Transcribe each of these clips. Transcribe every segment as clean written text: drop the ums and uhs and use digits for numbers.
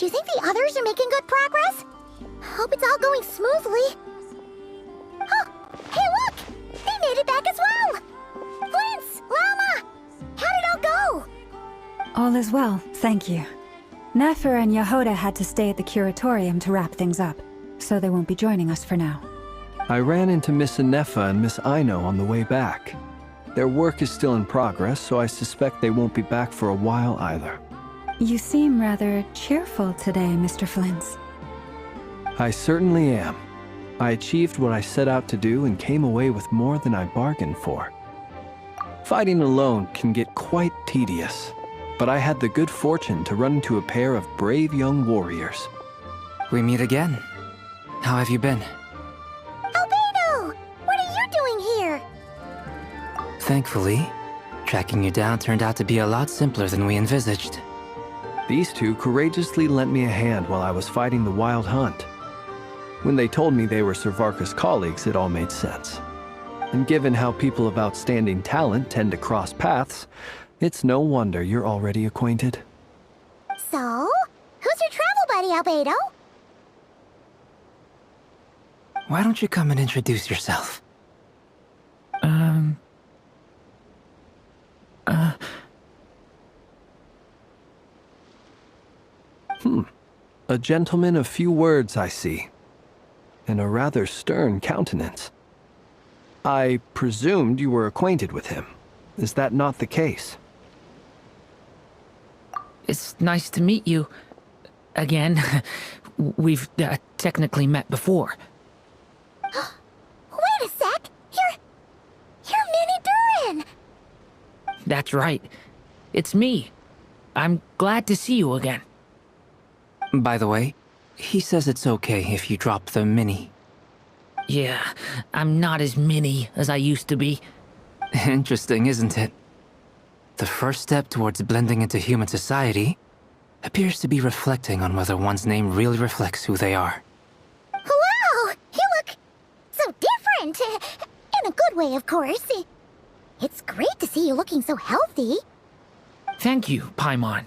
Do you think the others are making good progress? Hope it's all going smoothly. Oh, hey look! They made it back as well! Flint's! Llama! How did it all go? All is well, thank you. Nefer and Yehoda had to stay at the curatorium to wrap things up, so they won't be joining us for now. I ran into Miss Anefa and Miss Aino on the way back. Their work is still in progress, so I suspect they won't be back for a while either. You seem rather cheerful today, Mr. Flint's. I certainly am. I achieved what I set out to do and came away with more than I bargained for. Fighting alone can get quite tedious, but I had the good fortune to run into a pair of brave young warriors. We meet again. How have you been? Albedo! What are you doing here? Thankfully, tracking you down turned out to be a lot simpler than we envisaged. These two courageously lent me a hand while I was fighting the wild hunt. When they told me they were Sir Varka's colleagues, it all made sense. And given how people of outstanding talent tend to cross paths, it's no wonder you're already acquainted. So, who's your travel buddy, Albedo? Why don't you come and introduce yourself? A gentleman of few words, I see. And a rather stern countenance. I presumed you were acquainted with him. Is that not the case? It's nice to meet you. Again. We've technically met before. Wait a sec! You're Minnie Durin! That's right. It's me. I'm glad to see you again. By the way, he says it's okay if you drop the mini. Yeah, I'm not as mini as I used to be. Interesting, isn't it? The first step towards blending into human society appears to be reflecting on whether one's name really reflects who they are. Wow! You look so different! In a good way, of course. It's great to see you looking so healthy. Thank you, Paimon.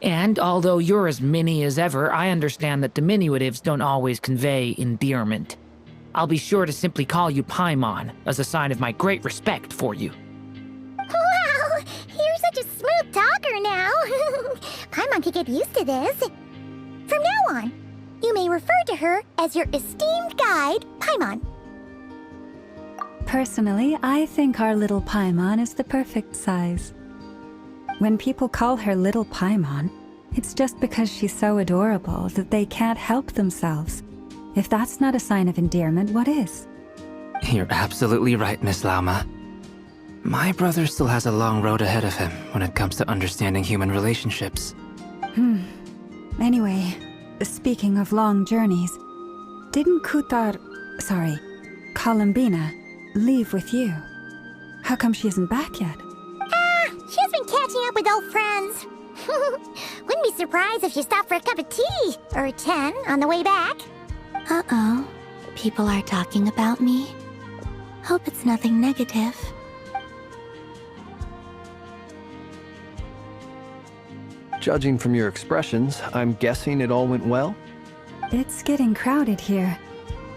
And although you're as mini as ever, I understand that diminutives don't always convey endearment. I'll be sure to simply call you Paimon, as a sign of my great respect for you. Wow! You're such a smooth talker now. Paimon could get used to this. From now on, you may refer to her as your esteemed guide, Paimon. Personally, I think our little Paimon is the perfect size. When people call her Little Paimon, it's just because she's so adorable that they can't help themselves. If that's not a sign of endearment, what is? You're absolutely right, Miss Lauma. My brother still has a long road ahead of him when it comes to understanding human relationships. Anyway, speaking of long journeys, didn't Columbina, leave with you? How come she isn't back yet? She's been catching up with old friends. Wouldn't be surprised if she stopped for a cup of tea or 10 on the way back. Uh-oh. People are talking about me. Hope it's nothing negative. Judging from your expressions, I'm guessing it all went well? It's getting crowded here.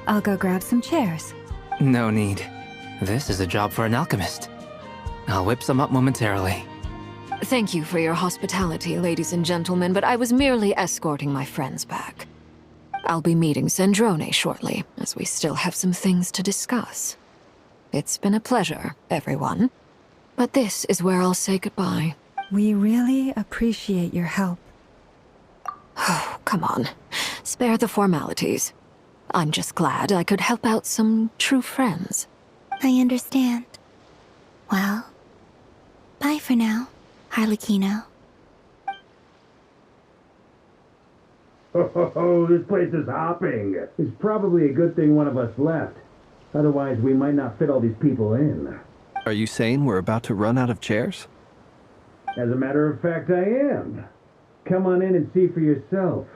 I'll go grab some chairs. No need. This is a job for an alchemist. I'll whip some up momentarily. Thank you for your hospitality, ladies and gentlemen, but I was merely escorting my friends back. I'll be meeting Zendrone shortly, as we still have some things to discuss. It's been a pleasure, everyone. But this is where I'll say goodbye. We really appreciate your help. Oh, come on. Spare the formalities. I'm just glad I could help out some true friends. I understand. Well, bye for now, Harlequino. Oh, this place is hopping. It's probably a good thing one of us left. Otherwise, we might not fit all these people in. Are you saying we're about to run out of chairs? As a matter of fact, I am. Come on in and see for yourself.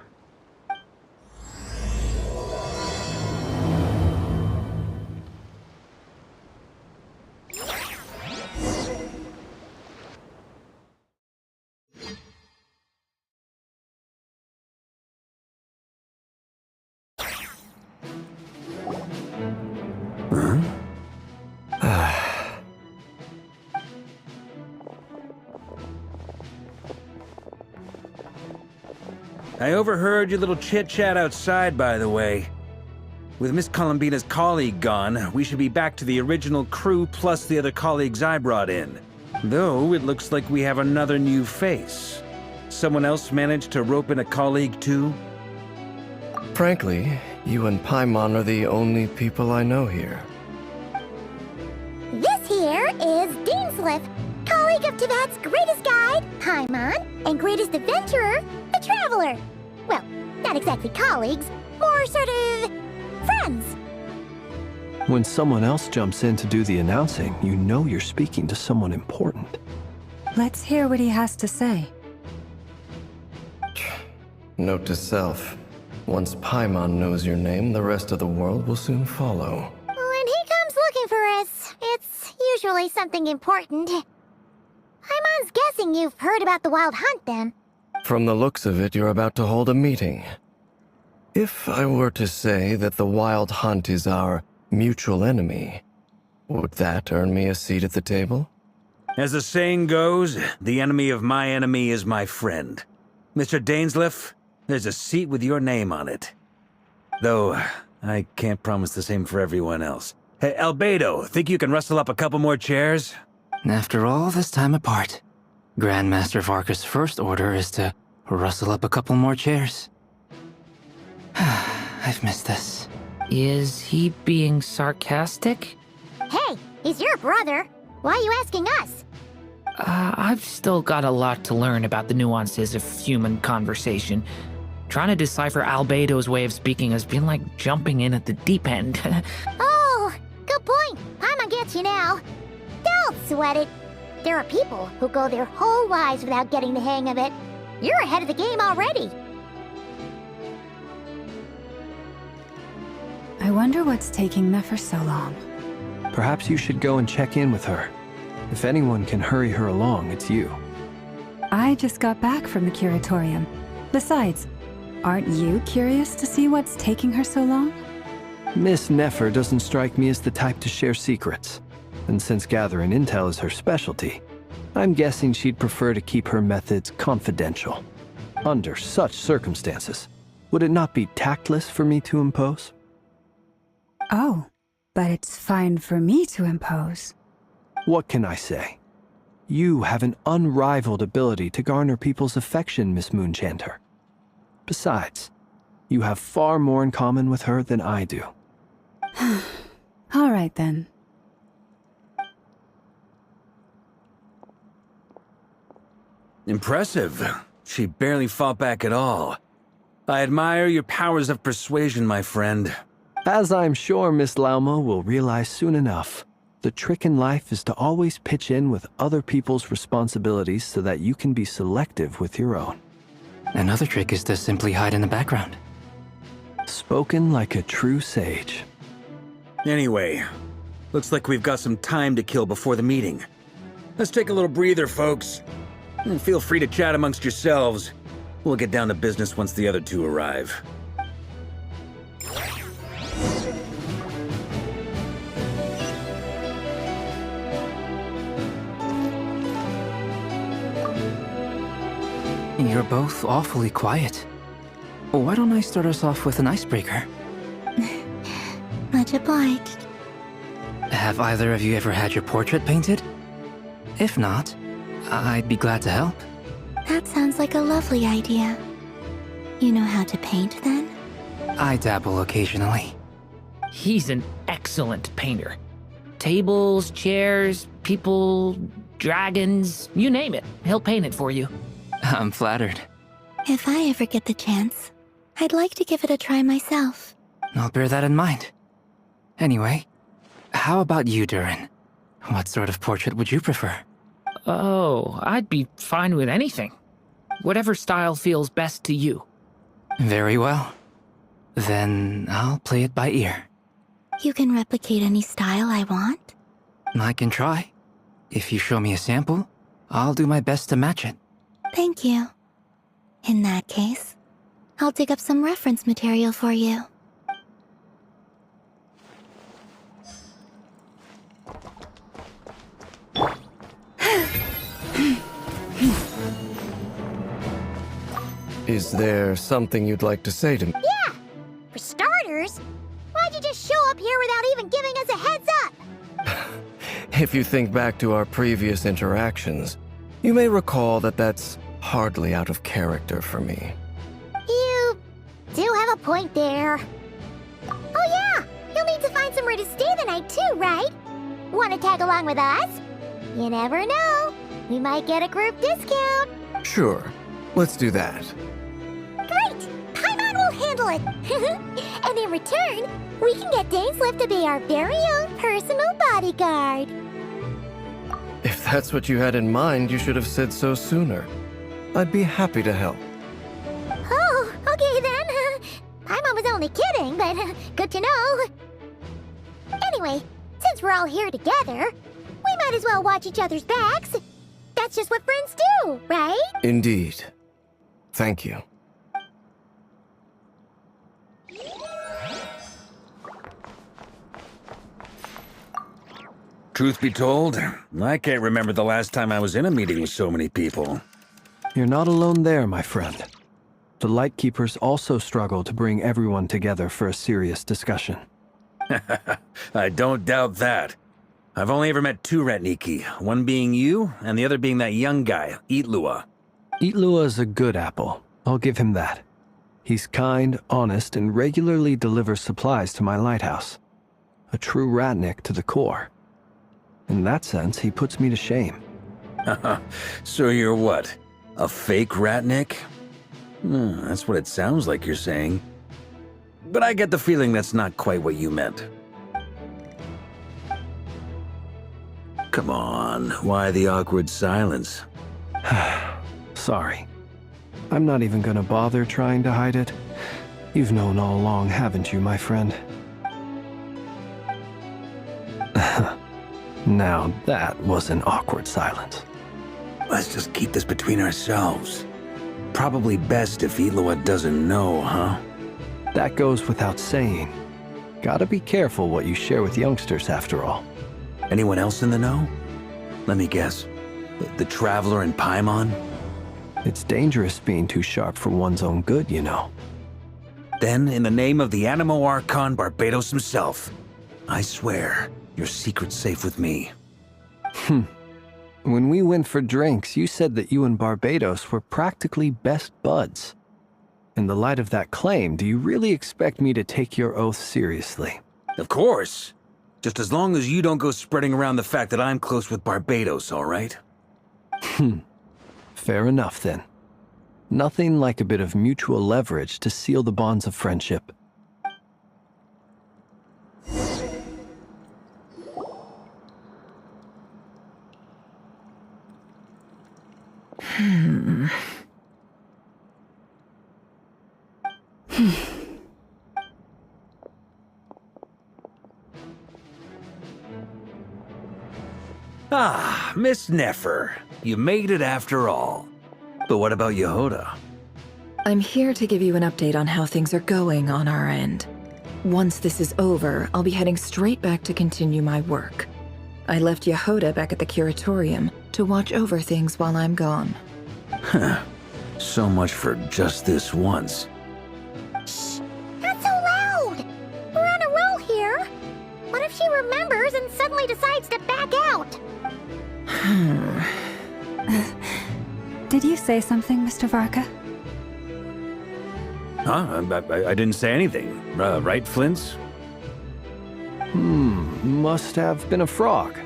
I overheard your little chit-chat outside, by the way. With Miss Columbina's colleague gone, we should be back to the original crew plus the other colleagues I brought in. Though, it looks like we have another new face. Someone else managed to rope in a colleague, too? Frankly, you and Paimon are the only people I know here. This here is Deansliff, colleague of Tibet's greatest guide, Paimon, and greatest adventurer, the Traveler. Well, not exactly colleagues, more sort of friends. When someone else jumps in to do the announcing, you know you're speaking to someone important. Let's hear what he has to say. Note to self. Once Paimon knows your name, the rest of the world will soon follow. When he comes looking for us, it's usually something important. Paimon's guessing you've heard about the Wild Hunt, then. From the looks of it, you're about to hold a meeting. If I were to say that the Wild Hunt is our mutual enemy, would that earn me a seat at the table? As the saying goes, the enemy of my enemy is my friend. Mr. Dainsliff, there's a seat with your name on it. Though, I can't promise the same for everyone else. Hey, Albedo, think you can rustle up a couple more chairs? After all this time apart, Grandmaster Varka's first order is to rustle up a couple more chairs. I've missed this. Is he being sarcastic? Hey, he's your brother. Why are you asking us? I've still got a lot to learn about the nuances of human conversation. Trying to decipher Albedo's way of speaking has been like jumping in at the deep end. Oh, good point. Paimon gets you now. Don't sweat it. There are people who go their whole lives without getting the hang of it. You're ahead of the game already. I wonder what's taking Nefer so long. Perhaps you should go and check in with her. If anyone can hurry her along, it's you. I just got back from the curatorium. Besides, aren't you curious to see what's taking her so long? Miss Nefer doesn't strike me as the type to share secrets. And since gathering intel is her specialty, I'm guessing she'd prefer to keep her methods confidential. Under such circumstances, would it not be tactless for me to impose? Oh, but it's fine for me to impose. What can I say? You have an unrivaled ability to garner people's affection, Miss Moonchanter. Besides, you have far more in common with her than I do. All right, then. Impressive. She barely fought back at all. I admire your powers of persuasion, my friend. As I'm sure Miss Lauma will realize soon enough, the trick in life is to always pitch in with other people's responsibilities so that you can be selective with your own. Another trick is to simply hide in the background. Spoken like a true sage. Anyway, looks like we've got some time to kill before the meeting. Let's take a little breather, folks. And feel free to chat amongst yourselves. We'll get down to business once the other two arrive. You're both awfully quiet. Why don't I start us off with an icebreaker? Much obliged. Have either of you ever had your portrait painted? If not, I'd be glad to help. That sounds like a lovely idea. You know how to paint, then? I dabble occasionally. He's an excellent painter. Tables, chairs, people, dragons, you name it. He'll paint it for you. I'm flattered. If I ever get the chance, I'd like to give it a try myself. I'll bear that in mind. Anyway, how about you, Durin? What sort of portrait would you prefer? Oh, I'd be fine with anything. Whatever style feels best to you. Very well. Then I'll play it by ear. You can replicate any style I want? I can try. If you show me a sample, I'll do my best to match it. Thank you. In that case, I'll dig up some reference material for you. Is there something you'd like to say to me? Yeah! For starters, why'd you just show up here without even giving us a heads up? If you think back to our previous interactions, you may recall that that's hardly out of character for me. You do have a point there. Oh yeah! You'll need to find somewhere to stay the night too, right? Want to tag along with us? You never know. We might get a group discount. Sure, let's do that. Great! Paimon will handle it! And in return, we can get Dainslift to be our very own personal bodyguard. If that's what you had in mind, you should have said so sooner. I'd be happy to help. Oh, okay then. Paimon was only kidding, but good to know. Anyway, since we're all here together, we might as well watch each other's backs. That's just what friends do, right? Indeed. Thank you. Truth be told, I can't remember the last time I was in a meeting with so many people. You're not alone there, my friend. The Lightkeepers also struggle to bring everyone together for a serious discussion. I don't doubt that. I've only ever met two Ratniki, one being you, and the other being that young guy, Itlua. Itlua is a good apple. I'll give him that. He's kind, honest, and regularly delivers supplies to my lighthouse. A true Ratnik to the core. In that sense, he puts me to shame. So you're what? A fake Ratnik? That's what it sounds like you're saying. But I get the feeling that's not quite what you meant. Come on, why the awkward silence? Sorry. I'm not even gonna bother trying to hide it. You've known all along, haven't you, my friend? Now that was an awkward silence. Let's just keep this between ourselves. Probably best if Itlua doesn't know, huh? That goes without saying. Gotta be careful what you share with youngsters, after all. Anyone else in the know? Let me guess. The Traveler and Paimon? It's dangerous being too sharp for one's own good, you know. Then, in the name of the Animo Archon Barbados himself, I swear, your secret's safe with me. When we went for drinks, you said that you and Barbados were practically best buds. In the light of that claim, do you really expect me to take your oath seriously? Of course. Just as long as you don't go spreading around the fact that I'm close with Barbados, all right? Fair enough, then. Nothing like a bit of mutual leverage to seal the bonds of friendship. Ah, Miss Nefer. You made it after all. But what about Yehoda? I'm here to give you an update on how things are going on our end. Once this is over, I'll be heading straight back to continue my work. I left Yehoda back at the curatorium to watch over things while I'm gone. So much for just this once. Shh! Not so loud! We're on a roll here. What if she remembers and suddenly decides to back out? Did you say something, Mr. Varka? Huh? I didn't say anything. Right, Flints? Must have been a frog.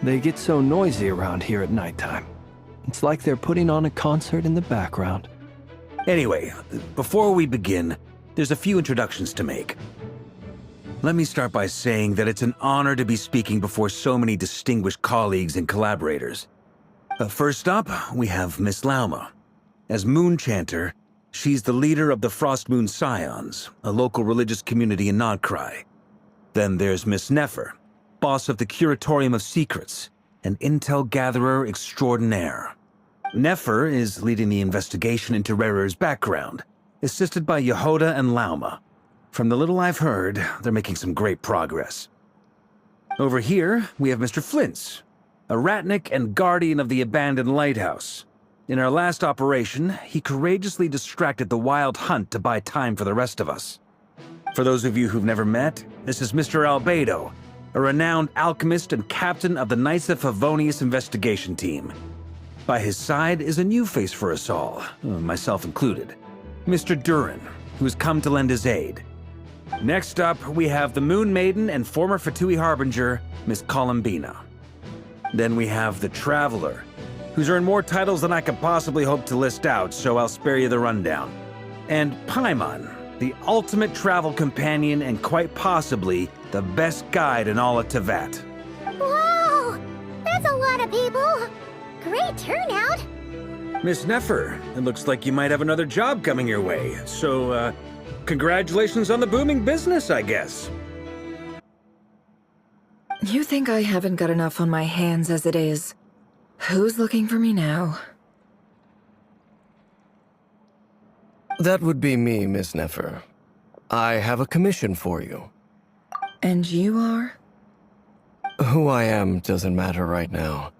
They get so noisy around here at nighttime. It's like they're putting on a concert in the background. Anyway, before we begin, there's a few introductions to make. Let me start by saying that it's an honor to be speaking before so many distinguished colleagues and collaborators. First up, we have Miss Lauma. As Moon Chanter, she's the leader of the Frost Moon Scions, a local religious community in Nodcry. Then there's Miss Nefer, boss of the Curatorium of Secrets, an intel gatherer extraordinaire. Nefer is leading the investigation into Rarer's background, assisted by Yehoda and Lauma. From the little I've heard, they're making some great progress. Over here, we have Mr. Flintz, a Ratnik and guardian of the abandoned lighthouse. In our last operation, he courageously distracted the Wild Hunt to buy time for the rest of us. For those of you who've never met, this is Mr. Albedo, a renowned alchemist and captain of the Knights of Favonius investigation team. By his side is a new face for us all, myself included, Mr. Durin, who has come to lend his aid. Next up, we have the Moon Maiden and former Fatui Harbinger, Miss Columbina. Then we have the Traveler, who's earned more titles than I could possibly hope to list out, so I'll spare you the rundown. And Paimon, the ultimate travel companion and quite possibly the best guide in all of Tevat. Whoa! That's a lot of people! Great turnout! Miss Nefer, it looks like you might have another job coming your way, so, congratulations on the booming business, I guess. You think I haven't got enough on my hands as it is? Who's looking for me now? That would be me, Miss Nefer. I have a commission for you. And you are? Who I am doesn't matter right now.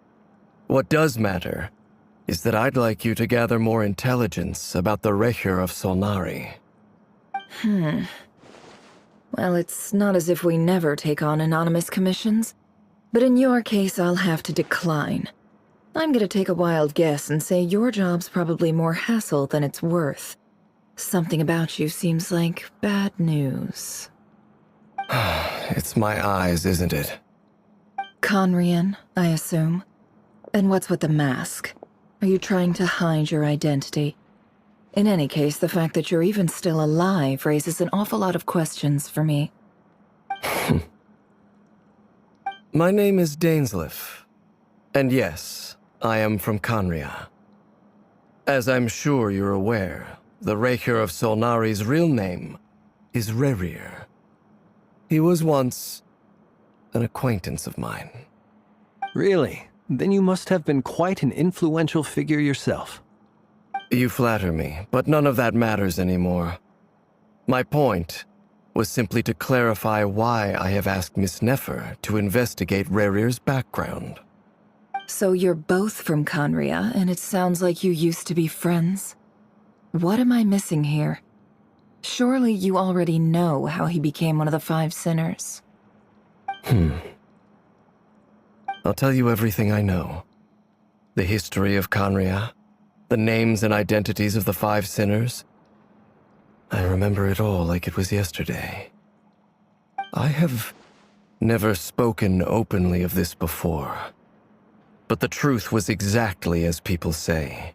What does matter is that I'd like you to gather more intelligence about the Recher of Solnari. Well, it's not as if we never take on anonymous commissions. But in your case, I'll have to decline. I'm gonna take a wild guess and say your job's probably more hassle than it's worth. Something about you seems like bad news. It's my eyes, isn't it? Conrian, I assume. And what's with the mask? Are you trying to hide your identity? In any case, the fact that you're even still alive raises an awful lot of questions for me. My name is Dainsleif. And yes, I am from Conria. As I'm sure you're aware, the Recher of Solnari's real name is Rerir. He was once an acquaintance of mine. Really? Then you must have been quite an influential figure yourself. You flatter me, but none of that matters anymore. My point was simply to clarify why I have asked Miss Nefer to investigate Rerir's background. So you're both from Conria, and it sounds like you used to be friends? What am I missing here? Surely you already know how he became one of the Five Sinners. I'll tell you everything I know. The history of Conria, the names and identities of the Five Sinners. I remember it all like it was yesterday. I have never spoken openly of this before, but the truth was exactly as people say.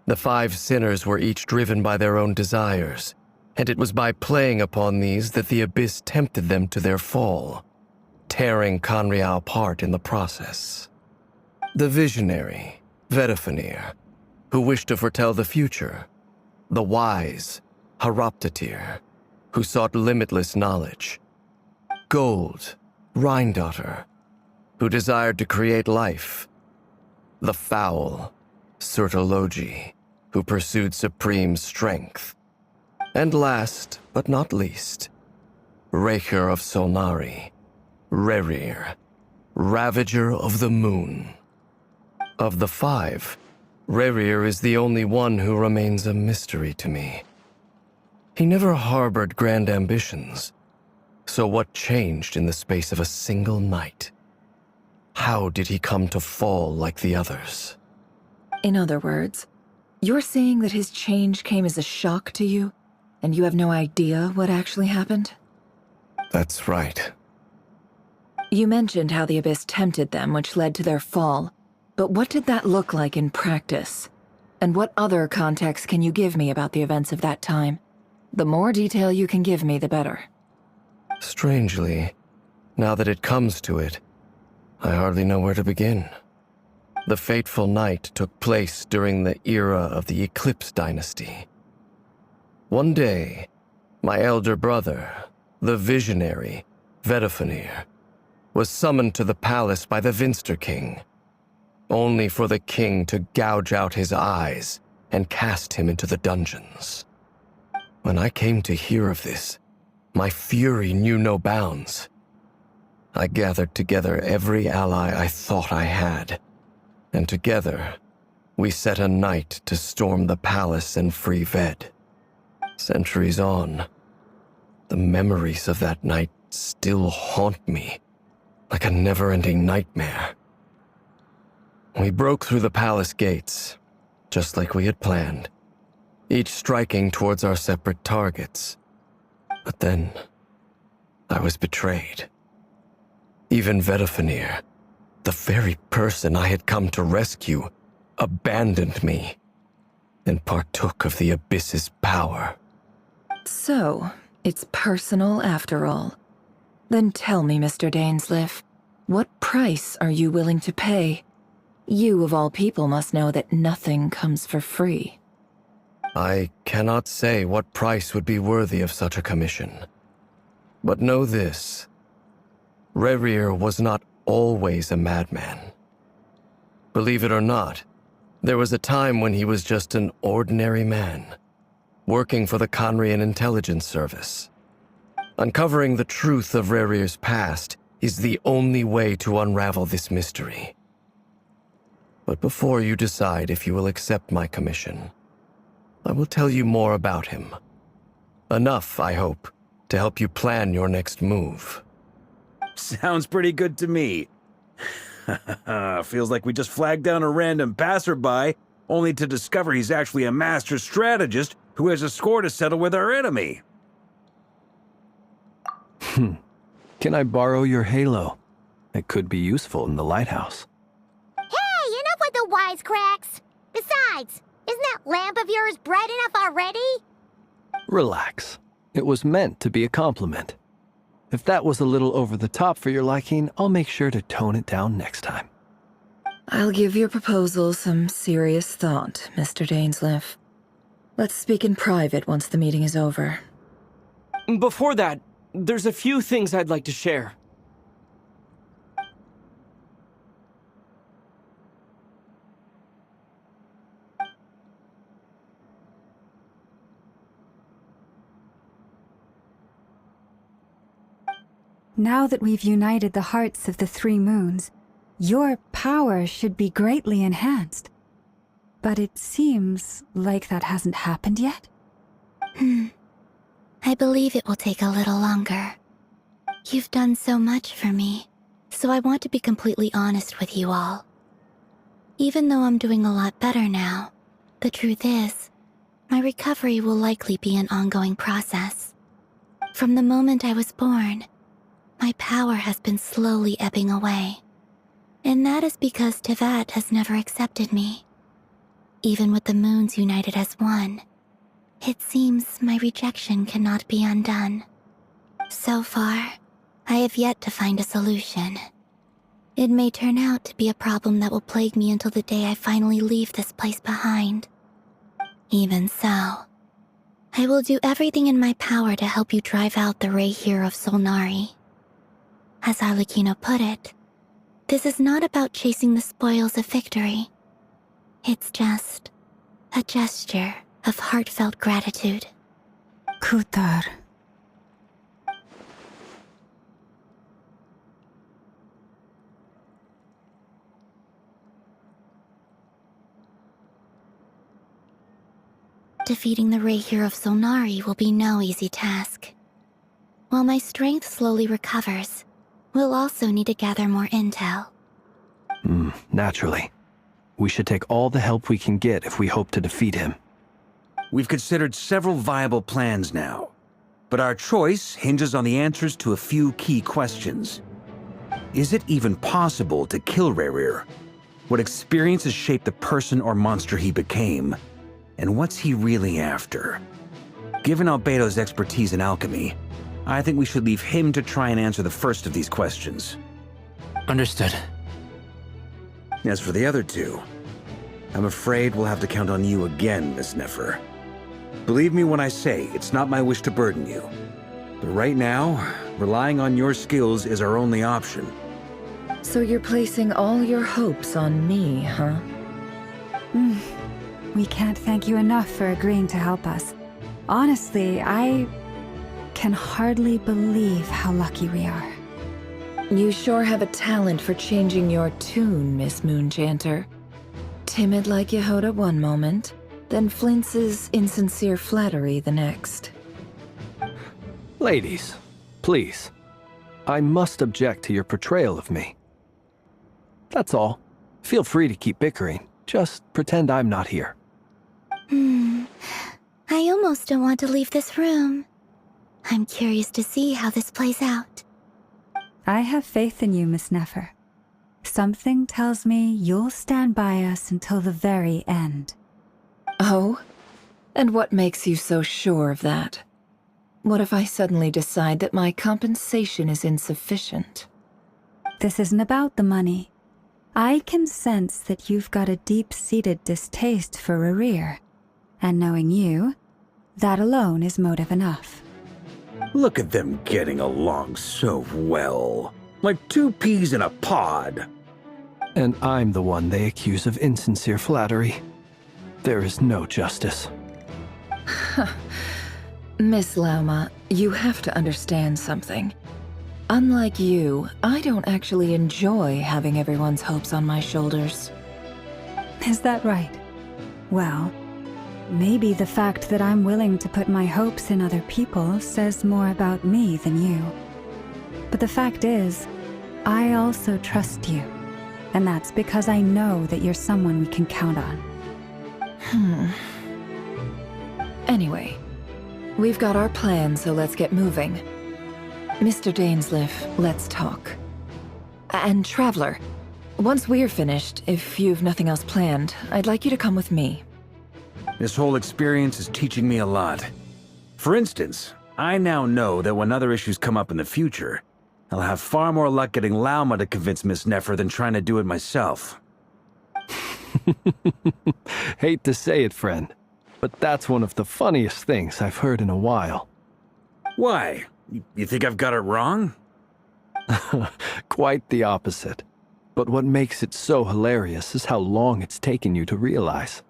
The Five Sinners were each driven by their own desires, and it was by playing upon these that the Abyss tempted them to their fall, tearing Conria apart in the process. The visionary, Vedifenir, who wished to foretell the future. The wise, Haroptatir, who sought limitless knowledge. Gold, Rhindaughter, who desired to create life. The foul, Surtologi, who pursued supreme strength. And last, but not least, Recher of Solnari, Rerir, Ravager of the Moon. Of the five, Rerir is the only one who remains a mystery to me. He never harbored grand ambitions, so what changed in the space of a single night? How did he come to fall like the others? In other words, you're saying that his change came as a shock to you, and you have no idea what actually happened? That's right. You mentioned how the Abyss tempted them, which led to their fall. But what did that look like in practice? And what other context can you give me about the events of that time? The more detail you can give me, the better. Strangely, now that it comes to it, I hardly know where to begin. The fateful night took place during the era of the Eclipse Dynasty. One day, my elder brother, the visionary, Vedifenir, was summoned to the palace by the Vinster King, only for the king to gouge out his eyes and cast him into the dungeons. When I came to hear of this, my fury knew no bounds. I gathered together every ally I thought I had, and together, we set a knight to storm the palace and free Ved. Centuries on, the memories of that night still haunt me like a never-ending nightmare. We broke through the palace gates, just like we had planned, each striking towards our separate targets. But then, I was betrayed. Even Vedafenir, the very person I had come to rescue, abandoned me and partook of the Abyss's power. So, it's personal after all. Then tell me, Mr. Dainsleif, what price are you willing to pay? You, of all people, must know that nothing comes for free. I cannot say what price would be worthy of such a commission. But know this. Rerir was not always a madman. Believe it or not, there was a time when he was just an ordinary man, working for the Conrian Intelligence Service. Uncovering the truth of Rerir's past is the only way to unravel this mystery. But before you decide if you will accept my commission, I will tell you more about him. Enough, I hope, to help you plan your next move. Sounds pretty good to me. Feels like we just flagged down a random passerby, only to discover he's actually a master strategist who has a score to settle with our enemy. Can I borrow your halo? It could be useful in the lighthouse. Hey, enough with the wisecracks! Besides, isn't that lamp of yours bright enough already? Relax. It was meant to be a compliment. If that was a little over the top for your liking, I'll make sure to tone it down next time. I'll give your proposal some serious thought, Mr. Dainsleif. Let's speak in private once the meeting is over. Before that, there's a few things I'd like to share. Now that we've united the hearts of the three moons, your power should be greatly enhanced. But it seems like that hasn't happened yet? I believe it will take a little longer. You've done so much for me, so I want to be completely honest with you all. Even though I'm doing a lot better now, the truth is, my recovery will likely be an ongoing process. From the moment I was born, my power has been slowly ebbing away. And that is because Tevat has never accepted me. Even with the moons united as one, it seems my rejection cannot be undone. So far, I have yet to find a solution. It may turn out to be a problem that will plague me until the day I finally leave this place behind. Even so, I will do everything in my power to help you drive out the Reihir of Solnari. As Arlecchino put it, this is not about chasing the spoils of victory. It's just a gesture of heartfelt gratitude. Kutar. Defeating the Reihir of Solnari will be no easy task. While my strength slowly recovers, we'll also need to gather more intel. Naturally. We should take all the help we can get if we hope to defeat him. We've considered several viable plans now, but our choice hinges on the answers to a few key questions. Is it even possible to kill Rerir? What experiences shaped the person or monster he became? And what's he really after? Given Albedo's expertise in alchemy, I think we should leave him to try and answer the first of these questions. Understood. As for the other two, I'm afraid we'll have to count on you again, Miss Nefer. Believe me when I say it's not my wish to burden you. But right now, relying on your skills is our only option. So you're placing all your hopes on me, huh? We can't thank you enough for agreeing to help us. Honestly, I can hardly believe how lucky we are. You sure have a talent for changing your tune, Miss Moonchanter. Timid like Yehoda one moment, then flinches insincere flattery the next. Ladies, please. I must object to your portrayal of me. That's all. Feel free to keep bickering. Just pretend I'm not here. I almost don't want to leave this room. I'm curious to see how this plays out. I have faith in you, Miss Nefer. Something tells me you'll stand by us until the very end. Oh? And what makes you so sure of that? What if I suddenly decide that my compensation is insufficient? This isn't about the money. I can sense that you've got a deep-seated distaste for Rerir. And knowing you, that alone is motive enough. Look at them getting along so well. Like two peas in a pod. And I'm the one they accuse of insincere flattery. There is no justice. Miss Lauma, you have to understand something. Unlike you, I don't actually enjoy having everyone's hopes on my shoulders. Is that right? Well, maybe the fact that I'm willing to put my hopes in other people says more about me than you. But the fact is, I also trust you. And that's because I know that you're someone we can count on. Anyway, we've got our plan, so let's get moving. Mr. Dainsleif, let's talk. And Traveler, once we're finished, if you've nothing else planned, I'd like you to come with me. This whole experience is teaching me a lot. For instance, I now know that when other issues come up in the future, I'll have far more luck getting Lauma to convince Miss Nefer than trying to do it myself. Hate to say it, friend, but that's one of the funniest things I've heard in a while. Why? You think I've got it wrong? Quite the opposite. But what makes it so hilarious is how long it's taken you to realize.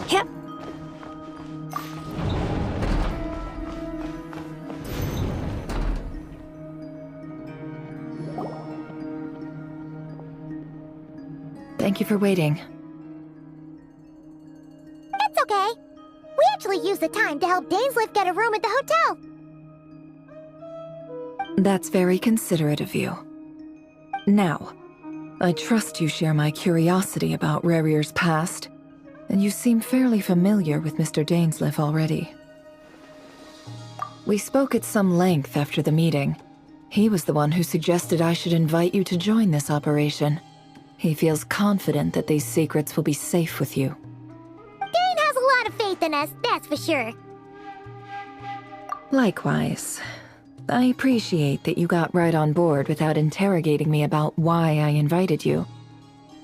Yep. Thank you for waiting. It's okay. We actually used the time to help Dainsleif get a room at the hotel. That's very considerate of you. Now, I trust you share my curiosity about Rerir's past, and you seem fairly familiar with Mr. Dainsleif already. We spoke at some length after the meeting. He was the one who suggested I should invite you to join this operation. He feels confident that these secrets will be safe with you. Dane has a lot of faith in us, that's for sure. Likewise. I appreciate that you got right on board without interrogating me about why I invited you.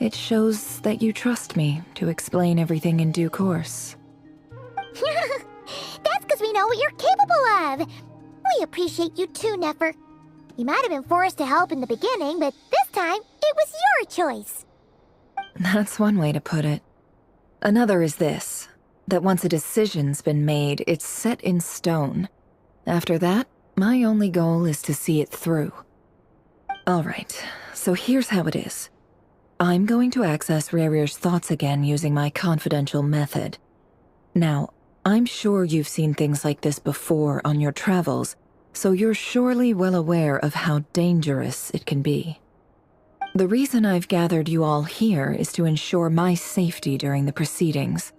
It shows that you trust me to explain everything in due course. That's because we know what you're capable of. We appreciate you too, Nefer. You might have been forced to help in the beginning, but this time, it was your choice. That's one way to put it. Another is this, that once a decision's been made, it's set in stone. After that, my only goal is to see it through. Alright, so here's how it is. I'm going to access Rerir's thoughts again using my confidential method. Now, I'm sure you've seen things like this before on your travels, so you're surely well aware of how dangerous it can be. The reason I've gathered you all here is to ensure my safety during the proceedings.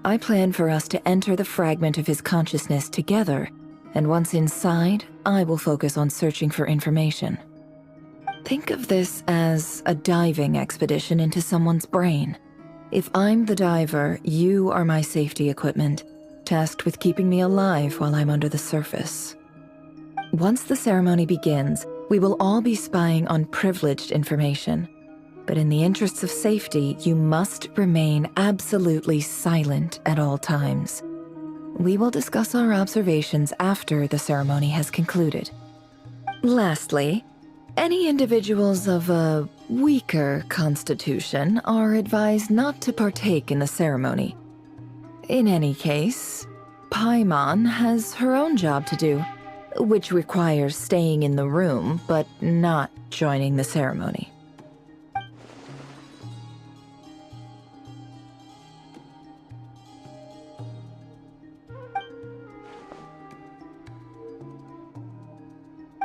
I plan for us to enter the fragment of his consciousness together, and once inside, I will focus on searching for information. Think of this as a diving expedition into someone's brain. If I'm the diver, you are my safety equipment, tasked with keeping me alive while I'm under the surface. Once the ceremony begins, we will all be spying on privileged information. But in the interests of safety, you must remain absolutely silent at all times. We will discuss our observations after the ceremony has concluded. Lastly, any individuals of a weaker constitution are advised not to partake in the ceremony. In any case, Paimon has her own job to do, which requires staying in the room but not joining the ceremony.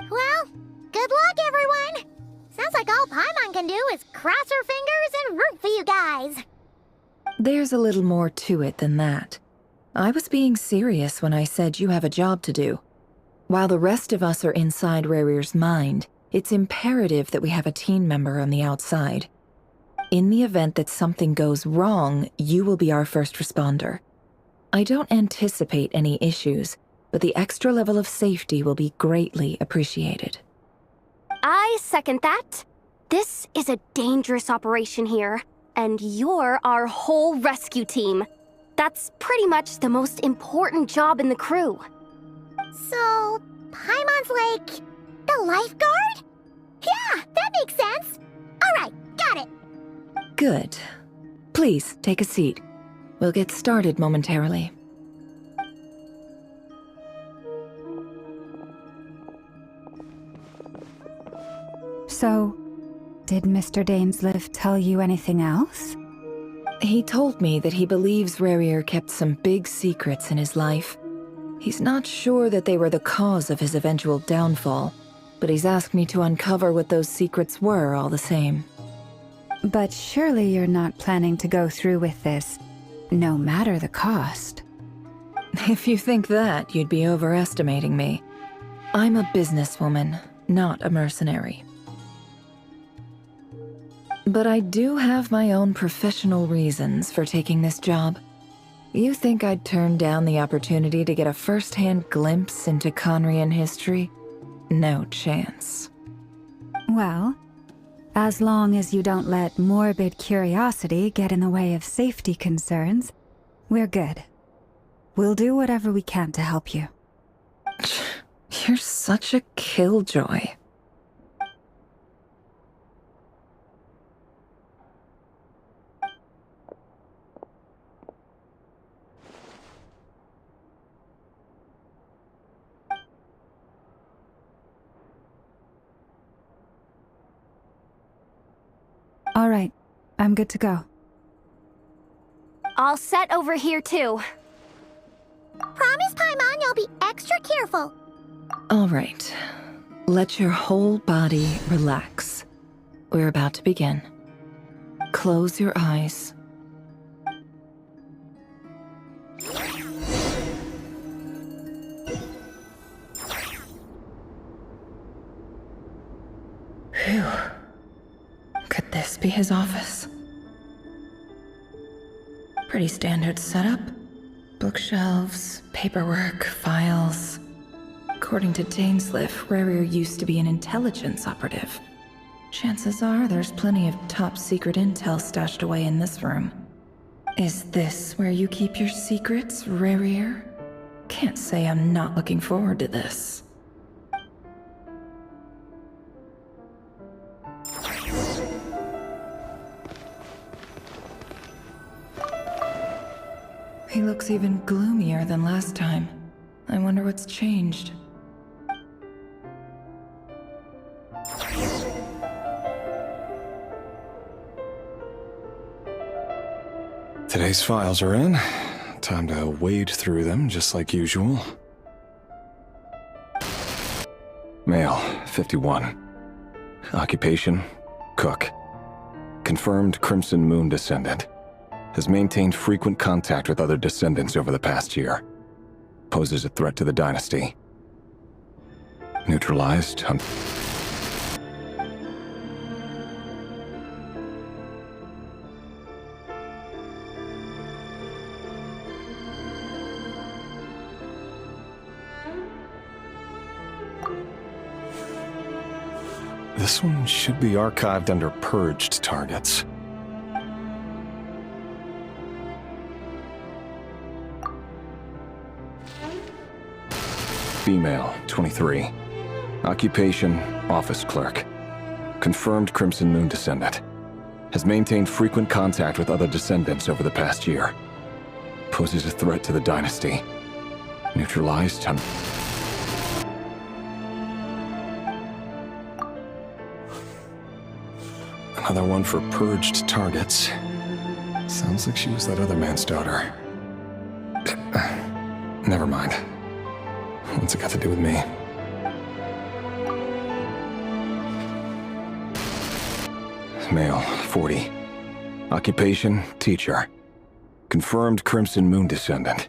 Well, good luck, everyone! Sounds like all Paimon can do is cross her fingers and root for you guys. There's a little more to it than that. I was being serious when I said you have a job to do. While the rest of us are inside Rarir's mind, it's imperative that we have a team member on the outside. In the event that something goes wrong, you will be our first responder. I don't anticipate any issues, but the extra level of safety will be greatly appreciated. I second that. This is a dangerous operation here, and you're our whole rescue team. That's pretty much the most important job in the crew. So, Paimon's like the lifeguard? Yeah, that makes sense. Alright, got it. Good. Please, take a seat. We'll get started momentarily. So, did Mr. Dainsleif tell you anything else? He told me that he believes Rarir kept some big secrets in his life. He's not sure that they were the cause of his eventual downfall, but he's asked me to uncover what those secrets were all the same. But surely you're not planning to go through with this, no matter the cost. If you think that, you'd be overestimating me. I'm a businesswoman, not a mercenary. But I do have my own professional reasons for taking this job. You think I'd turn down the opportunity to get a first-hand glimpse into Conrian history? No chance. Well, as long as you don't let morbid curiosity get in the way of safety concerns, we're good. We'll do whatever we can to help you. You're such a killjoy. All right, I'm good to go. All set over here, too. Promise, Paimon, you'll be extra careful. All right. Let your whole body relax. We're about to begin. Close your eyes. Phew. Could this be his office? Pretty standard setup. Bookshelves, paperwork, files. According to Dainsleif, Rarir used to be an intelligence operative. Chances are there's plenty of top-secret intel stashed away in this room. Is this where you keep your secrets, Rarir? Can't say I'm not looking forward to this. He looks even gloomier than last time. I wonder what's changed. Today's files are in. Time to wade through them, just like usual. Male, 51. Occupation, Cook. Confirmed Crimson Moon descendant. Has maintained frequent contact with other descendants over the past year. Poses a threat to the dynasty. Neutralized. This one should be archived under purged targets. Female, 23. Occupation, office clerk. Confirmed Crimson Moon descendant. Has maintained frequent contact with other descendants over the past year. Poses a threat to the dynasty. Neutralized. Another one for purged targets. Sounds like she was that other man's daughter. Never mind. What's it got to do with me? Male, 40. Occupation, teacher. Confirmed Crimson Moon descendant.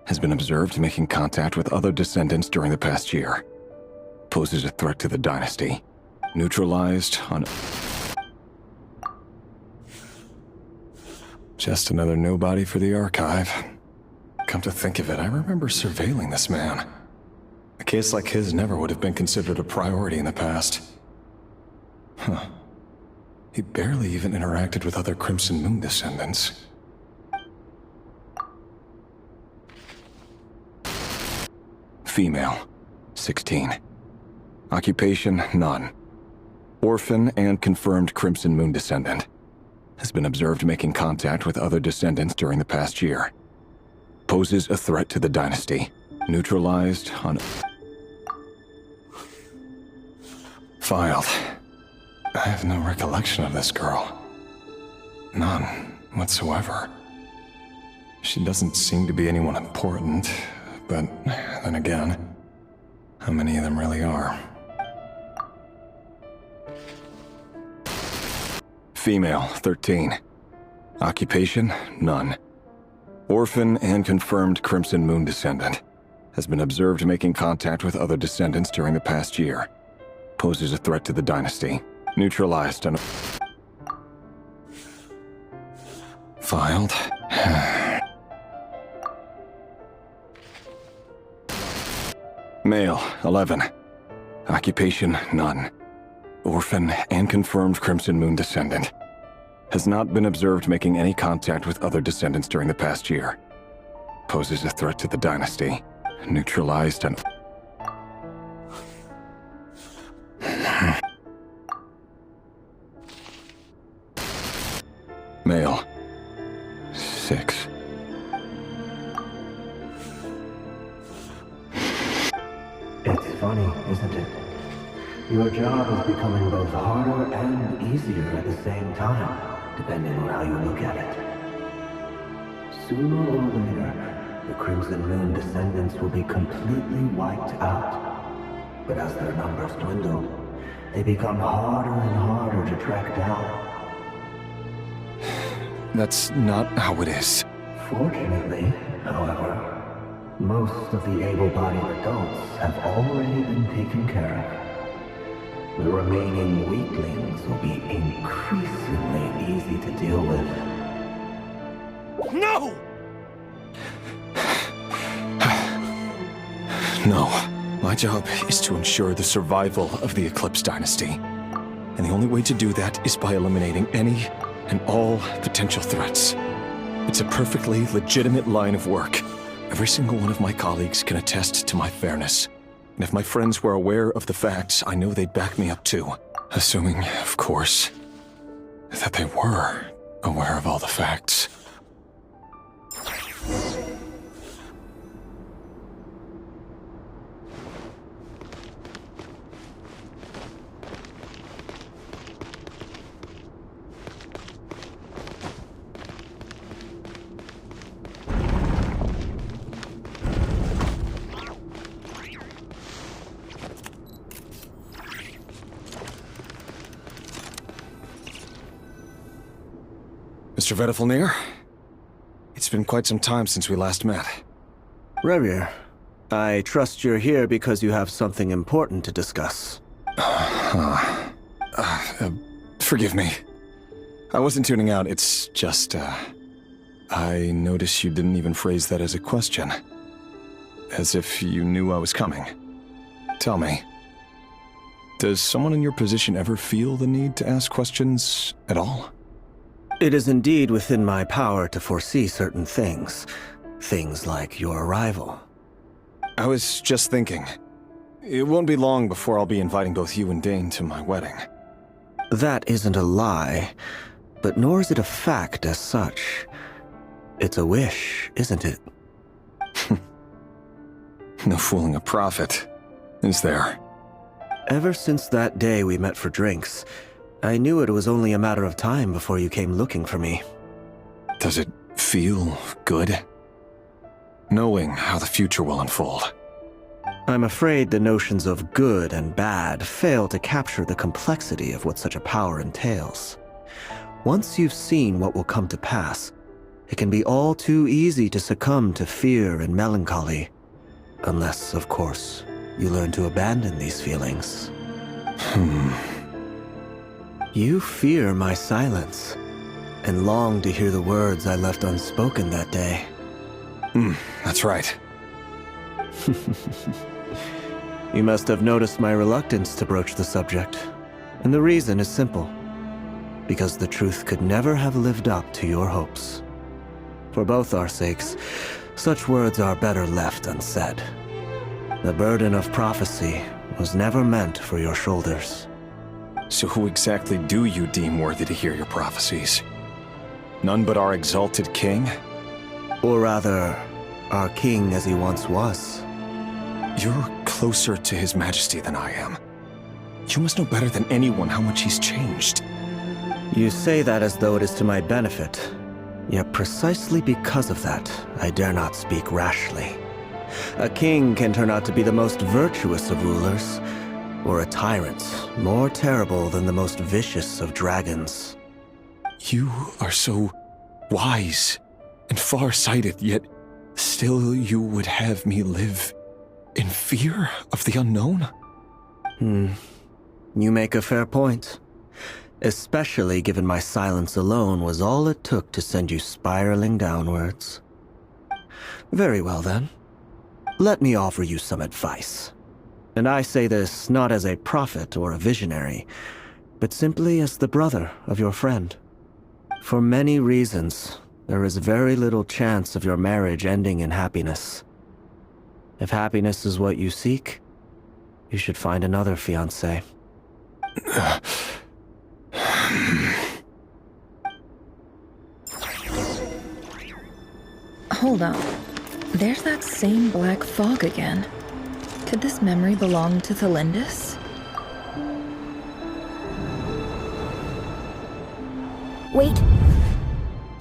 Has been observed making contact with other descendants during the past year. Poses a threat to the dynasty. Neutralized on... Just another nobody for the archive. Come to think of it, I remember surveilling this man. A case like his never would have been considered a priority in the past. Huh. He barely even interacted with other Crimson Moon descendants. Female, 16. Occupation, none. Orphan and confirmed Crimson Moon descendant. Has been observed making contact with other descendants during the past year. Poses a threat to the dynasty. Neutralized on... Filed. I have no recollection of this girl. None whatsoever. She doesn't seem to be anyone important, but then again, how many of them really are? Female, 13. Occupation, none. Orphan and confirmed Crimson Moon descendant. Has been observed making contact with other descendants during the past year. Poses a threat to the dynasty. Neutralized on... Filed. Male, 11. Occupation, none. Orphan and confirmed Crimson Moon descendant. Has not been observed making any contact with other descendants during the past year. Poses a threat to the dynasty. Neutralized on... Male. 6. It's funny, isn't it? Your job is becoming both harder and easier at the same time, depending on how you look at it. Sooner or later, the Crimson Moon descendants will be completely wiped out. But as their numbers dwindle, they become harder and harder to track down. That's not how it is. Fortunately, however, most of the able-bodied adults have already been taken care of. The remaining weaklings will be increasingly easy to deal with. No! No. My job is to ensure the survival of the Eclipse Dynasty. And the only way to do that is by eliminating any and all potential threats. It's a perfectly legitimate line of work. Every single one of my colleagues can attest to my fairness. And if my friends were aware of the facts, I know they'd back me up too. Assuming, of course, that they were aware of all the facts. Mr. Vedifalnir? It's been quite some time since we last met. Rerir, I trust you're here because you have something important to discuss. Forgive me. I wasn't tuning out, it's just, I noticed you didn't even phrase that as a question. As if you knew I was coming. Tell me, does someone in your position ever feel the need to ask questions at all? It is indeed within my power to foresee certain things. Things like your arrival. I was just thinking. It won't be long before I'll be inviting both you and Dane to my wedding. That isn't a lie, but nor is it a fact as such. It's a wish, isn't it? No fooling a prophet, is there? Ever since that day we met for drinks, I knew it was only a matter of time before you came looking for me. Does it feel good? Knowing how the future will unfold. I'm afraid the notions of good and bad fail to capture the complexity of what such a power entails. Once you've seen what will come to pass, it can be all too easy to succumb to fear and melancholy. Unless, of course, you learn to abandon these feelings. You fear my silence, and long to hear the words I left unspoken that day. That's right. You must have noticed my reluctance to broach the subject, and the reason is simple. Because the truth could never have lived up to your hopes. For both our sakes, such words are better left unsaid. The burden of prophecy was never meant for your shoulders. So who exactly do you deem worthy to hear your prophecies? None but our exalted king? Or rather, our king as he once was. You're closer to his majesty than I am. You must know better than anyone how much he's changed. You say that as though it is to my benefit. Yet precisely because of that, I dare not speak rashly. A king can turn out to be the most virtuous of rulers, or a tyrant more terrible than the most vicious of dragons. You are so wise and far-sighted, yet still you would have me live in fear of the unknown? You make a fair point. Especially given my silence alone was all it took to send you spiraling downwards. Very well then. Let me offer you some advice. And I say this not as a prophet or a visionary, but simply as the brother of your friend. For many reasons, there is very little chance of your marriage ending in happiness. If happiness is what you seek, you should find another fiancé. Hold on. There's that same black fog again. Could this memory belong to Thelindis? Wait.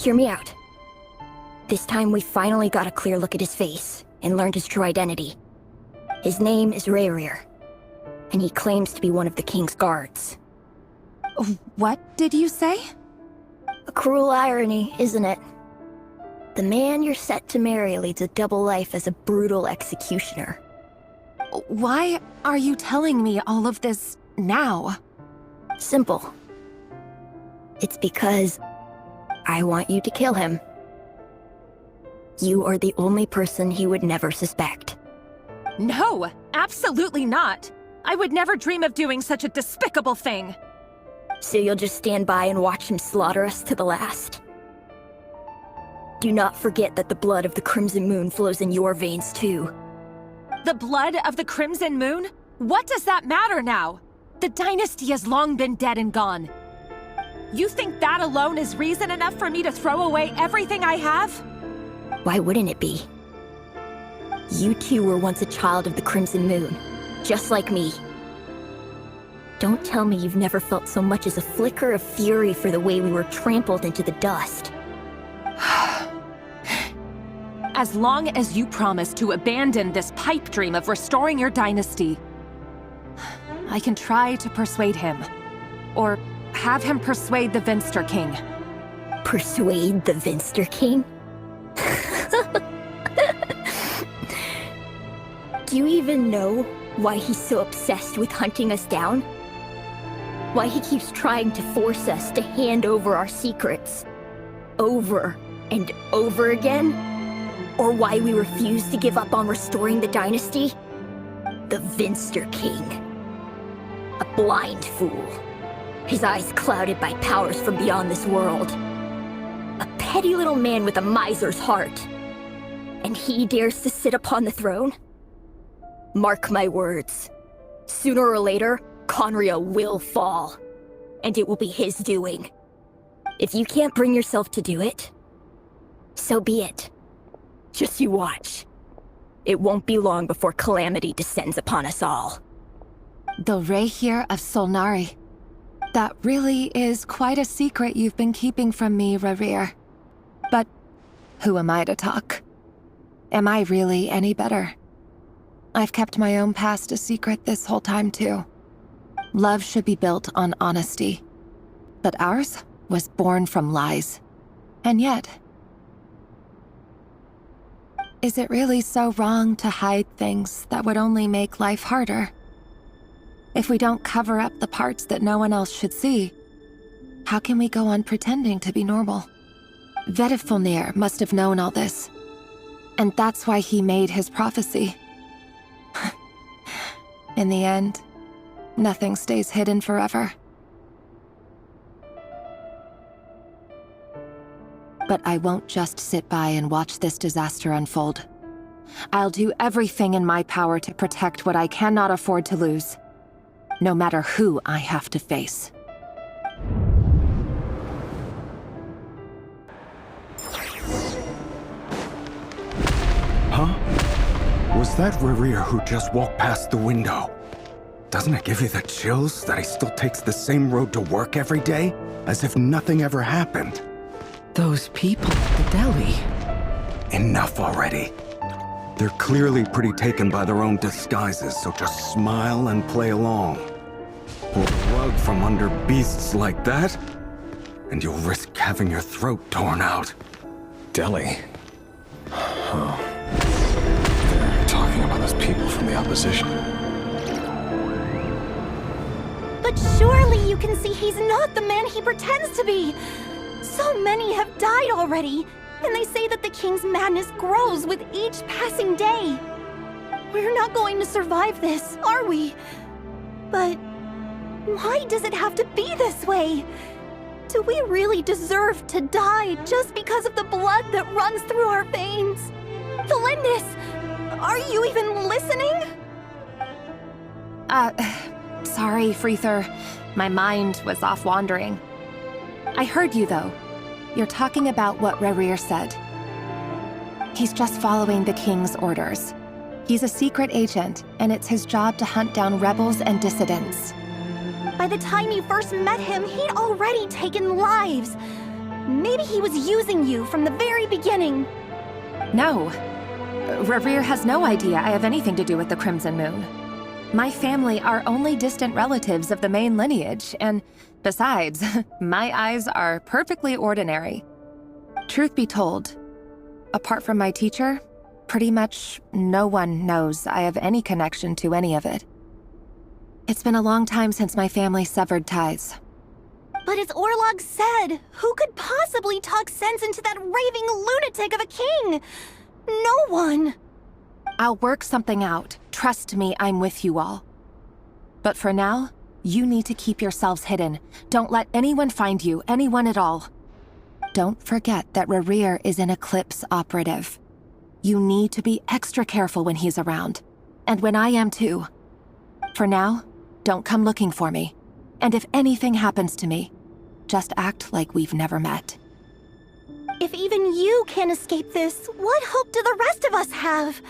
Hear me out. This time we finally got a clear look at his face and learned his true identity. His name is Rerir, and he claims to be one of the king's guards. What did you say? A cruel irony, isn't it? The man you're set to marry leads a double life as a brutal executioner. Why are you telling me all of this now? Simple. It's because I want you to kill him. You are the only person he would never suspect. No, absolutely not. I would never dream of doing such a despicable thing. So you'll just stand by and watch him slaughter us to the last? Do not forget that the blood of the Crimson Moon flows in your veins too. The blood of the Crimson Moon? What does that matter now? The dynasty has long been dead and gone. You think that alone is reason enough for me to throw away everything I have? Why wouldn't it be? You two were once a child of the Crimson Moon, just like me. Don't tell me you've never felt so much as a flicker of fury for the way we were trampled into the dust. As long as you promise to abandon this pipe dream of restoring your dynasty, I can try to persuade him. Or have him persuade the Venster King. Persuade the Vinster King? Do you even know why he's so obsessed with hunting us down? Why he keeps trying to force us to hand over our secrets over and over again? Or why we refuse to give up on restoring the dynasty? The Vinster King. A blind fool. His eyes clouded by powers from beyond this world. A petty little man with a miser's heart. And he dares to sit upon the throne? Mark my words. Sooner or later, Conria will fall. And it will be his doing. If you can't bring yourself to do it, so be it. Just you watch. It won't be long before calamity descends upon us all. The Rehir of Solnari. That really is quite a secret you've been keeping from me, Rerir. But who am I to talk? Am I really any better? I've kept my own past a secret this whole time, too. Love should be built on honesty. But ours was born from lies. And yet... is it really so wrong to hide things that would only make life harder? If we don't cover up the parts that no one else should see, how can we go on pretending to be normal? Vedifulnir must have known all this. And that's why he made his prophecy. In the end, nothing stays hidden forever. But I won't just sit by and watch this disaster unfold. I'll do everything in my power to protect what I cannot afford to lose, no matter who I have to face. Huh? Was that Rerir who just walked past the window? Doesn't it give you the chills that he still takes the same road to work every day, as if nothing ever happened? Those people at the deli. Enough already. They're clearly pretty taken by their own disguises, so just smile and play along. Pull the rug from under beasts like that, and you'll risk having your throat torn out. Deli? Oh. They're talking about those people from the opposition. But surely you can see he's not the man he pretends to be! So many have died already, and they say that the king's madness grows with each passing day. We're not going to survive this, are we? But why does it have to be this way? Do we really deserve to die just because of the blood that runs through our veins? Felindis, are you even listening? Sorry, Freether. My mind was off wandering. I heard you, though. You're talking about what Rerir said. He's just following the king's orders. He's a secret agent, and it's his job to hunt down rebels and dissidents. By the time you first met him, he'd already taken lives. Maybe he was using you from the very beginning. No. Rerir has no idea I have anything to do with the Crimson Moon. My family are only distant relatives of the main lineage, and besides, my eyes are perfectly ordinary. Truth be told, apart from my teacher, pretty much no one knows I have any connection to any of it. It's been a long time since my family severed ties. But as Orlog said, who could possibly talk sense into that raving lunatic of a king? No one. I'll work something out. Trust me, I'm with you all. But for now, you need to keep yourselves hidden. Don't let anyone find you, anyone at all. Don't forget that Rerir is an Eclipse operative. You need to be extra careful when he's around. And when I am too. For now, don't come looking for me. And if anything happens to me, just act like we've never met. If even you can't escape this, what hope do the rest of us have?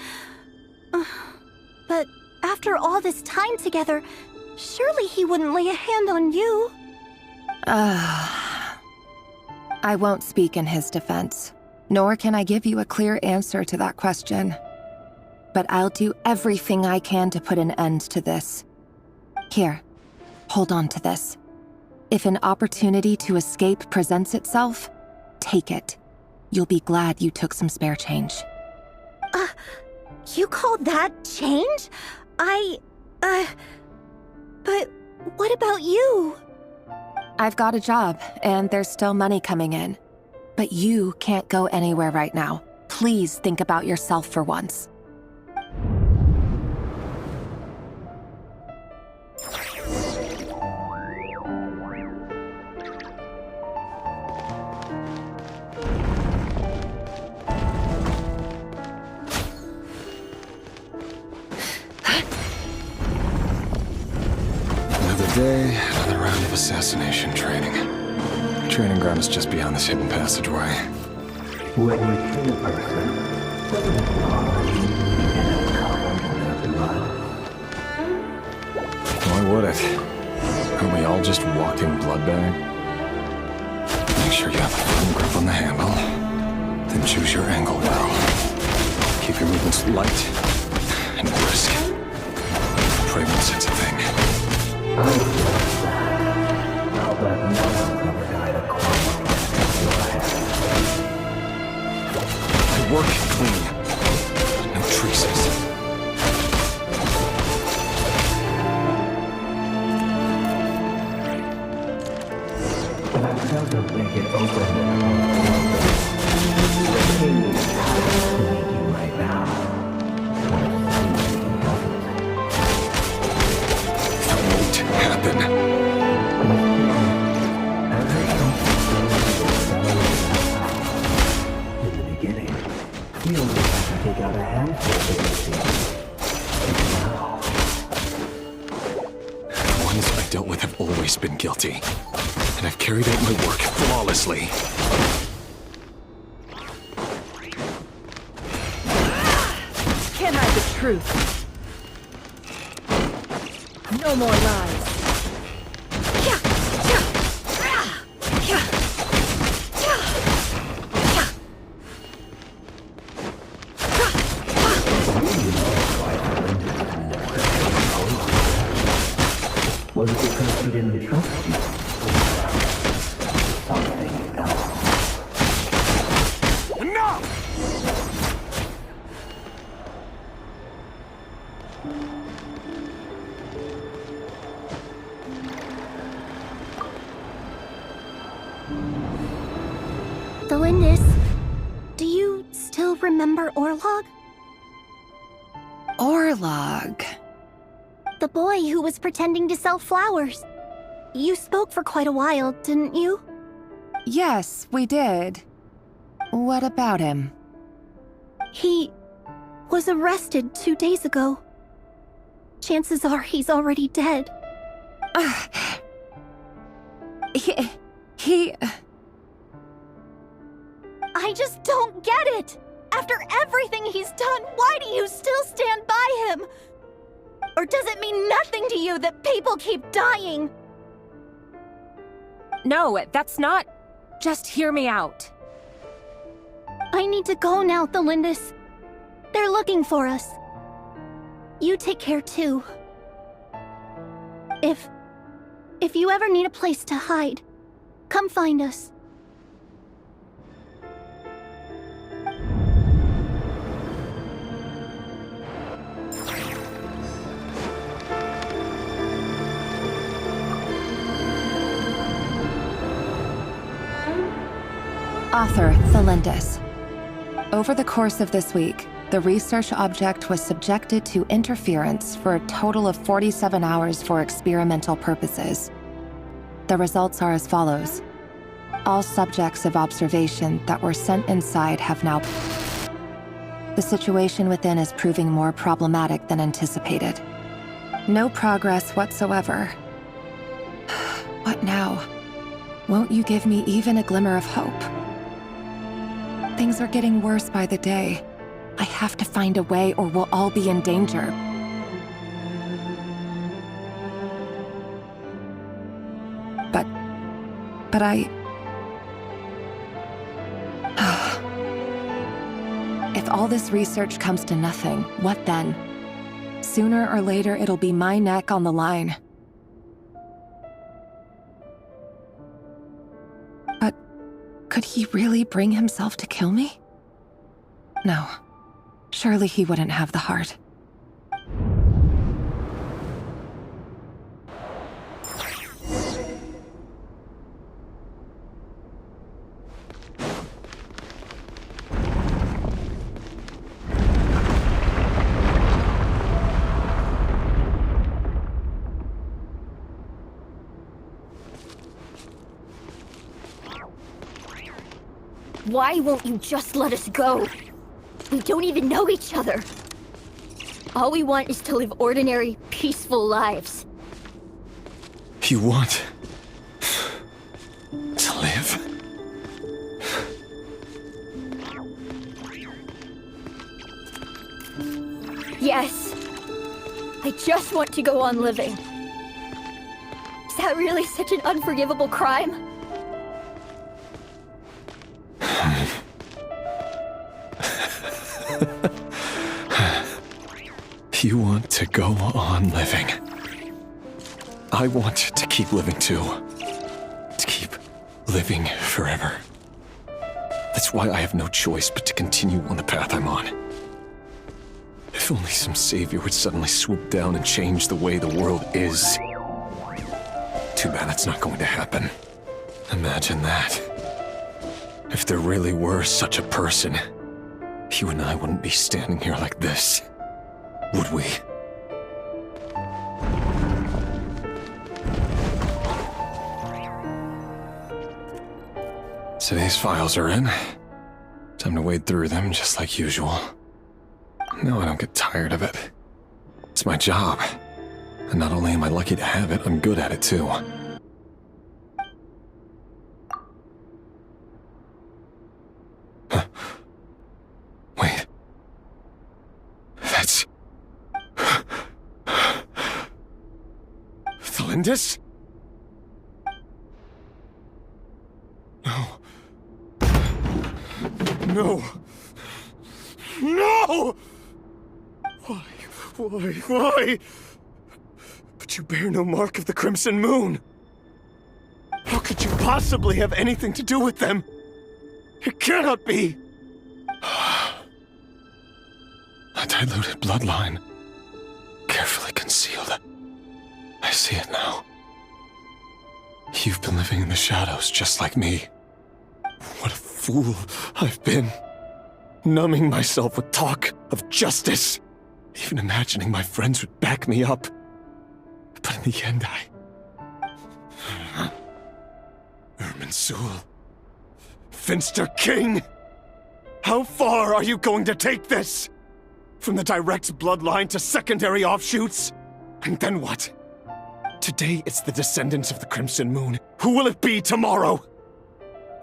But after all this time together, surely he wouldn't lay a hand on you. I won't speak in his defense, nor can I give you a clear answer to that question. But I'll do everything I can to put an end to this. Here, hold on to this. If an opportunity to escape presents itself, take it. You'll be glad you took some spare change. You call that change? But what about you? I've got a job, and there's still money coming in. But you can't go anywhere right now. Please think about yourself for once. Another day, another round of assassination training. The training ground is just beyond this hidden passageway. When you kill a person, doesn't it bother you and it covered in their blood? Why would it? Aren't we all just walking blood bag? Make sure you have a firm grip on the handle. Then choose your angle well. Keep your movements light and brisk. Pray won't sense a thing. I'll bet no one's ever died a quiet death as your head. I work clean. No traces. That doesn't make it open. The king is trying to meet you right now. Happen. In the beginning, we only had to take out a handful of The ones I dealt with have always been guilty, and I've carried out my work flawlessly. Can't hide the truth. No more lies. Was it because he didn't trust you? Something else. Enough! Delindis, do you still remember Orlog? Orlog. The boy who was pretending to sell flowers. You spoke for quite a while, didn't you? Yes, we did. What about him? He was arrested 2 days ago. Chances are he's already dead. He... I just don't get it! After everything he's done, why do you still stand by him? Or does it mean nothing to you that people keep dying? No, that's not... Just hear me out. I need to go now, Thelindis. They're looking for us. You take care too. If you ever need a place to hide, come find us. Author, Thelindis. Over the course of this week, the research object was subjected to interference for a total of 47 hours for experimental purposes. The results are as follows. All subjects of observation that were sent inside have now... The situation within is proving more problematic than anticipated. No progress whatsoever. What now? Won't you give me even a glimmer of hope? Things are getting worse by the day. I have to find a way or we'll all be in danger. But I... If all this research comes to nothing, what then? Sooner or later, it'll be my neck on the line. Could he really bring himself to kill me? No. Surely he wouldn't have the heart. Why won't you just let us go? We don't even know each other. All we want is to live ordinary, peaceful lives. You want to live? Yes. I just want to go on living. Is that really such an unforgivable crime? You want to go on living. I want to keep living too. To keep living forever. That's why I have no choice but to continue on the path I'm on. If only some savior would suddenly swoop down and change the way the world is. Too bad that's not going to happen. Imagine that. If there really were such a person, you and I wouldn't be standing here like this. Would we? Today's files are in. Time to wade through them just like usual. No, I don't get tired of it. It's my job. And not only am I lucky to have it, I'm good at it too. Huh. Wait. That's... Thalindis? No. No! No! Why? But you bear no mark of the Crimson Moon. How could you possibly have anything to do with them? It cannot be! A diluted bloodline. Carefully concealed. I see it now. You've been living in the shadows just like me. What a fool I've been. Numbing myself with talk of justice. Even imagining my friends would back me up. But in the end, Irminsul. Finster King! How far are you going to take this? From the direct bloodline to secondary offshoots? And then what? Today it's the descendants of the Crimson Moon. Who will it be tomorrow?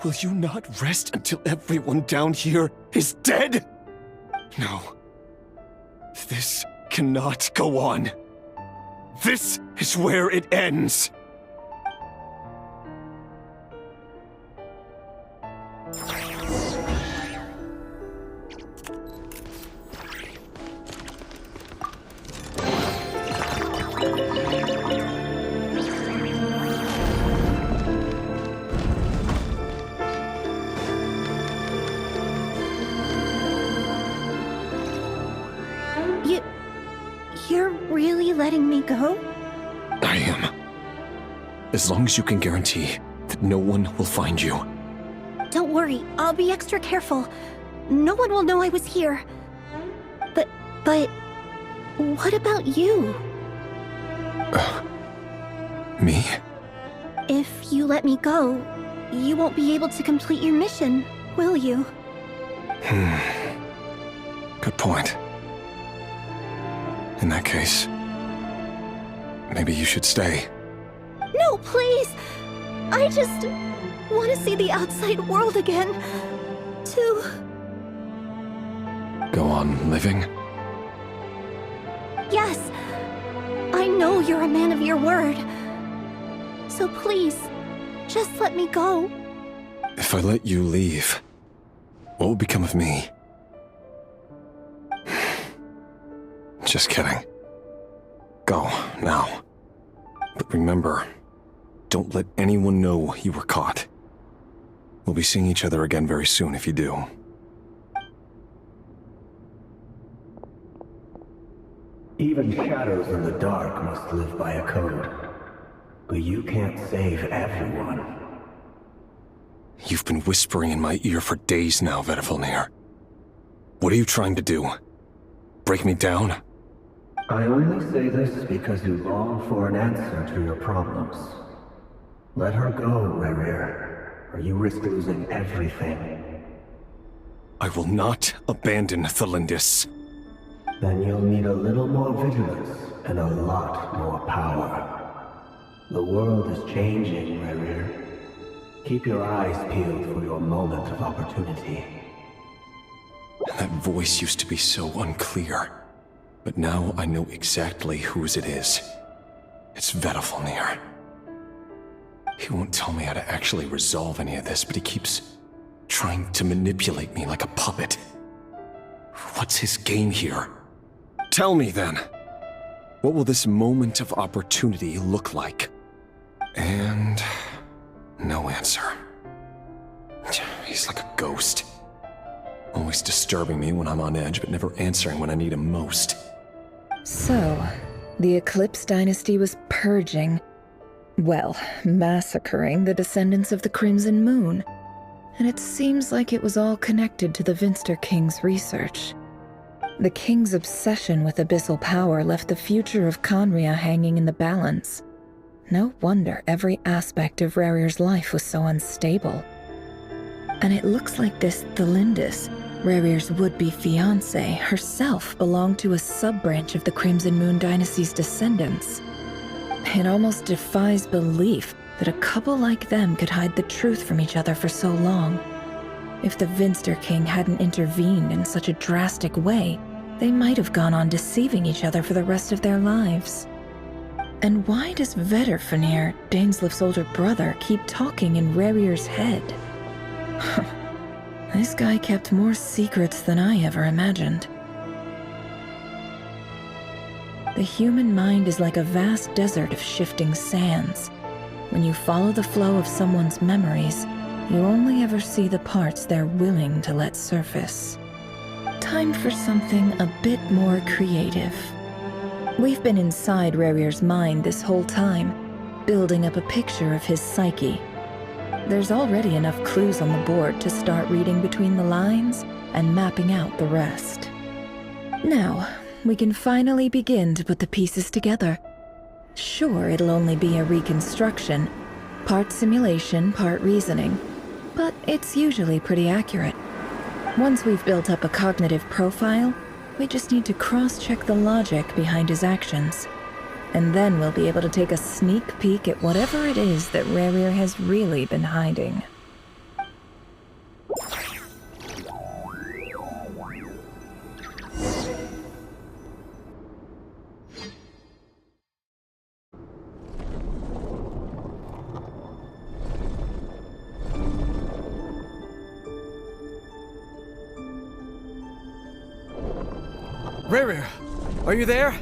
Will you not rest until everyone down here is dead? No. This cannot go on. This is where it ends. You're really letting me go? I am. As long as you can guarantee that no one will find you. Don't worry, I'll be extra careful. No one will know I was here. But what about you? Me? If you let me go, you won't be able to complete your mission, will you? Good point. In that case, maybe you should stay. No, please! I just want to see the outside world again. To... Go on living? Yes. I know you're a man of your word. So please, just let me go. If I let you leave, what will become of me? Just kidding. Go, now. But remember, don't let anyone know you were caught. We'll be seeing each other again very soon if you do. Even shadows in the dark must live by a code. But you can't save everyone. You've been whispering in my ear for days now, Vedafilnir. What are you trying to do? Break me down? I only say this because you long for an answer to your problems. Let her go, Rerir, or you risk losing everything. I will not abandon Thalindis. Then you'll need a little more vigilance and a lot more power. The world is changing, Rerir. Keep your eyes peeled for your moment of opportunity. That voice used to be so unclear. But now I know exactly whose it is. It's Vedafilnir. He won't tell me how to actually resolve any of this, but he keeps trying to manipulate me like a puppet. What's his game here? Tell me then. What will this moment of opportunity look like? And no answer. He's like a ghost. Always disturbing me when I'm on edge, but never answering when I need him most. So, the Eclipse Dynasty was purging, well, massacring the descendants of the Crimson Moon. And it seems like it was all connected to the Vinster King's research. The King's obsession with abyssal power left the future of Conria hanging in the balance. No wonder every aspect of Rerir's life was so unstable. And it looks like this Thalindis, Rerir's would-be fiancée, herself belonged to a sub-branch of the Crimson Moon Dynasty's descendants. It almost defies belief that a couple like them could hide the truth from each other for so long. If the Vinster King hadn't intervened in such a drastic way, they might have gone on deceiving each other for the rest of their lives. And why does Vedafilnir, Daneslif's older brother, keep talking in Rerir's head? This guy kept more secrets than I ever imagined. The human mind is like a vast desert of shifting sands. When you follow the flow of someone's memories, you only ever see the parts they're willing to let surface. Time for something a bit more creative. We've been inside Rerir's mind this whole time, building up a picture of his psyche. There's already enough clues on the board to start reading between the lines and mapping out the rest. Now, we can finally begin to put the pieces together. Sure, it'll only be a reconstruction, part simulation, part reasoning, but it's usually pretty accurate. Once we've built up a cognitive profile, we just need to cross-check the logic behind his actions. And then we'll be able to take a sneak peek at whatever it is that Rerir has really been hiding. Rerir, are you there?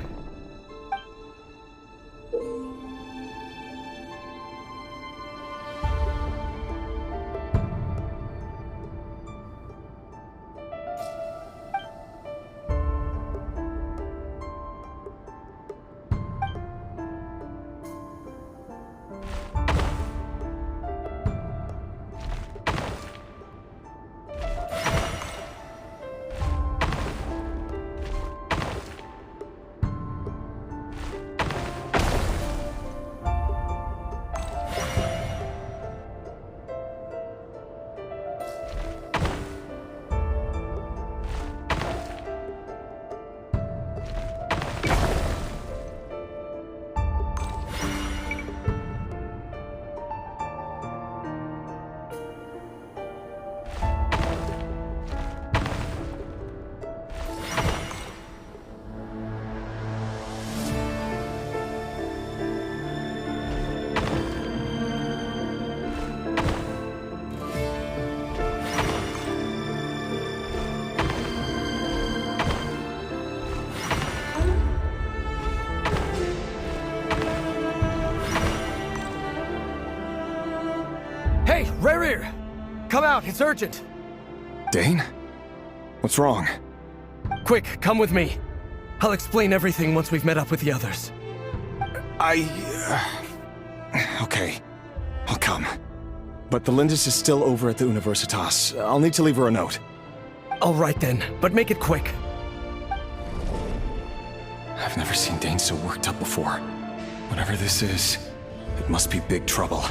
Hey, Rerir! come out, it's urgent! Dane? What's wrong? Quick, come with me. I'll explain everything once we've met up with the others. Okay, I'll come. But the Lindis is still over at the Universitas. I'll need to leave her a note. All right then, but make it quick. I've never seen Dane so worked up before. Whatever this is, it must be big trouble.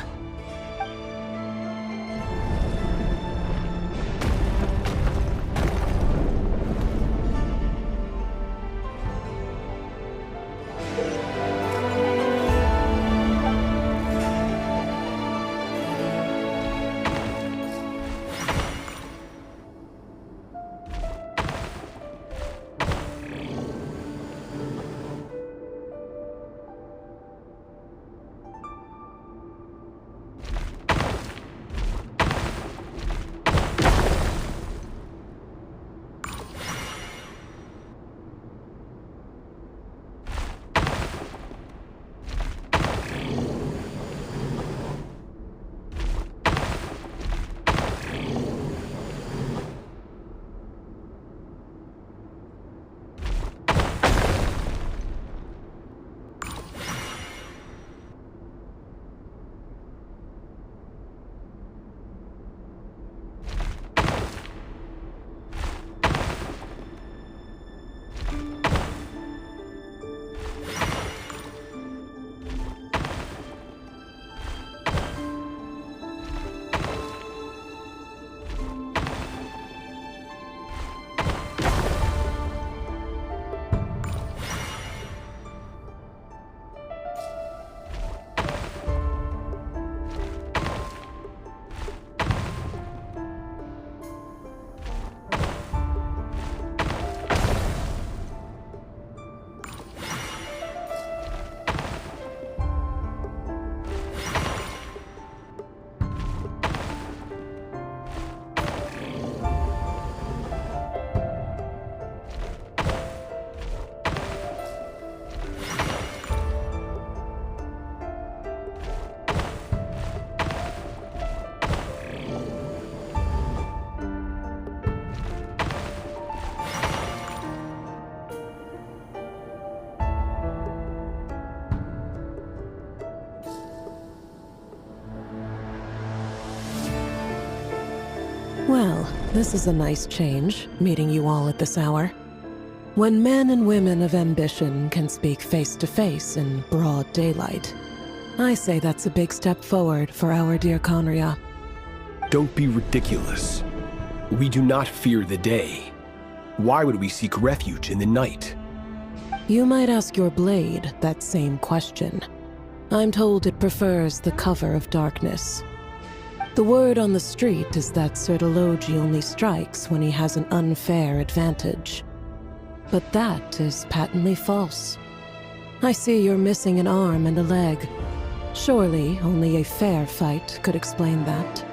Well, this is a nice change, meeting you all at this hour. When men and women of ambition can speak face to face in broad daylight, I say that's a big step forward for our dear Conria. Don't be ridiculous. We do not fear the day. Why would we seek refuge in the night? You might ask your blade that same question. I'm told it prefers the cover of darkness. The word on the street is that Sir Elegy only strikes when he has an unfair advantage. But that is patently false. I see you're missing an arm and a leg. Surely only a fair fight could explain that.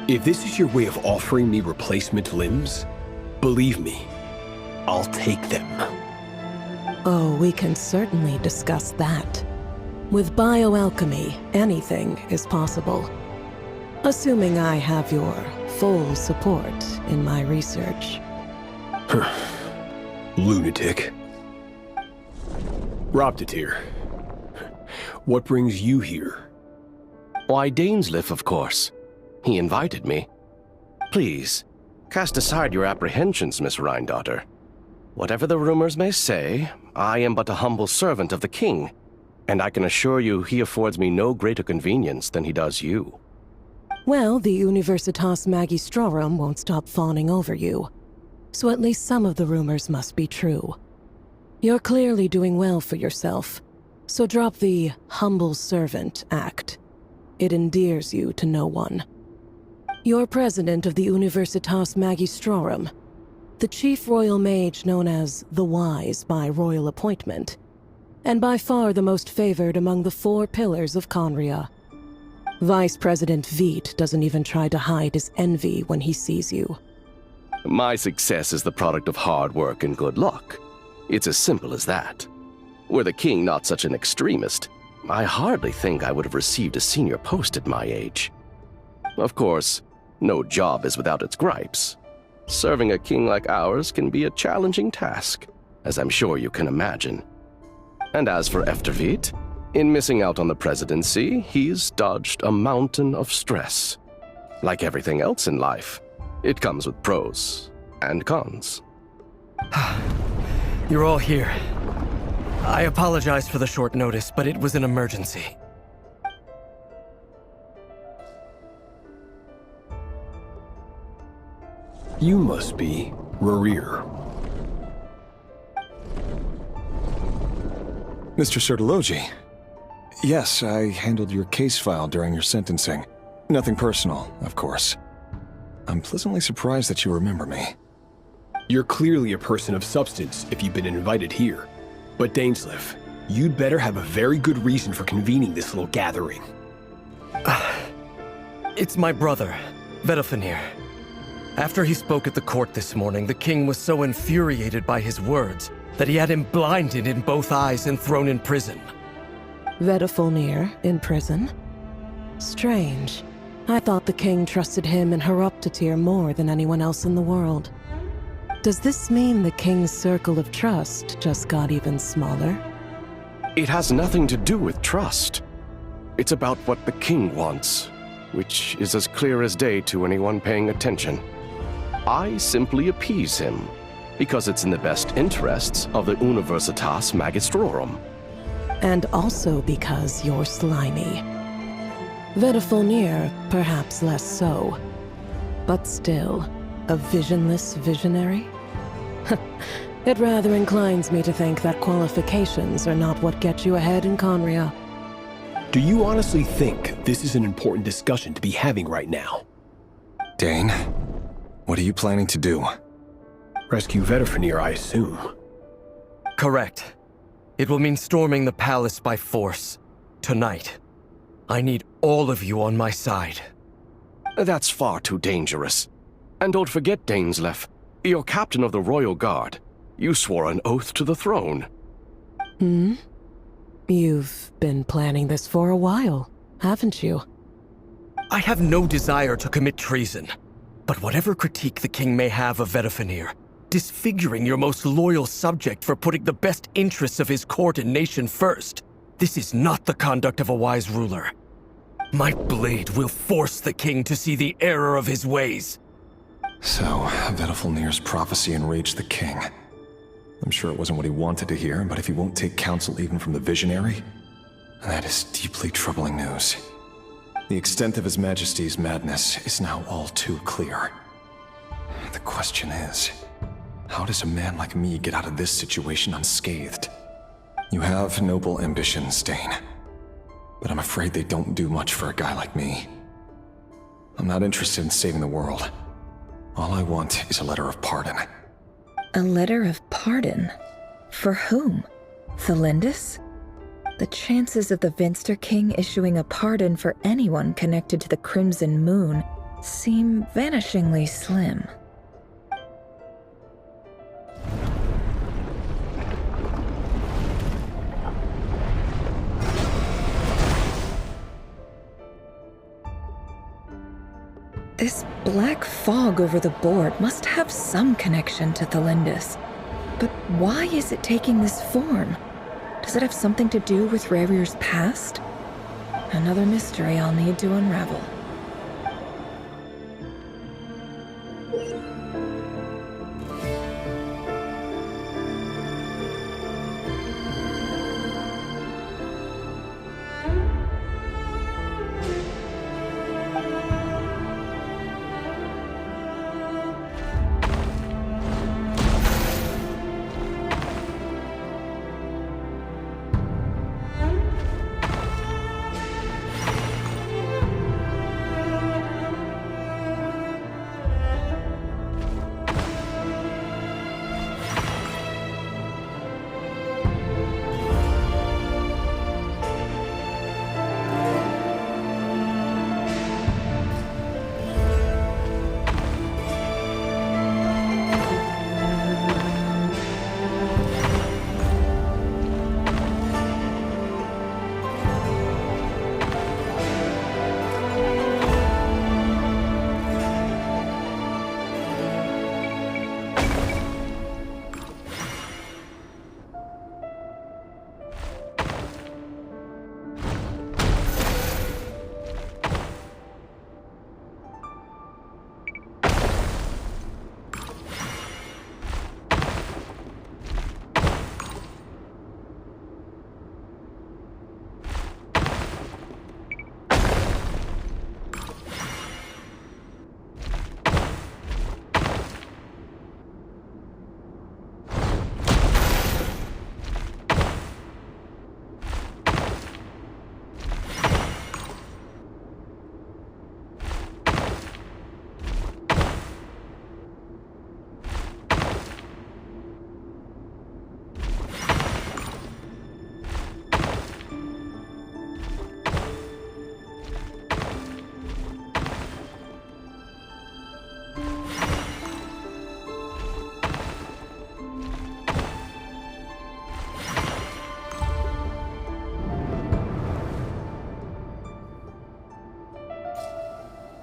If this is your way of offering me replacement limbs, believe me, I'll take them. Oh, we can certainly discuss that. With bioalchemy, anything is possible. Assuming I have your full support in my research. Lunatic. Robtatir, what brings you here? Why, Dainsleif, of course. He invited me. Please, cast aside your apprehensions, Miss Rhindaughter. Whatever the rumors may say, I am but a humble servant of the king, and I can assure you he affords me no greater convenience than he does you. Well, the Universitas Magistrorum won't stop fawning over you. So at least some of the rumors must be true. You're clearly doing well for yourself, so drop the humble servant act. It endears you to no one. You're president of the Universitas Magistrorum, the chief royal mage known as the Wise by royal appointment, and by far the most favored among the 4 pillars of Conria. Vice President Veit doesn't even try to hide his envy when he sees you. My success is the product of hard work and good luck. It's as simple as that. Were the king not such an extremist, I hardly think I would have received a senior post at my age. Of course, No job is without its gripes. Serving a king like ours can be a challenging task, as I'm sure you can imagine. And as for Eftervit, in missing out on the presidency, he's dodged a mountain of stress. Like everything else in life, it comes with pros and cons. You're all here. I apologize for the short notice, but it was an emergency. You must be Rurir. Mr. Sertologi. Yes, I handled your case file during your sentencing. Nothing personal, of course. I'm pleasantly surprised that you remember me. You're clearly a person of substance if you've been invited here. But Dainsleif, you'd better have a very good reason for convening this little gathering. It's my brother, Vedafenir. After he spoke at the court this morning, the king was so infuriated by his words that he had him blinded in both eyes and thrown in prison. Vedafenir in prison? Strange. I thought the king trusted him and Horoptatyr more than anyone else in the world. Does this mean the king's circle of trust just got even smaller? It has nothing to do with trust. It's about what the king wants, which is as clear as day to anyone paying attention. I simply appease him, because it's in the best interests of the Universitas Magistrorum. And also because you're slimy. Vedafenir, perhaps less so. But still, a visionless visionary? It rather inclines me to think that qualifications are not what get you ahead in Conria. Do you honestly think this is an important discussion to be having right now? Dane, what are you planning to do? Rescue Vedafenir, I assume. Correct. It will mean storming the palace by force. Tonight. I need all of you on my side. That's far too dangerous. And don't forget, Dainsleif, you're captain of the Royal Guard. You swore an oath to the throne. Hmm? You've been planning this for a while, haven't you? I have no desire to commit treason. But whatever critique the king may have of Vedafenir, disfiguring your most loyal subject for putting the best interests of his court and nation first, this is not the conduct of a wise ruler. My blade will force the king to see the error of his ways. So, Vedafenir's prophecy enraged the king. I'm sure it wasn't what he wanted to hear, but if he won't take counsel even from the visionary, that is deeply troubling news. The extent of His Majesty's madness is now all too clear. The question is, how does a man like me get out of this situation unscathed? You have noble ambitions, Dane, but I'm afraid they don't do much for a guy like me. I'm not interested in saving the world. All I want is a letter of pardon. A letter of pardon? For whom? Thelindis? The chances of the Vinster King issuing a pardon for anyone connected to the Crimson Moon seem vanishingly slim. This black fog over the board must have some connection to Thelindis. But why is it taking this form? Does it have something to do with Rurir's past? Another mystery I'll need to unravel.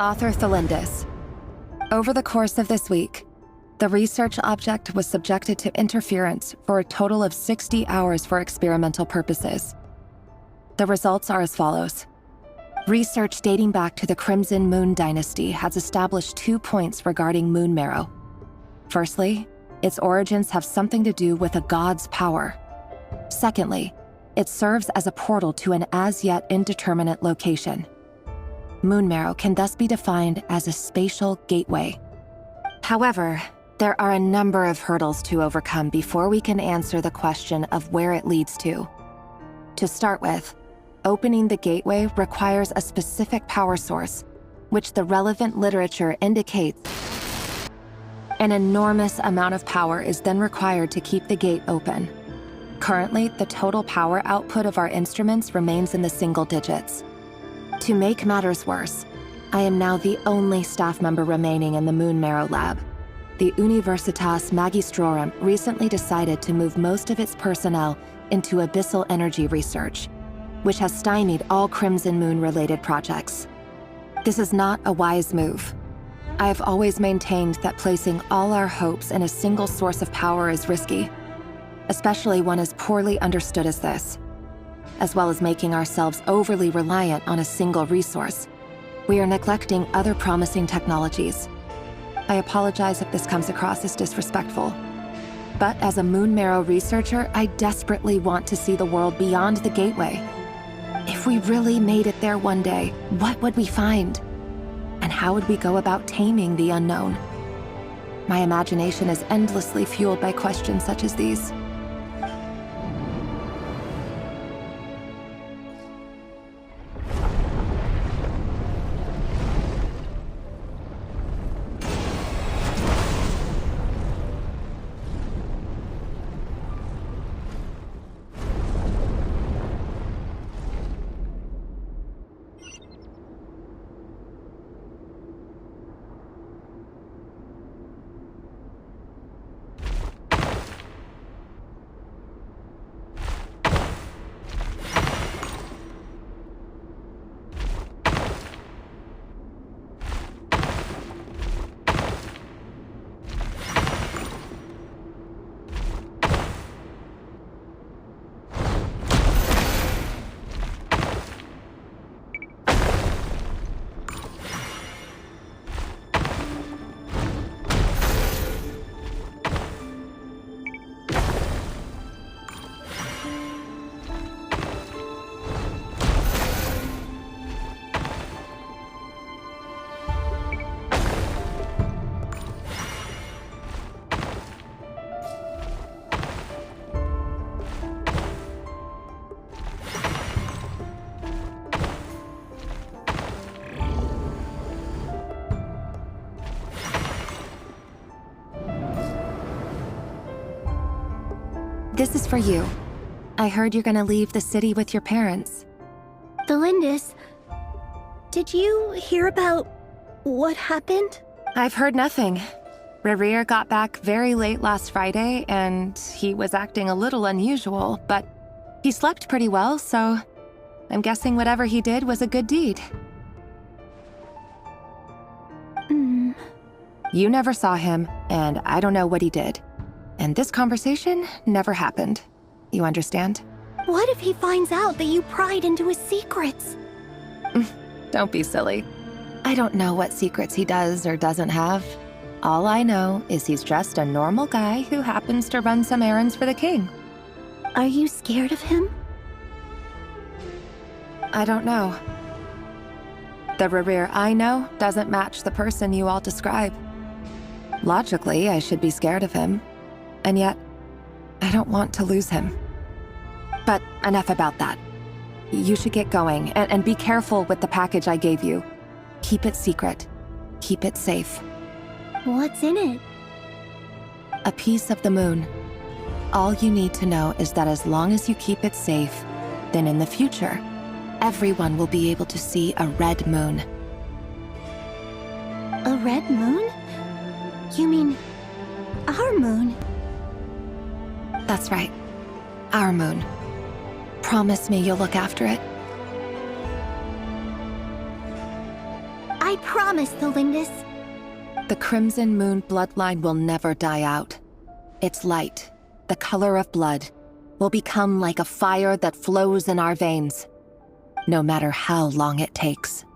Author Thelindis. Over the course of this week, the research object was subjected to interference for a total of 60 hours for experimental purposes. The results are as follows. Research dating back to the Crimson Moon Dynasty has established 2 points regarding moon marrow. Firstly, its origins have something to do with a god's power. Secondly, it serves as a portal to an as-yet indeterminate location. Moon marrow can thus be defined as a spatial gateway. However, there are a number of hurdles to overcome before we can answer the question of where it leads to. To start with, opening the gateway requires a specific power source, which the relevant literature indicates. An enormous amount of power is then required to keep the gate open. Currently, the total power output of our instruments remains in the single digits. To make matters worse, I am now the only staff member remaining in the Moon Marrow lab. The Universitas Magistrorum recently decided to move most of its personnel into abyssal energy research, which has stymied all Crimson Moon-related projects. This is not a wise move. I have always maintained that placing all our hopes in a single source of power is risky, especially one as poorly understood as this. As well as making ourselves overly reliant on a single resource, we are neglecting other promising technologies. I apologize if this comes across as disrespectful. But as a Moon Marrow researcher, I desperately want to see the world beyond the gateway. If we really made it there one day, what would we find? And how would we go about taming the unknown? My imagination is endlessly fueled by questions such as these. This is for you. I heard you're gonna leave the city with your parents. Thelindis, did you hear about what happened? I've heard nothing. Rerir got back very late last Friday, and he was acting a little unusual, but he slept pretty well, so I'm guessing whatever he did was a good deed. You never saw him, and I don't know what he did. And this conversation never happened. You understand? What if he finds out that you pried into his secrets? Don't be silly. I don't know what secrets he does or doesn't have. All I know is he's just a normal guy who happens to run some errands for the king. Are you scared of him? I don't know. The Rerir I know doesn't match the person you all describe. Logically, I should be scared of him. And yet, I don't want to lose him. But enough about that. You should get going, and be careful with the package I gave you. Keep it secret. Keep it safe. What's in it? A piece of the moon. All you need to know is that as long as you keep it safe, then in the future, everyone will be able to see a red moon. A red moon? You mean our moon? That's right. Our moon. Promise me you'll look after it. I promise, the Lindis. The Crimson Moon bloodline will never die out. Its light, the color of blood, will become like a fire that flows in our veins, no matter how long it takes.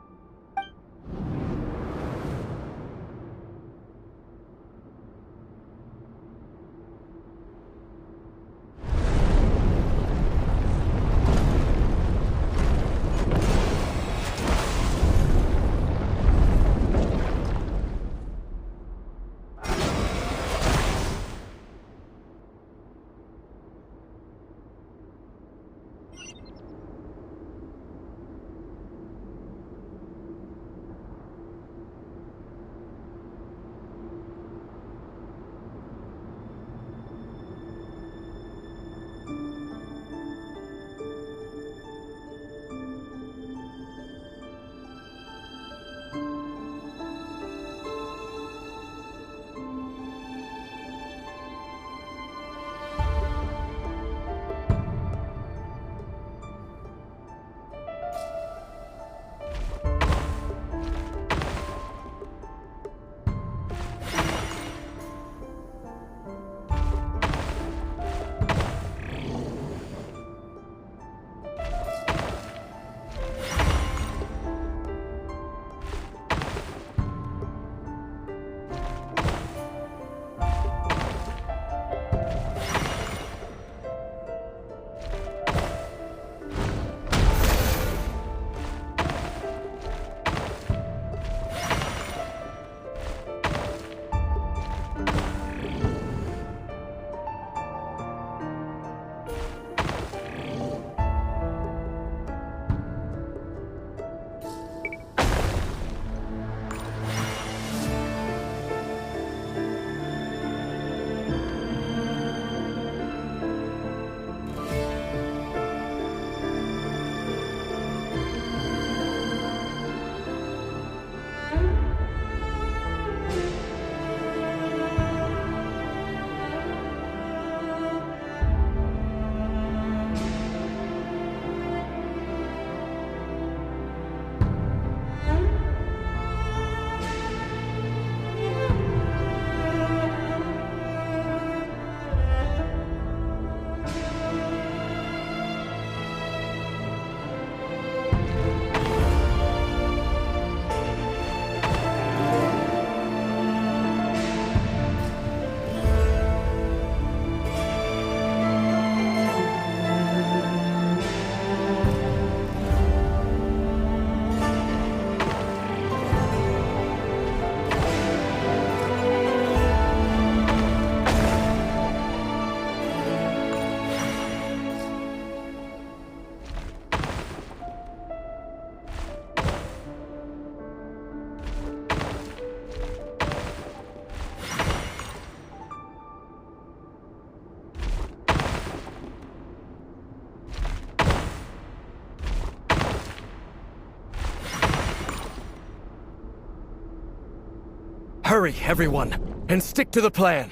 Hurry, everyone, and stick to the plan.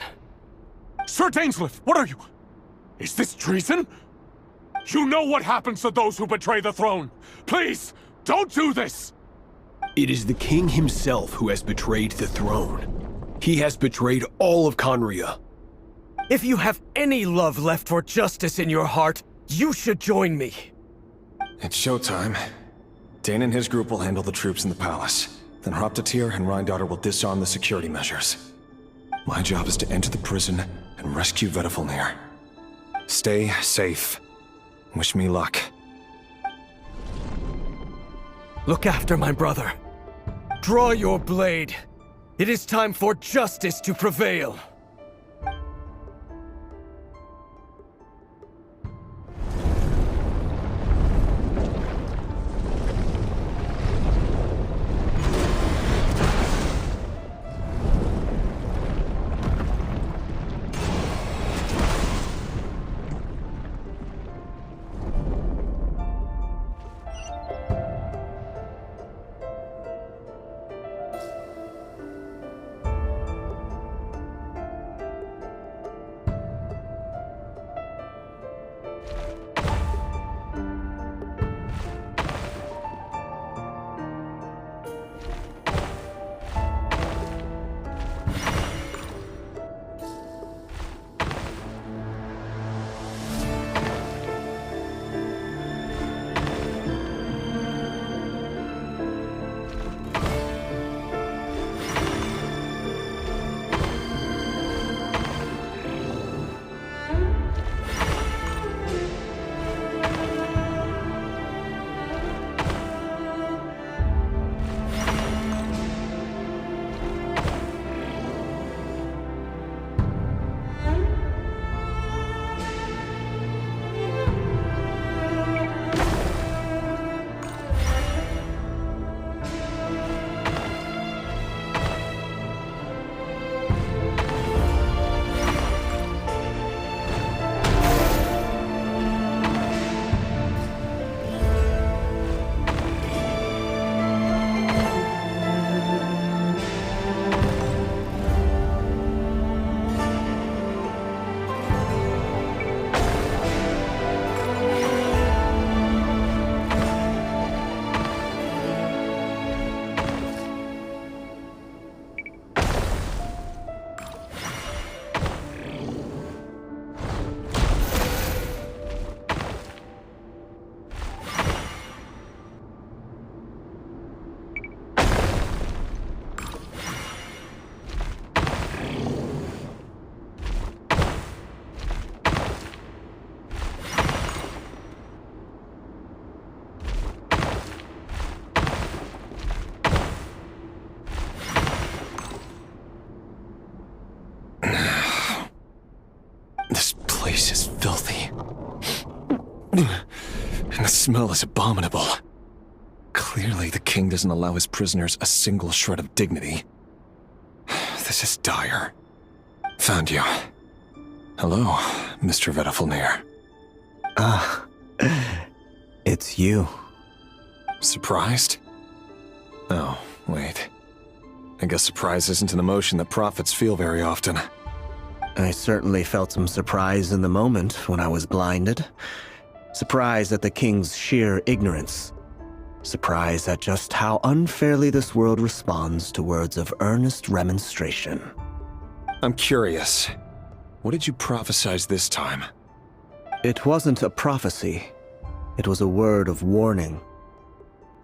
Sir Dainsleif, what are you? Is this treason? You know what happens to those who betray the throne. Please, don't do this! It is the king himself who has betrayed the throne. He has betrayed all of Conria. If you have any love left for justice in your heart, you should join me. It's showtime. Dane and his group will handle the troops in the palace. Then Hraptatir and Rheindotter will disarm the security measures. My job is to enter the prison and rescue Vedifalnir. Stay safe. Wish me luck. Look after my brother. Draw your blade. It is time for justice to prevail. place is filthy. And the smell is abominable. Clearly, the king doesn't allow his prisoners a single shred of dignity. This is dire. Found you. Hello, Mr. Vedafulnir. Ah, it's you. Surprised? Oh, wait. I guess surprise isn't an emotion that prophets feel very often. I certainly felt some surprise in the moment when I was blinded. Surprise at the king's sheer ignorance. Surprise at just how unfairly this world responds to words of earnest remonstration. I'm curious. What did you prophesize this time? It wasn't a prophecy. It was a word of warning.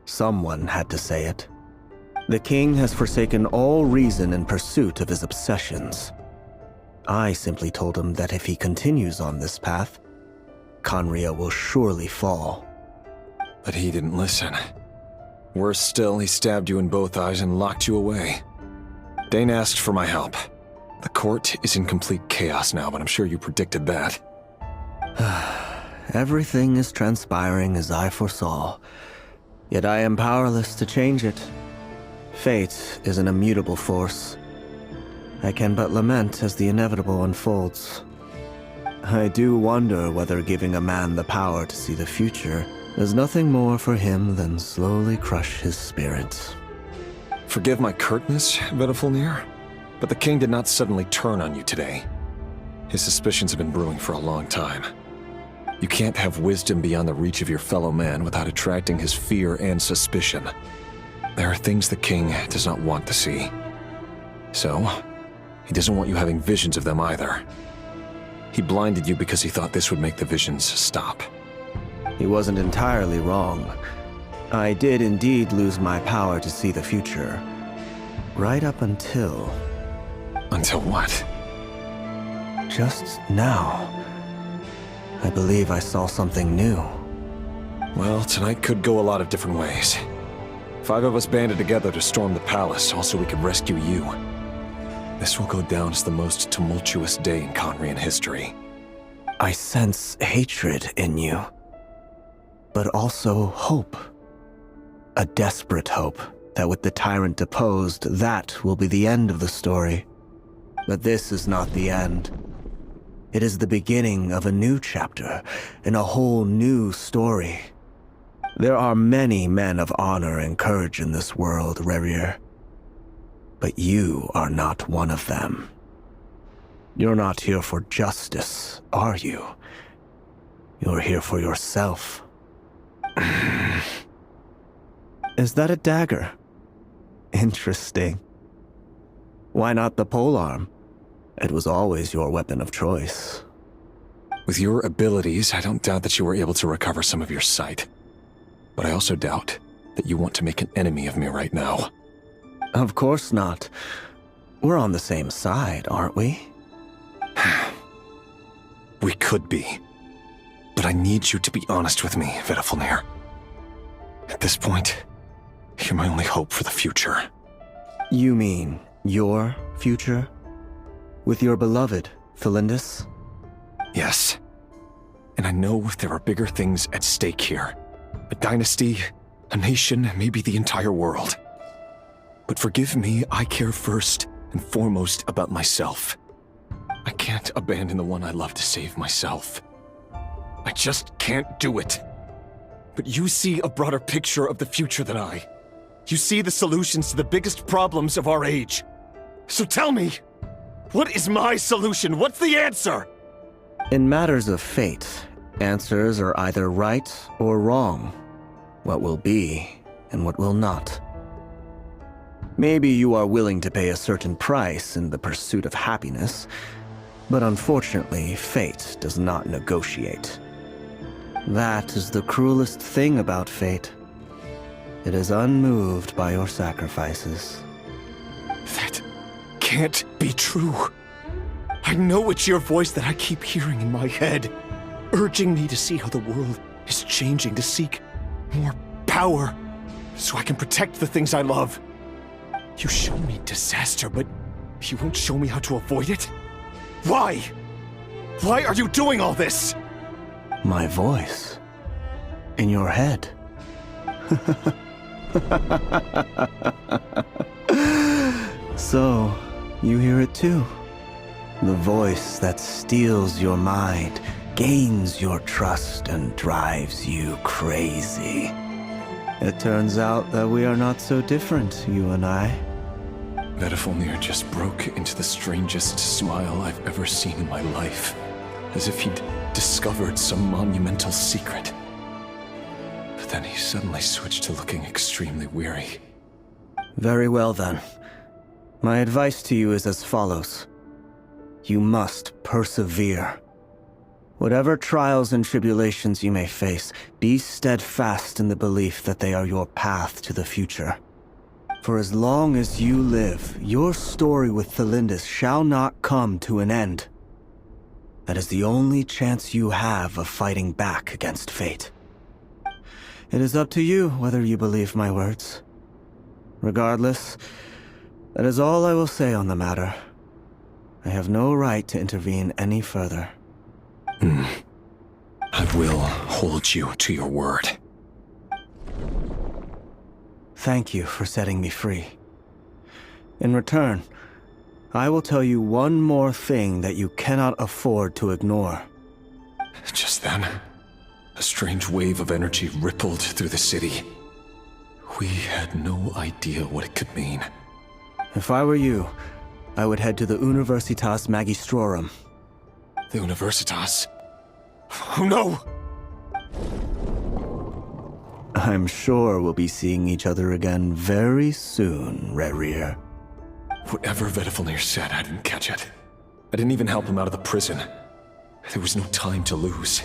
Someone had to say it. The king has forsaken all reason in pursuit of his obsessions. I simply told him that if he continues on this path, Khaenri'ah will surely fall. But he didn't listen. Worse still, he stabbed you in both eyes and locked you away. Dane asked for my help. The court is in complete chaos now, but I'm sure you predicted that. Everything is transpiring as I foresaw, yet I am powerless to change it. Fate is an immutable force. I can but lament as the inevitable unfolds. I do wonder whether giving a man the power to see the future is nothing more for him than slowly crush his spirit. Forgive my curtness, Vedafulnir, but the king did not suddenly turn on you today. His suspicions have been brewing for a long time. You can't have wisdom beyond the reach of your fellow man without attracting his fear and suspicion. There are things the king does not want to see. So, he doesn't want you having visions of them either. He blinded you because he thought this would make the visions stop. He wasn't entirely wrong. I did indeed lose my power to see the future. Right up until... Until what? Just now. I believe I saw something new. Well, tonight could go a lot of different ways. 5 of us banded together to storm the palace, also we could rescue you. This will go down as the most tumultuous day in Khaenri'ah history. I sense hatred in you. But also hope. A desperate hope that with the tyrant deposed, that will be the end of the story. But this is not the end. It is the beginning of a new chapter, in a whole new story. There are many men of honor and courage in this world, Rerir. But you are not one of them. You're not here for justice, are you? You're here for yourself. Is that a dagger? Interesting. Why not the polearm? It was always your weapon of choice. With your abilities, I don't doubt that you were able to recover some of your sight. But I also doubt that you want to make an enemy of me right now. Of course not. We're on the same side, aren't we? We could be. But I need you to be honest with me, Vedafulnir. At this point, you're my only hope for the future. You mean your future? With your beloved, Felindus? Yes. And I know there are bigger things at stake here. A dynasty, a nation, maybe the entire world. But forgive me, I care first and foremost about myself. I can't abandon the one I love to save myself. I just can't do it. But you see a broader picture of the future than I. You see the solutions to the biggest problems of our age. So tell me, what is my solution? What's the answer? In matters of fate, answers are either right or wrong. What will be and what will not. Maybe you are willing to pay a certain price in the pursuit of happiness, but unfortunately, fate does not negotiate. That is the cruelest thing about fate. It is unmoved by your sacrifices. That can't be true. I know it's your voice that I keep hearing in my head, urging me to see how the world is changing, to seek more power, so I can protect the things I love. You show me disaster, but you won't show me how to avoid it? Why? Why are you doing all this? My voice. In your head. So, you hear it too. The voice that steals your mind, gains your trust, and drives you crazy. It turns out that we are not so different, you and I. Vedifalnir just broke into the strangest smile I've ever seen in my life, as if he'd discovered some monumental secret. But then he suddenly switched to looking extremely weary. Very well then. My advice to you is as follows. You must persevere. Whatever trials and tribulations you may face, be steadfast in the belief that they are your path to the future. For as long as you live, your story with Thelindis shall not come to an end. That is the only chance you have of fighting back against fate. It is up to you whether you believe my words. Regardless, that is all I will say on the matter. I have no right to intervene any further. I will hold you to your word. Thank you for setting me free. In return, I will tell you one more thing that you cannot afford to ignore. Just then, a strange wave of energy rippled through the city. We had no idea what it could mean. If I were you, I would head to the Universitas Magistrorum. The Universitas? Oh no! I'm sure we'll be seeing each other again very soon, Rerir. Whatever Vedifalnir said, I didn't catch it. I didn't even help him out of the prison. There was no time to lose.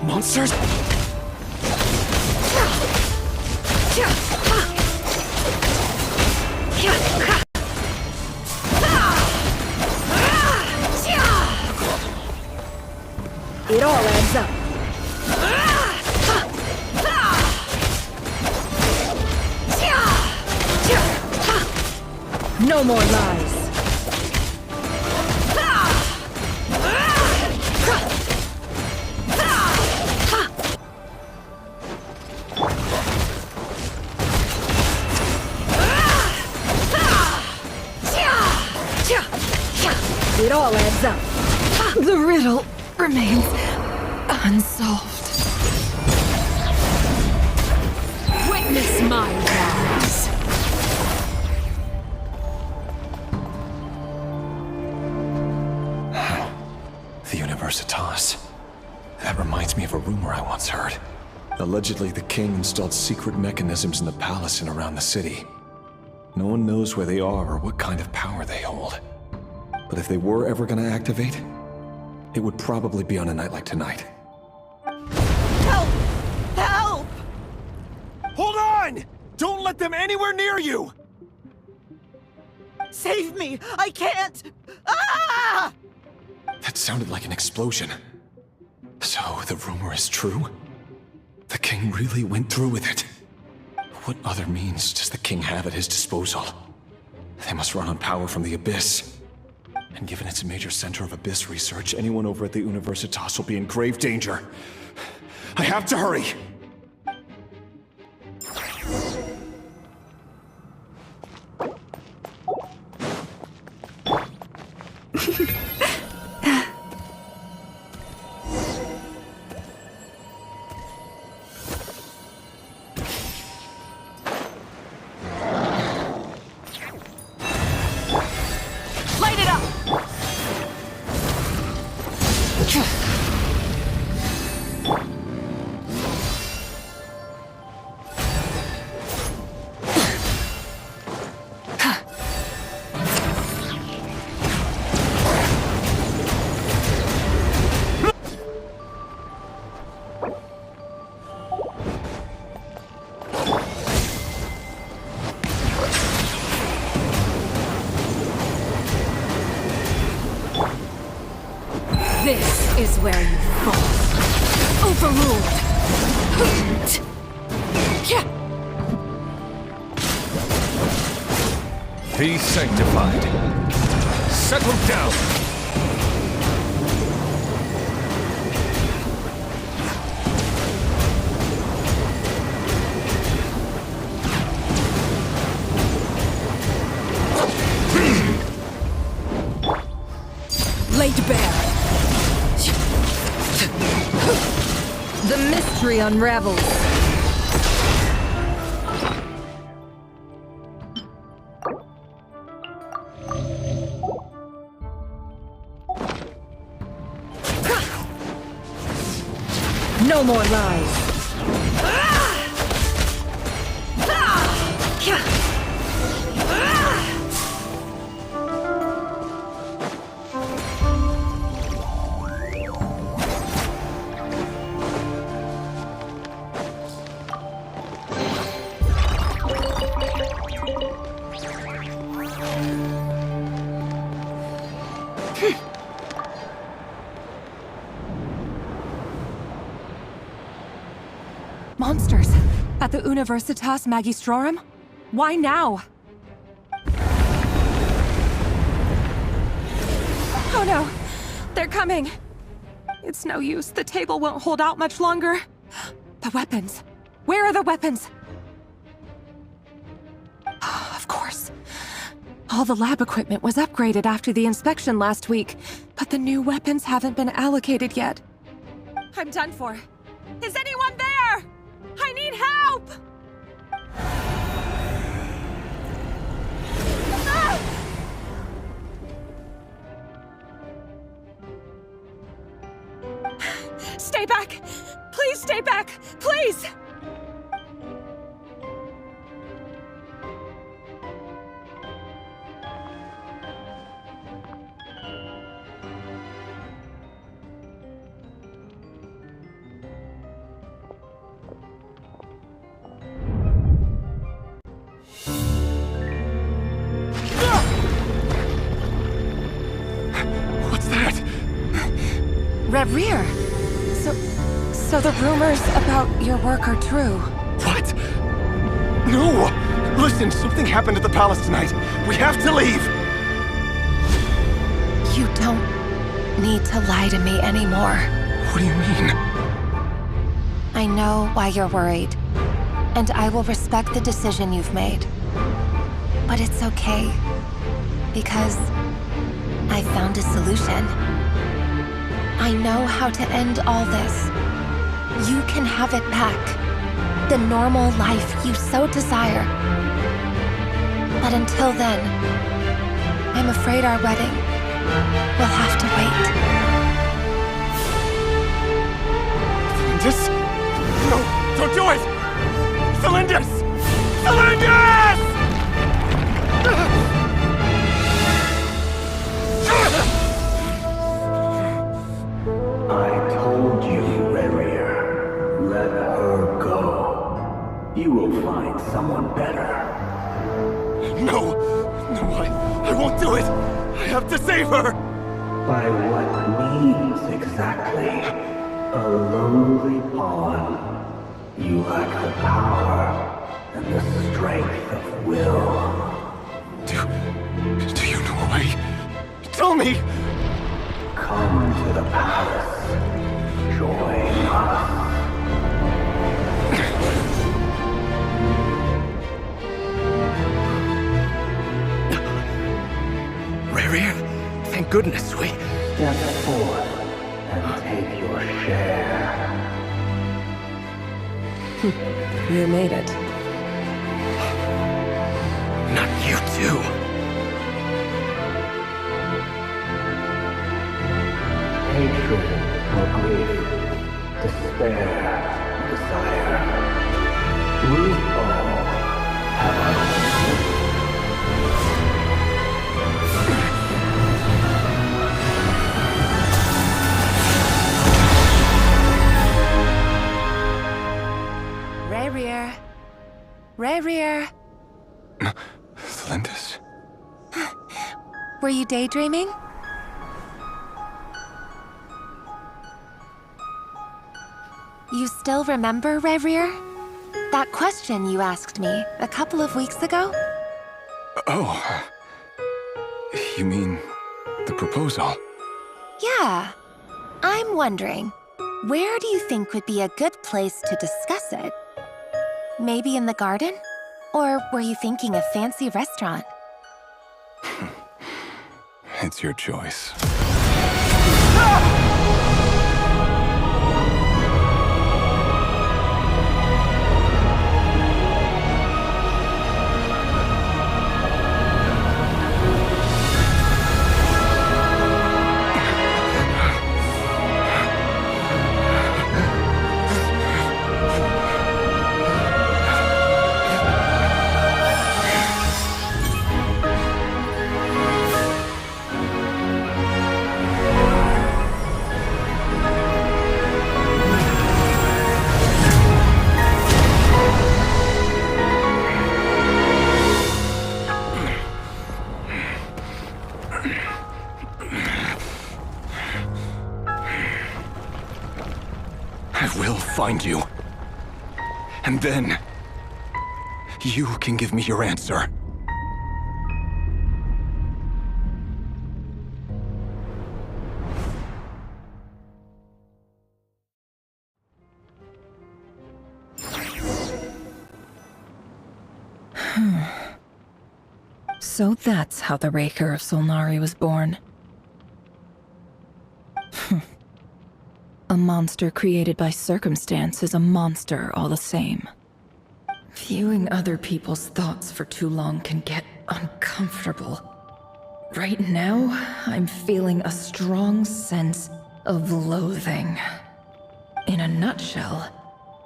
Monsters? It all adds up. No more lies. It all adds up. The riddle remains unsolved. Witness my rise. The Universitas. That reminds me of a rumor I once heard. Allegedly, the king installed secret mechanisms in the palace and around the city. No one knows where they are or what kind of power they hold. But if they were ever going to activate, it would probably be on a night like tonight. Help! Help! Hold on! Don't let them anywhere near you! Save me! I can't! Ah! That sounded like an explosion. So, the rumor is true? The king really went through with it? What other means does the king have at his disposal? They must run on power from the Abyss. And given it's a major center of Abyss research, anyone over at the Universitas will be in grave danger. I have to hurry! This is where you fall. Overruled. Be sanctified. Settle down. Laid bare. The mystery unravels. No more lies. Monsters. At the Universitas Magistrorum? Why now? Oh no! They're coming! It's no use. The table won't hold out much longer. The weapons. Where are the weapons? Of course. All the lab equipment was upgraded after the inspection last week, but the new weapons haven't been allocated yet. I'm done for. Is anyone there? I need help! Stay back! Please stay back! Please! Rear. So the rumors about your work are true. What? No! Listen, something happened at the palace tonight. We have to leave! You don't need to lie to me anymore. What do you mean? I know why you're worried, and I will respect the decision you've made. But it's okay, because I found a solution. I know how to end all this. You can have it back. The normal life you so desire. But until then, I'm afraid our wedding will have to wait. Cylinders? No, don't do it! Cylinders! Cylinders! I told you, Rerir. Let her go. You will find someone better. No! No, I won't do it! I have to save her! By what means exactly? A lowly pawn. You lack the power and the strength of will. Do you know a way? Tell me! Come to the palace. Join us. Rerir, thank goodness we... Step forth and take your share. You made it. Not you too. Hatred or grief, despair or desire. We all have our own. Rerir. Rerir. Cylinders? Were you daydreaming? You still remember, Rerir? That question you asked me a couple of weeks ago? Oh. You mean the proposal? Yeah. I'm wondering, where do you think would be a good place to discuss it? Maybe in the garden? Or were you thinking a fancy restaurant? It's your choice. Find you. And then, you can give me your answer. So that's how the Raker of Solnari was born. A monster created by circumstance is a monster all the same. Viewing other people's thoughts for too long can get uncomfortable. Right now, I'm feeling a strong sense of loathing. In a nutshell,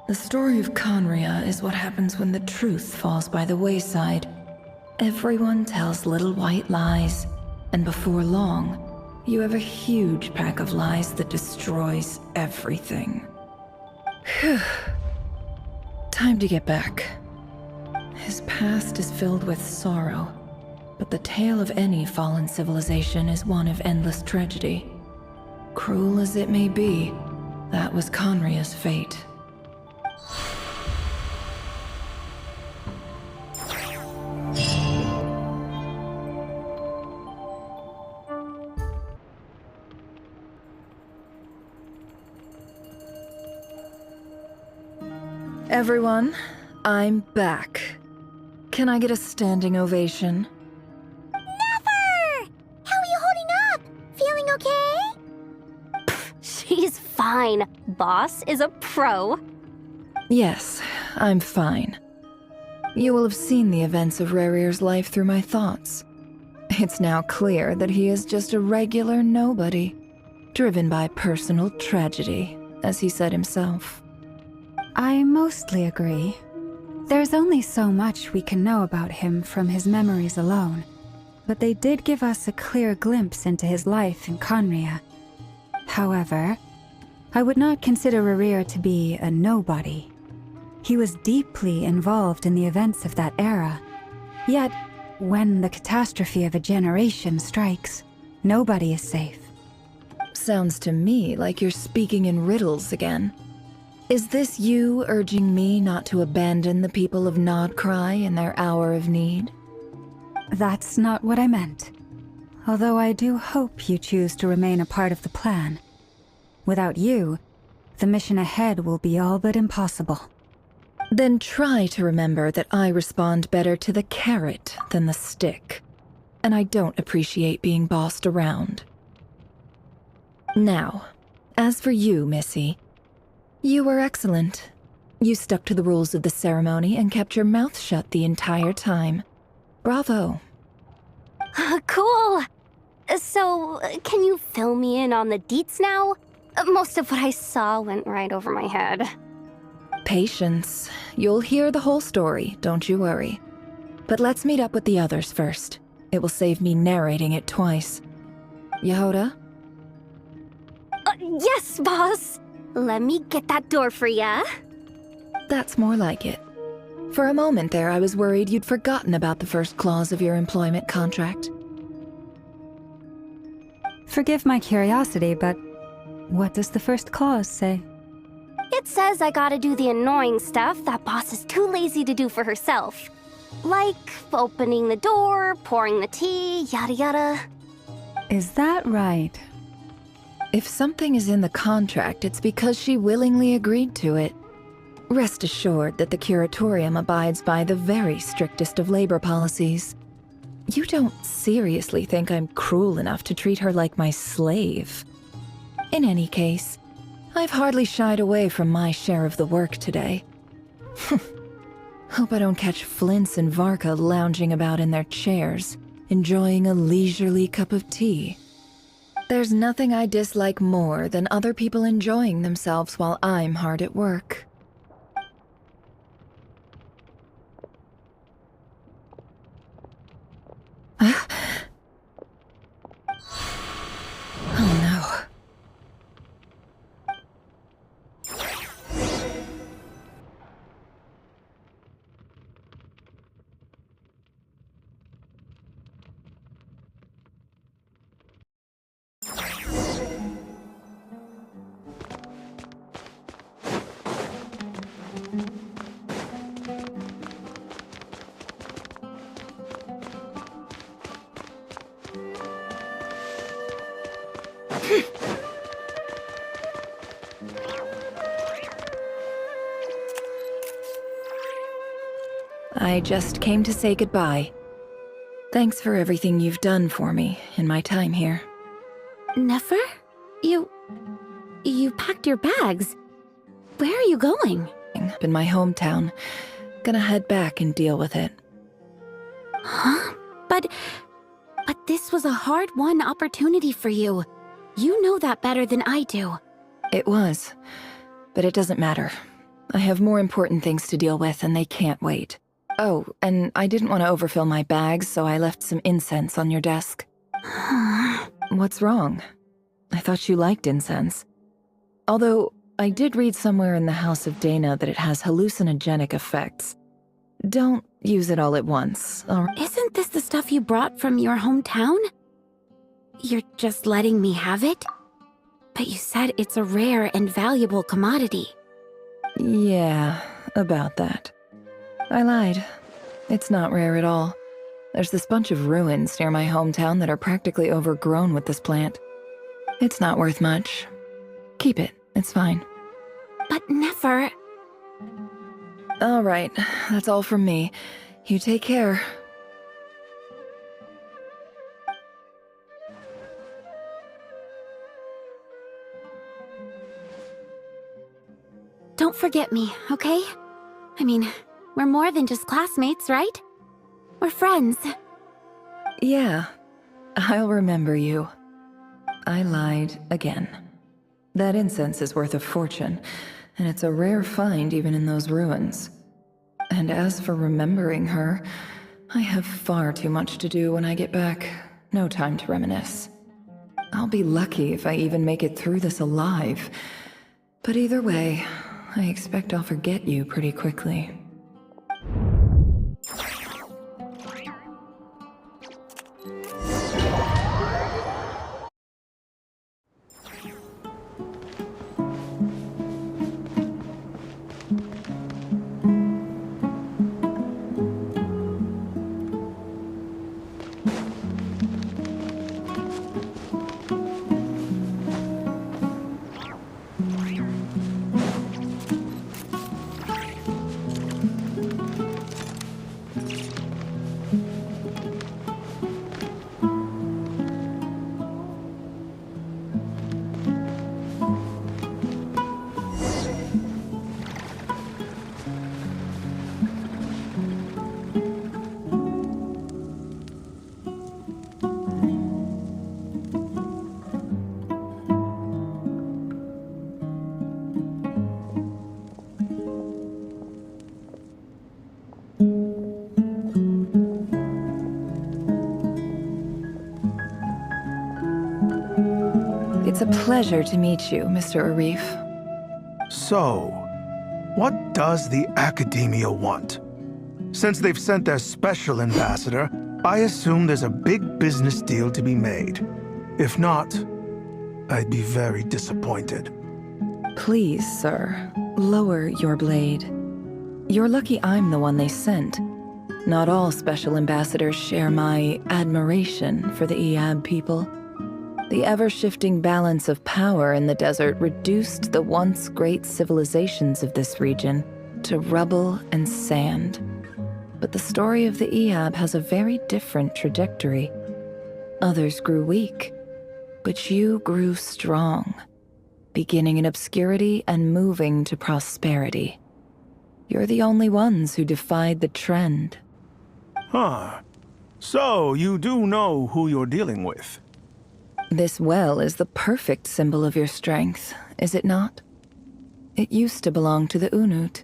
the story of Conria is what happens when the truth falls by the wayside. Everyone tells little white lies, and before long, you have a huge pack of lies that destroys everything. Phew. Time to get back. His past is filled with sorrow, but the tale of any fallen civilization is one of endless tragedy. Cruel as it may be, that was Conria's fate. Everyone, I'm back. Can I get a standing ovation? Never! How are you holding up? Feeling okay? She's fine. Boss is a pro. Yes, I'm fine. You will have seen the events of Rerir's life through my thoughts. It's now clear that he is just a regular nobody, driven by personal tragedy, as he said himself. I mostly agree. There's only so much we can know about him from his memories alone, but they did give us a clear glimpse into his life in Conria. However, I would not consider Rerir to be a nobody. He was deeply involved in the events of that era. Yet, when the catastrophe of a generation strikes, nobody is safe. Sounds to me like you're speaking in riddles again. Is this you urging me not to abandon the people of Nodcry in their hour of need? That's not what I meant. Although I do hope you choose to remain a part of the plan. Without you, the mission ahead will be all but impossible. Then try to remember that I respond better to the carrot than the stick. And I don't appreciate being bossed around. Now, as for you, Missy, you were excellent. You stuck to the rules of the ceremony and kept your mouth shut the entire time. Bravo. Cool. So, can you fill me in on the deets now? Most of what I saw went right over my head. Patience. You'll hear the whole story, don't you worry. But let's meet up with the others first. It will save me narrating it twice. Yehoda? Yes, boss. Let me get that door for ya. That's more like it. For a moment there, I was worried you'd forgotten about the first clause of your employment contract. Forgive my curiosity, but what does the first clause say? It that says I gotta do the annoying stuff that boss is too lazy to do for herself. Like opening the door, pouring the tea, yada yada. Is that right? If something is in the contract, it's because she willingly agreed to it. Rest assured that the Curatorium abides by the very strictest of labor policies. You don't seriously think I'm cruel enough to treat her like my slave? In any case, I've hardly shied away from my share of the work today. Hope I don't catch Flintz and Varka lounging about in their chairs, enjoying a leisurely cup of tea. There's nothing I dislike more than other people enjoying themselves while I'm hard at work. Oh no. I just came to say goodbye. Thanks for everything you've done for me in my time here. Nefer? You packed your bags. Where are you going? In my hometown. Gonna head back and deal with it. Huh? But this was a hard-won opportunity for you. You know that better than I do. It was. But it doesn't matter. I have more important things to deal with and they can't wait. Oh, and I didn't want to overfill my bags, so I left some incense on your desk. What's wrong? I thought you liked incense. Although, I did read somewhere in the House of Dana that it has hallucinogenic effects. Don't use it all at once, alright? Isn't this the stuff you brought from your hometown? You're just letting me have it? But you said it's a rare and valuable commodity. Yeah, about that. I lied. It's not rare at all. There's this bunch of ruins near my hometown that are practically overgrown with this plant. It's not worth much. Keep it. It's fine. But Nefer... All right. That's all from me. You take care. Don't forget me, okay? I mean, we're more than just classmates, right? We're friends. Yeah. I'll remember you. I lied again. That incense is worth a fortune, and it's a rare find even in those ruins. And as for remembering her, I have far too much to do when I get back. No time to reminisce. I'll be lucky if I even make it through this alive. But either way, I expect I'll forget you pretty quickly. It's a pleasure to meet you, Mr. Arif. So, what does the Academia want? Since they've sent their special ambassador, I assume there's a big business deal to be made. If not, I'd be very disappointed. Please, sir. Lower your blade. You're lucky I'm the one they sent. Not all special ambassadors share my admiration for the Iab people. The ever-shifting balance of power in the desert reduced the once great civilizations of this region to rubble and sand. But the story of the Iab has a very different trajectory. Others grew weak, but you grew strong, beginning in obscurity and moving to prosperity. You're the only ones who defied the trend. Huh. So, you do know who you're dealing with? This well is the perfect symbol of your strength, is it not? It used to belong to the Unut,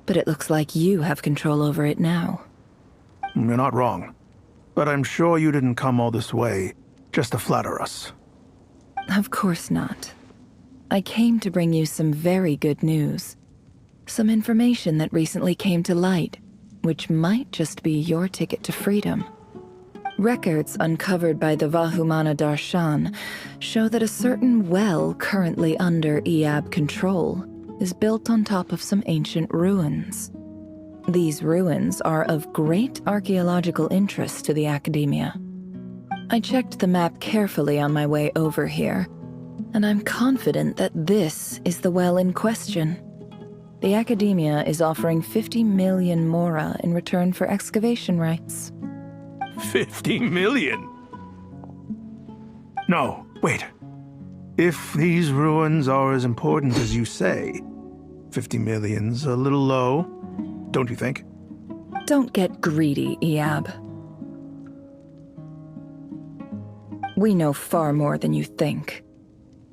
but it looks like you have control over it now. You're not wrong. But I'm sure you didn't come all this way just to flatter us. Of course not. I came to bring you some very good news. Some information that recently came to light, which might just be your ticket to freedom. Records uncovered by the Vahumana Darshan show that a certain well currently under Iab control is built on top of some ancient ruins. These ruins are of great archaeological interest to the Academia. I checked the map carefully on my way over here, and I'm confident that this is the well in question. The Academia is offering 50 million mora in return for excavation rights. 50 million? No, wait. If these ruins are as important as you say, 50 million's a little low, don't you think? Don't get greedy, Iab. We know far more than you think.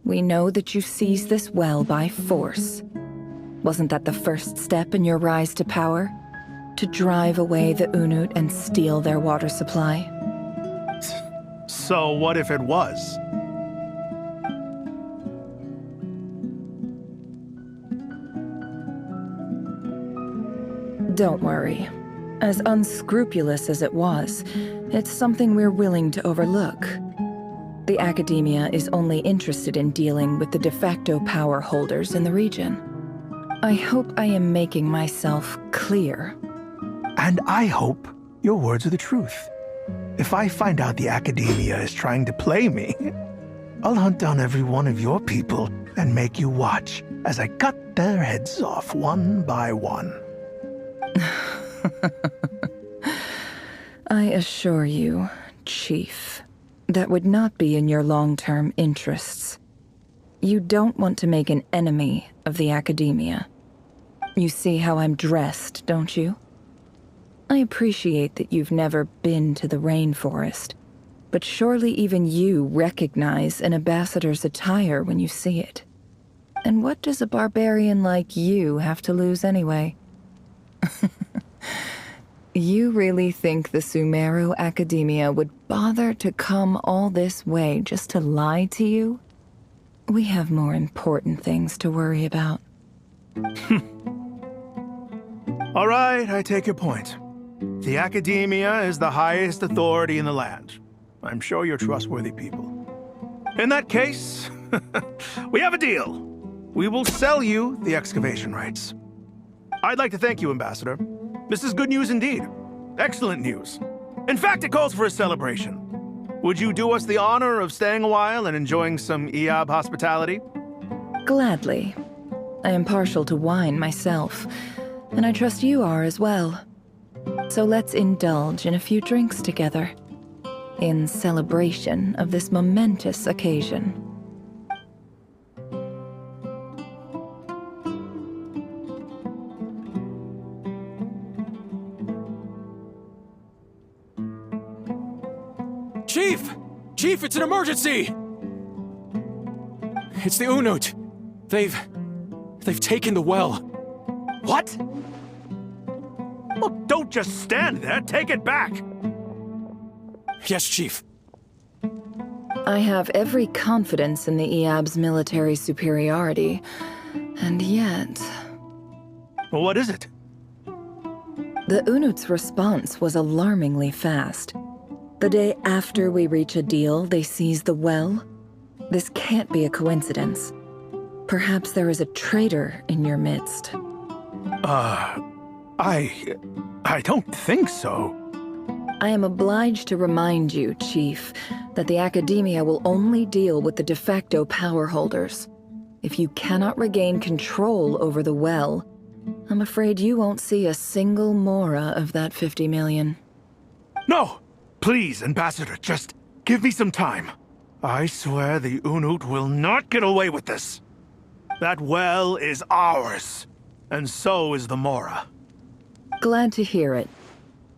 We know that you seized this well by force. Wasn't that the first step in your rise to power? To drive away the Unut and steal their water supply? So what if it was? Don't worry. As unscrupulous as it was, it's something we're willing to overlook. The Academia is only interested in dealing with the de facto power holders in the region. I hope I am making myself clear. And I hope your words are the truth. If I find out the Academia is trying to play me, I'll hunt down every one of your people and make you watch as I cut their heads off one by one. I assure you, Chief, that would not be in your long-term interests. You don't want to make an enemy of the Academia. You see how I'm dressed, don't you? I appreciate that you've never been to the rainforest, but surely even you recognize an ambassador's attire when you see it. And what does a barbarian like you have to lose anyway? You really think the Sumeru Academia would bother to come all this way just to lie to you? We have more important things to worry about. All right, I take your point. The Academia is the highest authority in the land. I'm sure you're trustworthy people. In that case, we have a deal. We will sell you the excavation rights. I'd like to thank you, Ambassador. This is good news indeed. Excellent news. In fact, it calls for a celebration. Would you do us the honor of staying a while and enjoying some Iab hospitality? Gladly. I am partial to wine myself, and I trust you are as well. So let's indulge in a few drinks together, in celebration of this momentous occasion. Chief! Chief, it's an emergency! It's the Unut. They've taken the well. What? Well, don't just stand there. Take it back. Yes, Chief. I have every confidence in the Iab's military superiority, and yet... Well, what is it? The Unut's response was alarmingly fast. The day after we reach a deal, they seize the well. This can't be a coincidence. Perhaps there is a traitor in your midst. I don't think so. I am obliged to remind you, Chief, that the Academia will only deal with the de facto power holders. If you cannot regain control over the well, I'm afraid you won't see a single mora of that 50 million. No! Please, Ambassador, just give me some time. I swear the Unut will not get away with this. That well is ours, and so is the mora. Glad to hear it.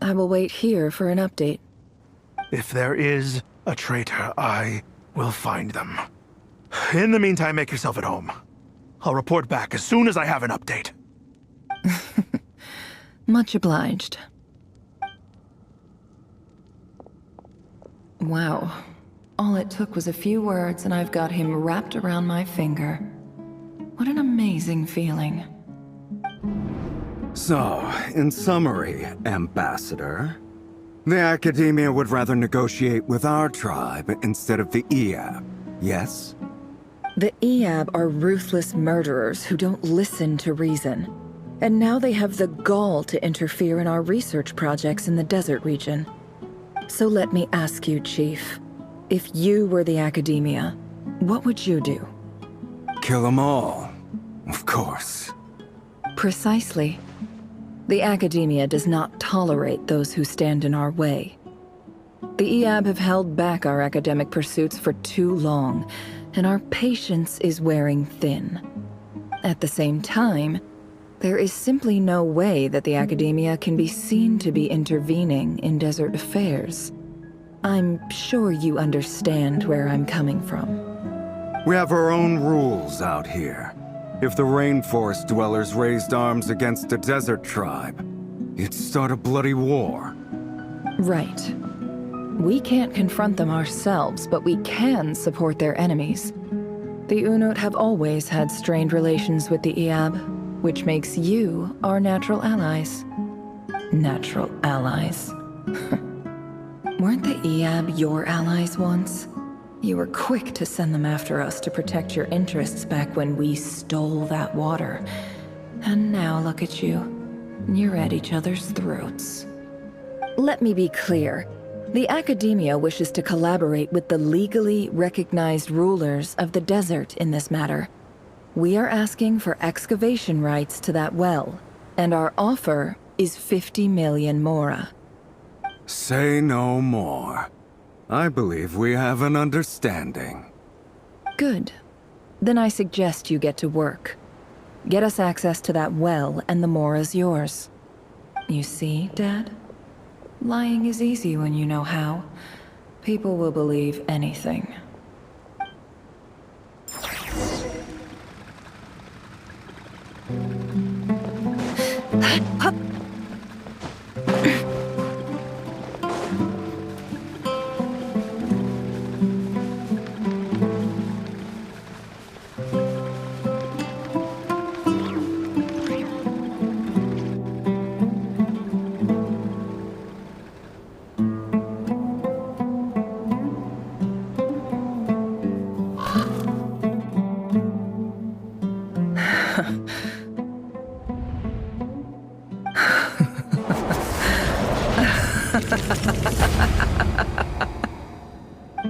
I will wait here for an update. If there is a traitor, I will find them. In the meantime, make yourself at home. I'll report back as soon as I have an update. Much obliged. Wow. All it took was a few words and I've got him wrapped around my finger. What an amazing feeling. So, in summary, Ambassador, the Academia would rather negotiate with our tribe instead of the Eab, yes? The Eab are ruthless murderers who don't listen to reason. And now they have the gall to interfere in our research projects in the desert region. So let me ask you, Chief, if you were the Academia, what would you do? Kill them all, of course. Precisely. The Academia does not tolerate those who stand in our way. The Eab have held back our academic pursuits for too long, and our patience is wearing thin. At the same time, there is simply no way that the Academia can be seen to be intervening in desert affairs. I'm sure you understand where I'm coming from. We have our own rules out here. If the rainforest dwellers raised arms against a desert tribe, it'd start a bloody war. Right. We can't confront them ourselves, but we can support their enemies. The Unut have always had strained relations with the Eab, which makes you our natural allies. Natural allies. Weren't the Eab your allies once? You were quick to send them after us to protect your interests back when we stole that water. And now look at you. You're at each other's throats. Let me be clear. The Academia wishes to collaborate with the legally recognized rulers of the desert in this matter. We are asking for excavation rights to that well, and our offer is 50 million mora. Say no more. I believe we have an understanding. Good. Then I suggest you get to work. Get us access to that well, and the mora's yours. You see, Dad? Lying is easy when you know how. People will believe anything.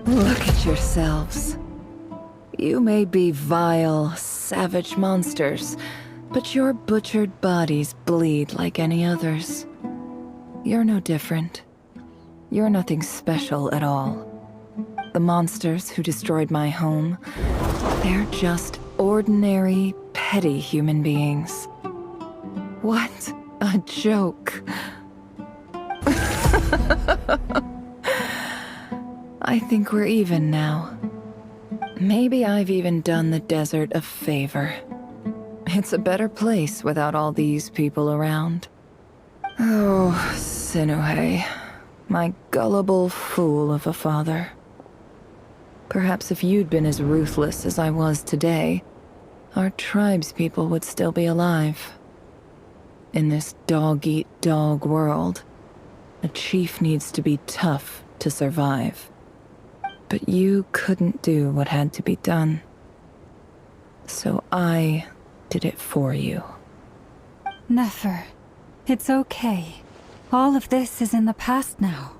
Look at yourselves. You may be vile, savage monsters, but your butchered bodies bleed like any others. You're no different. You're nothing special at all. The monsters who destroyed my home, they're just ordinary, petty human beings. What a joke. I think we're even now. Maybe I've even done the desert a favor. It's a better place without all these people around. Oh, Sinuhe, my gullible fool of a father. Perhaps if you'd been as ruthless as I was today, our tribespeople would still be alive. In this dog-eat-dog world, a chief needs to be tough to survive. But you couldn't do what had to be done. So I did it for you. Never. It's okay. All of this is in the past now.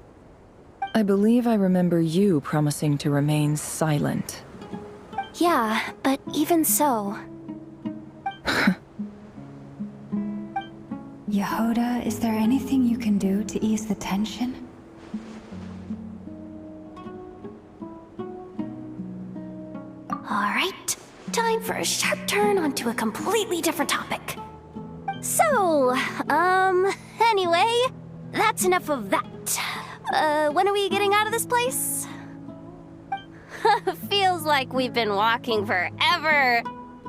I believe I remember you promising to remain silent. Yeah, but even so... Yehoda, is there anything you can do to ease the tension? Alright, time for a sharp turn onto a completely different topic. So, anyway, that's enough of that. When are we getting out of this place? Feels like we've been walking forever.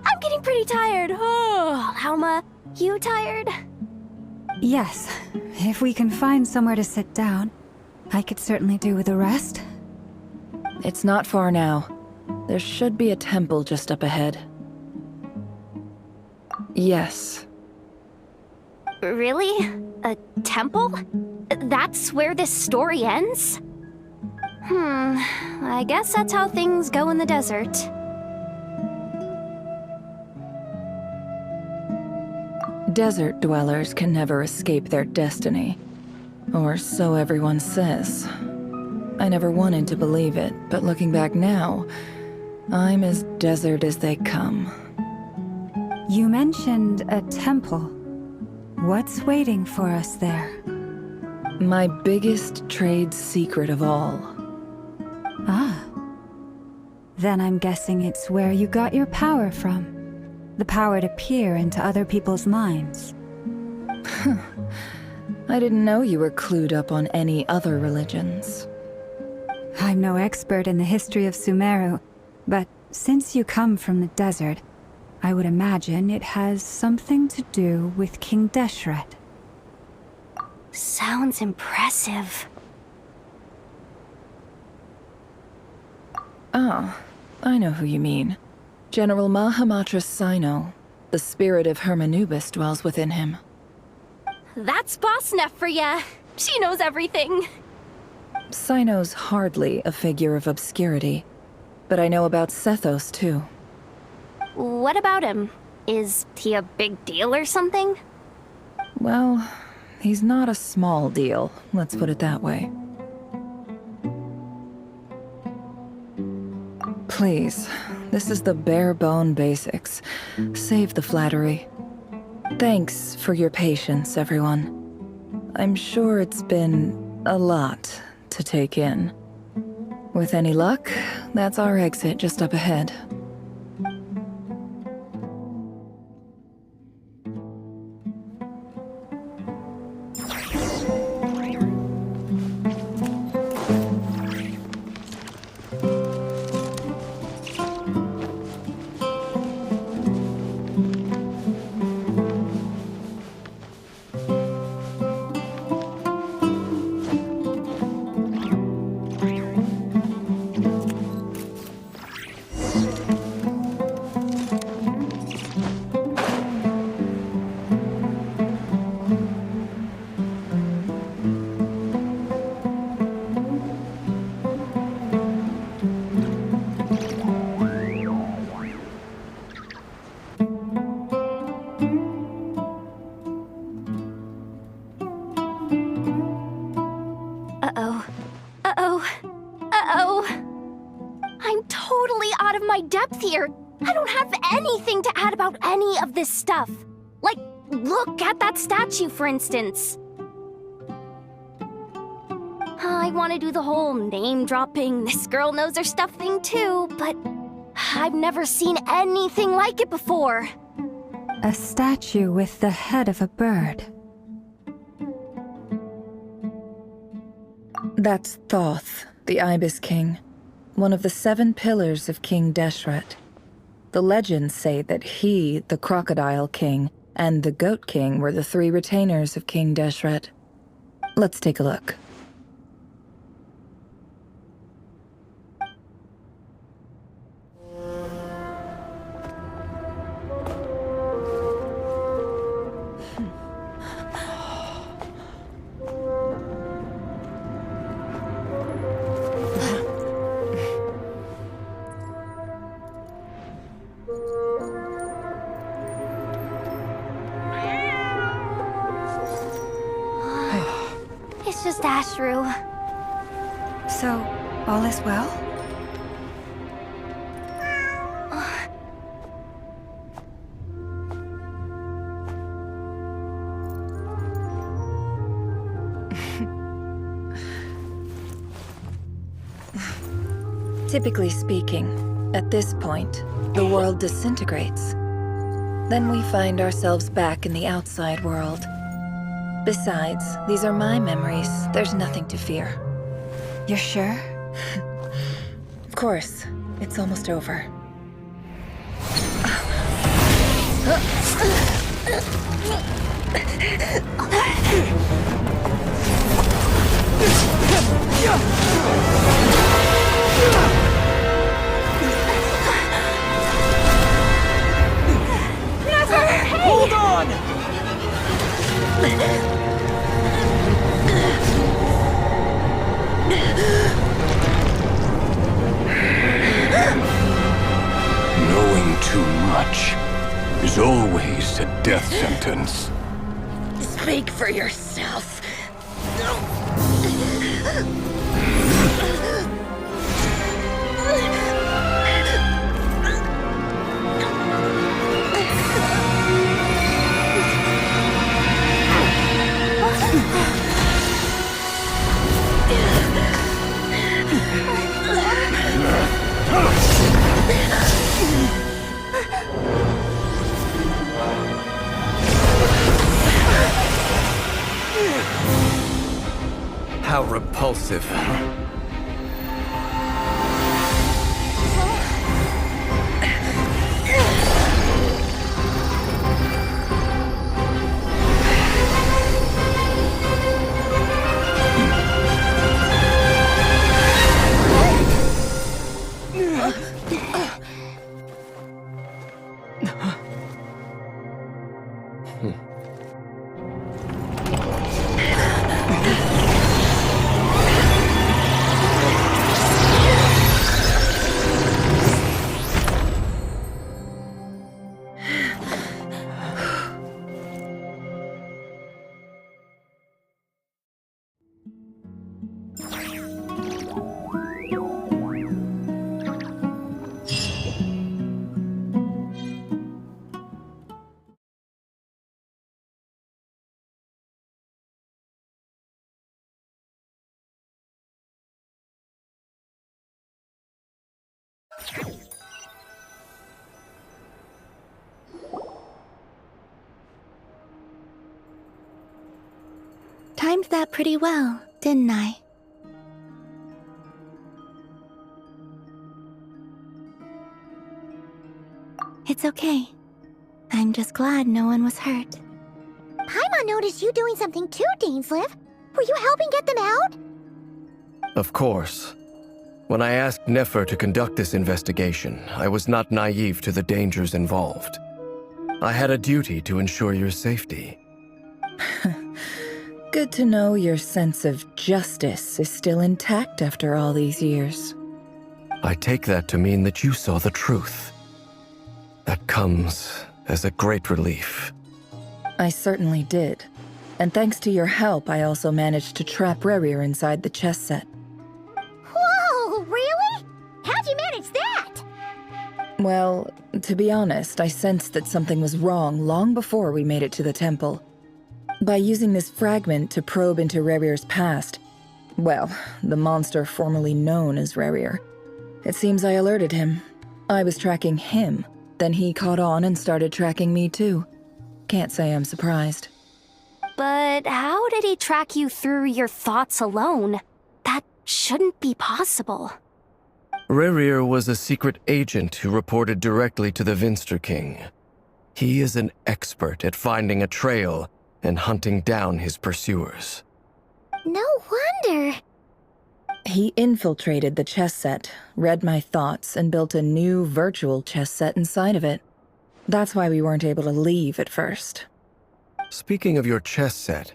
I'm getting pretty tired. Oh, Alma, you tired? Yes. If we can find somewhere to sit down, I could certainly do with a rest. It's not far now. There should be a temple just up ahead. Yes. Really? A temple? That's where this story ends? I guess that's how things go in the desert. Desert dwellers can never escape their destiny. Or so everyone says. I never wanted to believe it, but looking back now, I'm as desert as they come. You mentioned a temple. What's waiting for us there? My biggest trade secret of all. Ah. Then I'm guessing it's where you got your power from. The power to peer into other people's minds. I didn't know you were clued up on any other religions. I'm no expert in the history of Sumeru, but since you come from the desert, I would imagine it has something to do with King Deshret. Sounds impressive. Ah, I know who you mean. General Mahamatra Sino. The spirit of Hermanubis dwells within him. That's Boss Neff for ya. She knows everything. Sino's hardly a figure of obscurity, but I know about Sethos too. What about him? Is he a big deal or something? Well, he's not a small deal, let's put it that way. Please, this is the bare-bone basics. Save the flattery. Thanks for your patience, everyone. I'm sure it's been a lot to take in. With any luck, that's our exit just up ahead. I don't have anything to add about any of this stuff. Like, look at that statue, for instance. I want to do the whole name-dropping, this girl knows her stuff thing too, but I've never seen anything like it before. A statue with the head of a bird. That's Thoth, the Ibis King, one of the 7 pillars of King Deshret. The legends say that he, the Crocodile King, and the Goat King were the 3 retainers of King Deshret. Let's take a look. just Ashru. So, all is well? Typically speaking, at this point, the world disintegrates. Then we find ourselves back in the outside world. Besides, these are my memories. There's nothing to fear. You're sure? Of course. It's almost over. Hold on! Knowing too much is always a death sentence. Speak for yourself. How repulsive. Timed that pretty well, didn't I? It's okay. I'm just glad no one was hurt. Paimon noticed you doing something too, Dainsleif. Were you helping get them out? Of course. When I asked Nefer to conduct this investigation, I was not naive to the dangers involved. I had a duty to ensure your safety. Good to know your sense of justice is still intact after all these years. I take that to mean that you saw the truth. That comes as a great relief. I certainly did. And thanks to your help, I also managed to trap Rerir inside the chess set. Whoa, really? How'd you manage that? Well, to be honest, I sensed that something was wrong long before we made it to the temple. By using this fragment to probe into Rerir's past, well, the monster formerly known as Rerir, it seems I alerted him. I was tracking him, then he caught on and started tracking me too. Can't say I'm surprised. But how did he track you through your thoughts alone? That shouldn't be possible. Rerir was a secret agent who reported directly to the Vinster King. He is an expert at finding a trail and hunting down his pursuers. No wonder. He infiltrated the chess set, read my thoughts, and built a new virtual chess set inside of it. That's why we weren't able to leave at first. Speaking of your chess set,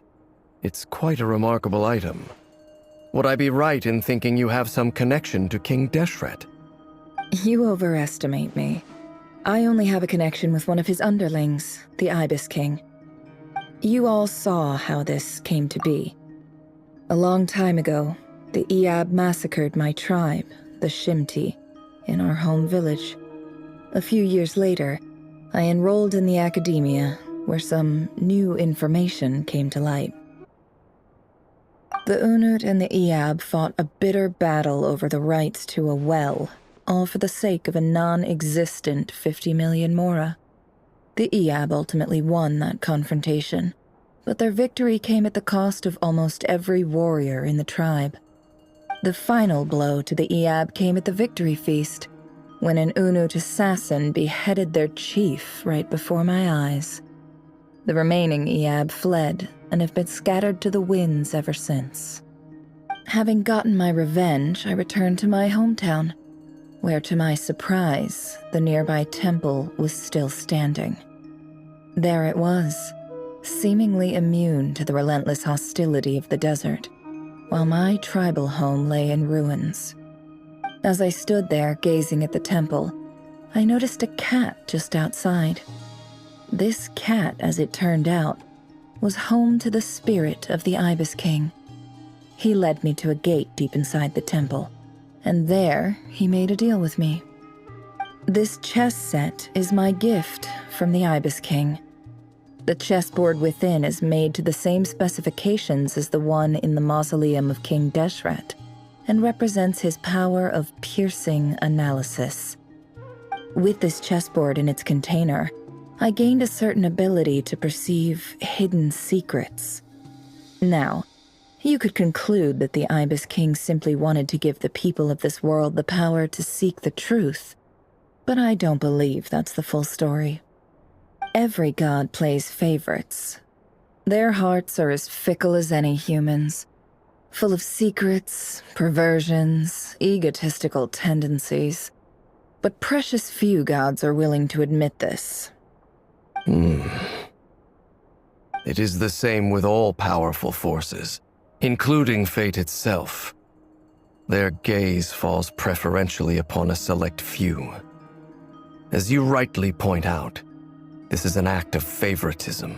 it's quite a remarkable item. Would I be right in thinking you have some connection to King Deshret? You overestimate me. I only have a connection with one of his underlings, the Ibis King. You all saw how this came to be. A long time ago, the Iab massacred my tribe, the Shimti, in our home village. A few years later, I enrolled in the academia, where some new information came to light. The Unut and the Iab fought a bitter battle over the rights to a well, all for the sake of a non-existent 50 million mora. The Iab ultimately won that confrontation, but their victory came at the cost of almost every warrior in the tribe. The final blow to the Iab came at the victory feast, when an Unut assassin beheaded their chief right before my eyes. The remaining Iab fled and have been scattered to the winds ever since. Having gotten my revenge, I returned to my hometown, where to my surprise, the nearby temple was still standing. There it was, seemingly immune to the relentless hostility of the desert, while my tribal home lay in ruins. As I stood there gazing at the temple, I noticed a cat just outside. This cat, as it turned out, was home to the spirit of the Ibis King. He led me to a gate deep inside the temple, and there he made a deal with me. This chess set is my gift from the Ibis King. The chessboard within is made to the same specifications as the one in the mausoleum of King Deshret, and represents his power of piercing analysis. With this chessboard in its container, I gained a certain ability to perceive hidden secrets. Now, you could conclude that the Ibis King simply wanted to give the people of this world the power to seek the truth, but I don't believe that's the full story. Every god plays favorites. Their hearts are as fickle as any human's, full of secrets, perversions, egotistical tendencies. But precious few gods are willing to admit this. It is the same with all powerful forces, including fate itself. Their gaze falls preferentially upon a select few. As you rightly point out, this is an act of favoritism.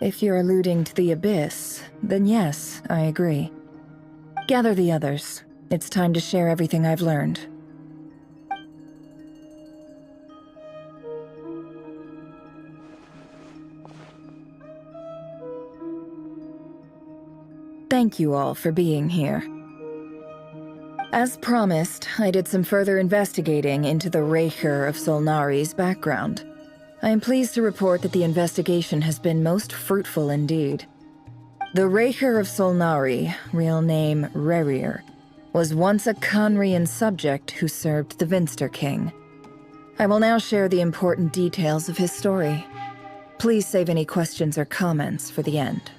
If you're alluding to the Abyss, then yes, I agree. Gather the others. It's time to share everything I've learned. Thank you all for being here. As promised, I did some further investigating into the Reicher of Solnari's background. I am pleased to report that the investigation has been most fruitful indeed. The Reicher of Solnari, real name Rerir, was once a Conrian subject who served the Vinster King. I will now share the important details of his story. Please save any questions or comments for the end.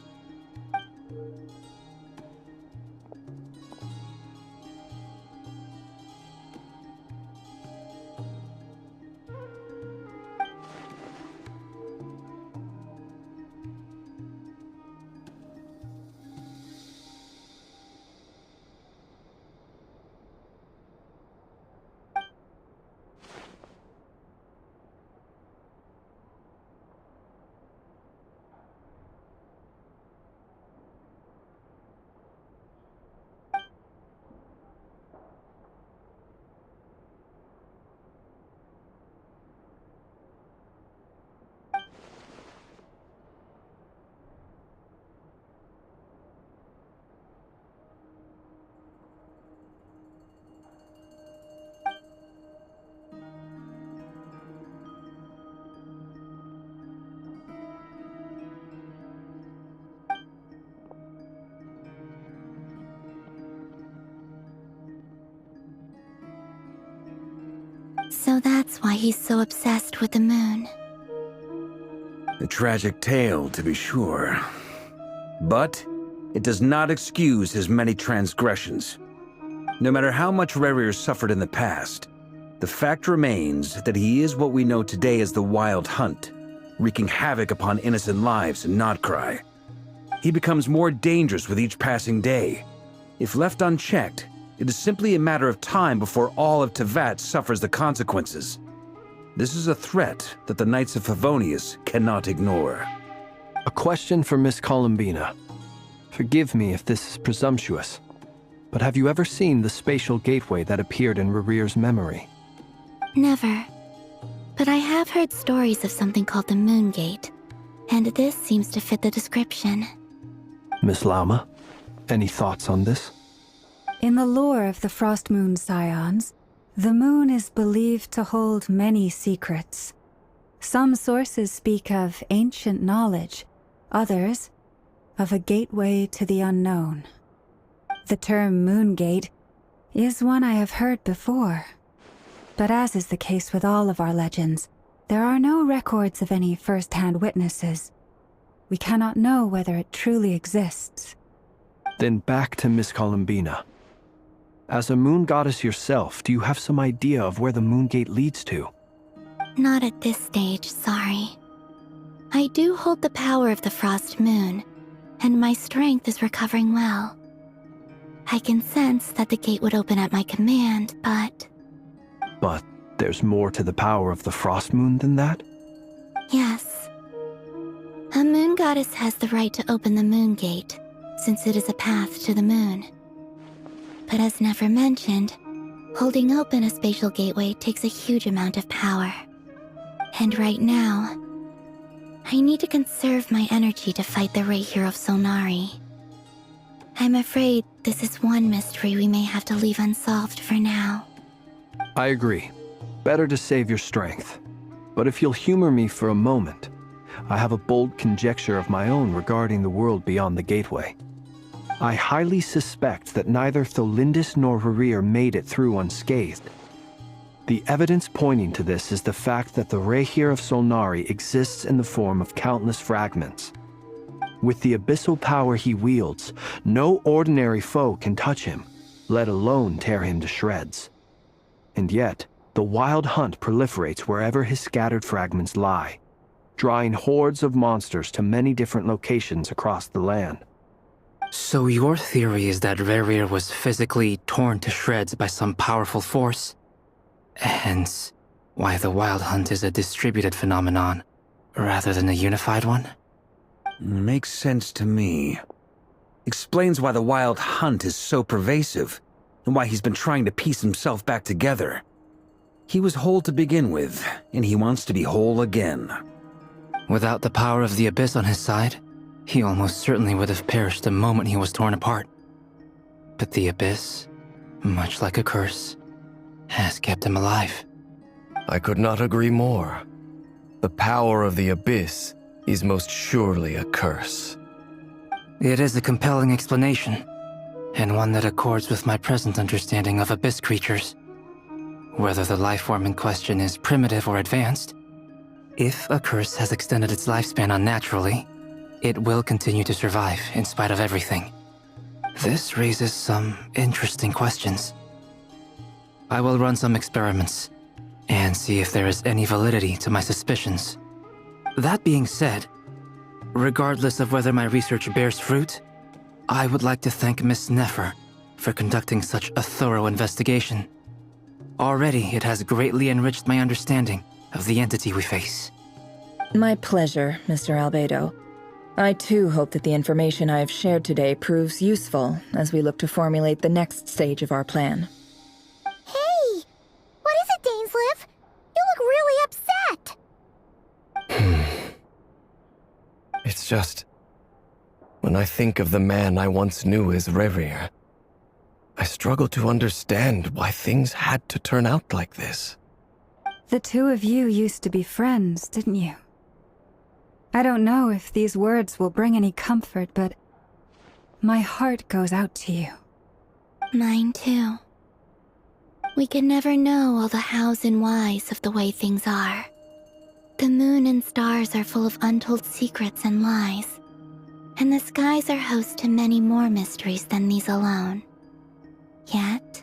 So that's why he's so obsessed with the moon. A tragic tale, to be sure. But it does not excuse his many transgressions. No matter how much Rerir suffered in the past, the fact remains that he is what we know today as the Wild Hunt, wreaking havoc upon innocent lives in Nodcry. He becomes more dangerous with each passing day. If left unchecked, it is simply a matter of time before all of Tevat suffers the consequences. This is a threat that the Knights of Favonius cannot ignore. A question for Miss Columbina. Forgive me if this is presumptuous, but have you ever seen the spatial gateway that appeared in Rerear's memory? Never. But I have heard stories of something called the Moon Gate, and this seems to fit the description. Miss Lauma, any thoughts on this? In the lore of the Frost Moon Scions, the moon is believed to hold many secrets. Some sources speak of ancient knowledge, others of a gateway to the unknown. The term Moon Gate is one I have heard before. But as is the case with all of our legends, there are no records of any first-hand witnesses. We cannot know whether it truly exists. Then back to Miss Columbina. As a moon goddess yourself, do you have some idea of where the Moon Gate leads to? Not at this stage, sorry. I do hold the power of the Frost Moon, and my strength is recovering well. I can sense that the gate would open at my command, but... But there's more to the power of the Frost Moon than that? Yes. A moon goddess has the right to open the Moon Gate, since it is a path to the moon. But as Nefer mentioned, holding open a spatial gateway takes a huge amount of power. And right now, I need to conserve my energy to fight the Rahier of Solnari. I'm afraid this is one mystery we may have to leave unsolved for now. I agree. Better to save your strength. But if you'll humor me for a moment, I have a bold conjecture of my own regarding the world beyond the gateway. I highly suspect that neither Tholindis nor Rerear made it through unscathed. The evidence pointing to this is the fact that the Rahier of Solnari exists in the form of countless fragments. With the abyssal power he wields, no ordinary foe can touch him, let alone tear him to shreds. And yet, the wild hunt proliferates wherever his scattered fragments lie, drawing hordes of monsters to many different locations across the land. So your theory is that Rerear was physically torn to shreds by some powerful force? Hence, why the wild hunt is a distributed phenomenon, rather than a unified one? Makes sense to me. Explains why the wild hunt is so pervasive, and why he's been trying to piece himself back together. He was whole to begin with, and he wants to be whole again. Without the power of the Abyss on his side, he almost certainly would have perished the moment he was torn apart. But the Abyss, much like a curse, has kept him alive. I could not agree more. The power of the Abyss is most surely a curse. It is a compelling explanation, and one that accords with my present understanding of Abyss creatures. Whether the life form in question is primitive or advanced, if a curse has extended its lifespan unnaturally, it will continue to survive in spite of everything. This raises some interesting questions. I will run some experiments and see if there is any validity to my suspicions. That being said, regardless of whether my research bears fruit, I would like to thank Miss Nefer for conducting such a thorough investigation. Already, it has greatly enriched my understanding of the entity we face. My pleasure, Mr. Albedo. I too hope that the information I have shared today proves useful as we look to formulate the next stage of our plan. Hey! What is it, Dainsleif? You look really upset! It's just... when I think of the man I once knew as Rerear, I struggle to understand why things had to turn out like this. The two of you used to be friends, didn't you? I don't know if these words will bring any comfort, but my heart goes out to you. Mine too. We can never know all the hows and whys of the way things are. The moon and stars are full of untold secrets and lies, and the skies are host to many more mysteries than these alone. Yet,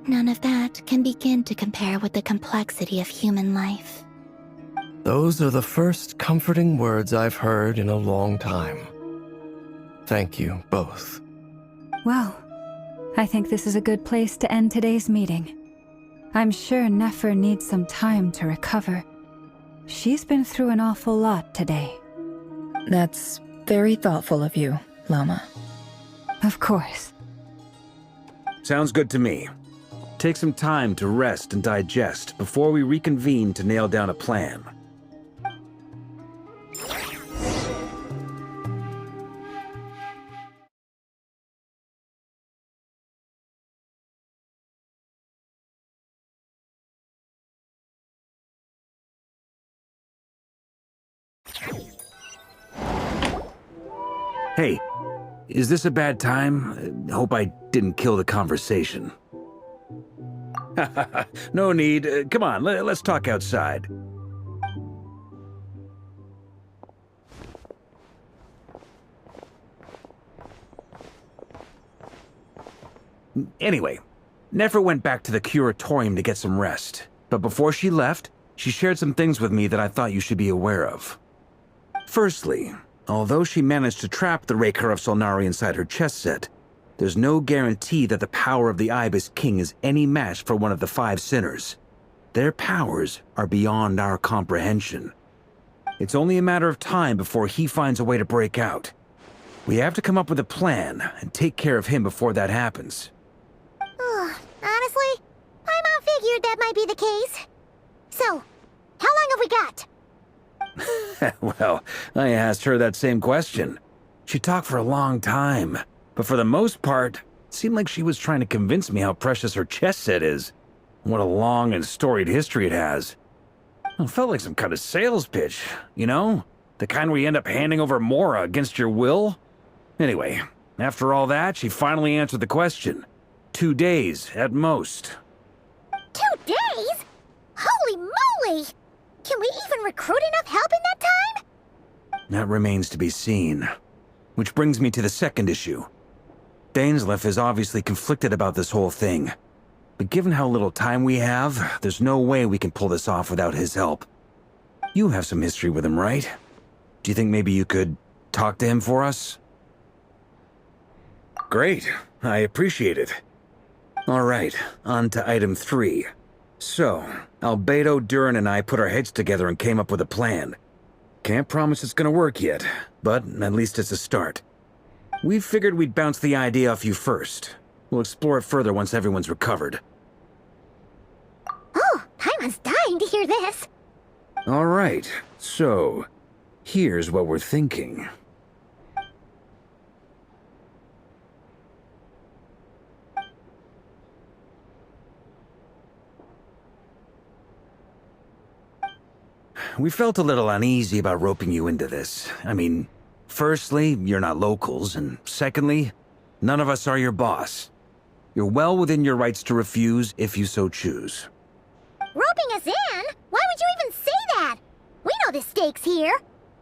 none of that can begin to compare with the complexity of human life. Those are the first comforting words I've heard in a long time. Thank you, both. Well, I think this is a good place to end today's meeting. I'm sure Nefer needs some time to recover. She's been through an awful lot today. That's very thoughtful of you. Llama? Of course. Sounds good to me. Take some time to rest and digest before we reconvene to nail down a plan. Hey, is this a bad time? Hope I didn't kill the conversation. No need. Come on, let's talk outside. Anyway, Nefer went back to the curatorium to get some rest. But before she left, she shared some things with me that I thought you should be aware of. Firstly, although she managed to trap the Raker of Solnari inside her chess set, there's no guarantee that the power of the Ibis King is any match for one of the 5 sinners. Their powers are beyond our comprehension. It's only a matter of time before he finds a way to break out. We have to come up with a plan and take care of him before that happens. Honestly, Paimon figured that might be the case. So, how long have we got? Well, I asked her that same question. She talked for a long time, but for the most part, it seemed like she was trying to convince me how precious her chess set is, and what a long and storied history it has. It felt like some kind of sales pitch, you know? The kind where you end up handing over Mora against your will? Anyway, after all that, she finally answered the question. 2 days, at most. 2 days? Holy moly! Can we even recruit enough help in that time? That remains to be seen. Which brings me to the second issue. Dainsleif is obviously conflicted about this whole thing. But given how little time we have, there's no way we can pull this off without his help. You have some history with him, right? Do you think maybe you could talk to him for us? Great. I appreciate it. All right, on to item 3. So, Albedo, Durin, and I put our heads together and came up with a plan. Can't promise it's gonna work yet, but at least it's a start. We figured we'd bounce the idea off you first. We'll explore it further once everyone's recovered. Oh, Paimon's dying to hear this. All right, so here's what we're thinking. We felt a little uneasy about roping you into this. I mean, firstly, you're not locals, and secondly, none of us are your boss. You're well within your rights to refuse if you so choose. Roping us in? Why would you even say that? We know the stakes here.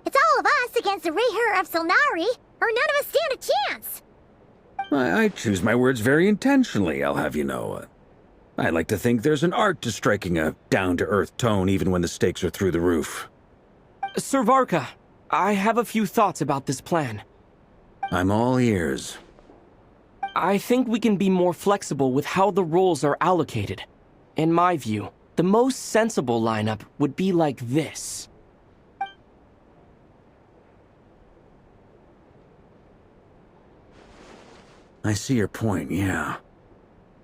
It's all of us against the Reher of Solnari, or none of us stand a chance. I choose my words very intentionally, I'll have you know. I like to think there's an art to striking a down-to-earth tone even when the stakes are through the roof. Sir Varka, I have a few thoughts about this plan. I'm all ears. I think we can be more flexible with how the roles are allocated. In my view, the most sensible lineup would be like this. I see your point, yeah.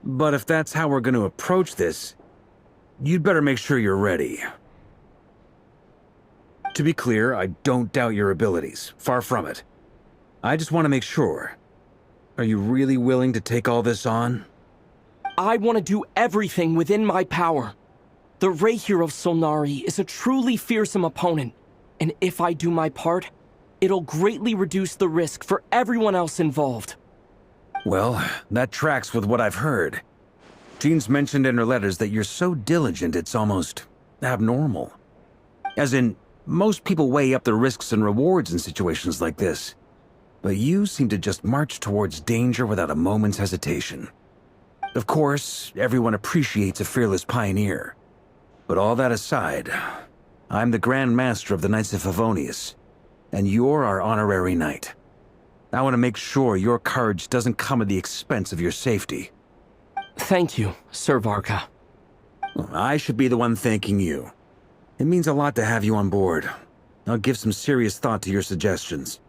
But if that's how we're going to approach this, you'd better make sure you're ready. To be clear, I don't doubt your abilities. Far from it. I just want to make sure. Are you really willing to take all this on? I want to do everything within my power. The Reher of Solnari is a truly fearsome opponent, and if I do my part, it'll greatly reduce the risk for everyone else involved. Well, that tracks with what I've heard. Jean's mentioned in her letters that you're so diligent it's almost abnormal. As in, most people weigh up the risks and rewards in situations like this. But you seem to just march towards danger without a moment's hesitation. Of course, everyone appreciates a fearless pioneer. But all that aside, I'm the Grand Master of the Knights of Favonius, and you're our honorary knight. I want to make sure your courage doesn't come at the expense of your safety. Thank you, Sir Varka. I should be the one thanking you. It means a lot to have you on board. I'll give some serious thought to your suggestions.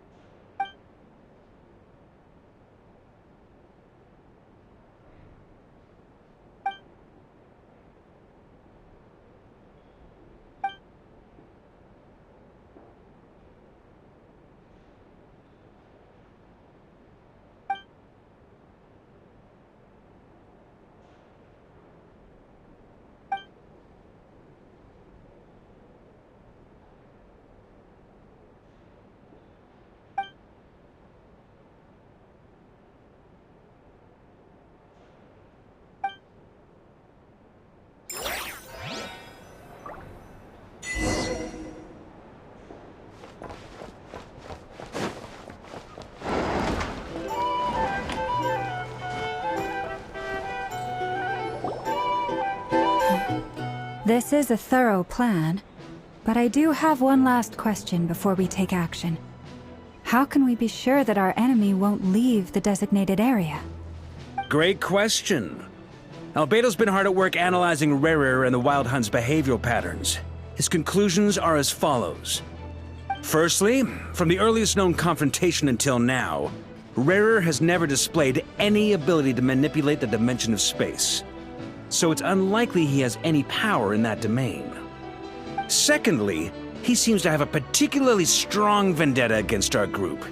This is a thorough plan, but I do have one last question before we take action. How can we be sure that our enemy won't leave the designated area? Great question. Albedo's been hard at work analyzing Rerir and the Wild Hunt's behavioral patterns. His conclusions are as follows. Firstly, from the earliest known confrontation until now, Rerir has never displayed any ability to manipulate the dimension of space. So it's unlikely he has any power in that domain. Secondly, he seems to have a particularly strong vendetta against our group.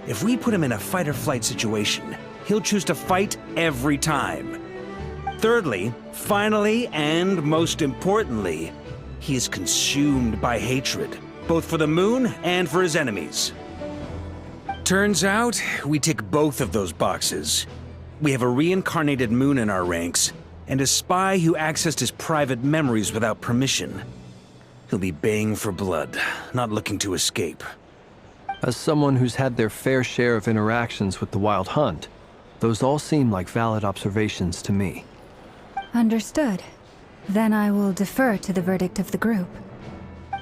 If we put him in a fight-or-flight situation, he'll choose to fight every time. Thirdly, finally, and most importantly, he is consumed by hatred, both for the moon and for his enemies. Turns out, we tick both of those boxes. We have a reincarnated moon in our ranks, and a spy who accessed his private memories without permission. He'll be baying for blood, not looking to escape. As someone who's had their fair share of interactions with the Wild Hunt, those all seem like valid observations to me. Understood. Then I will defer to the verdict of the group.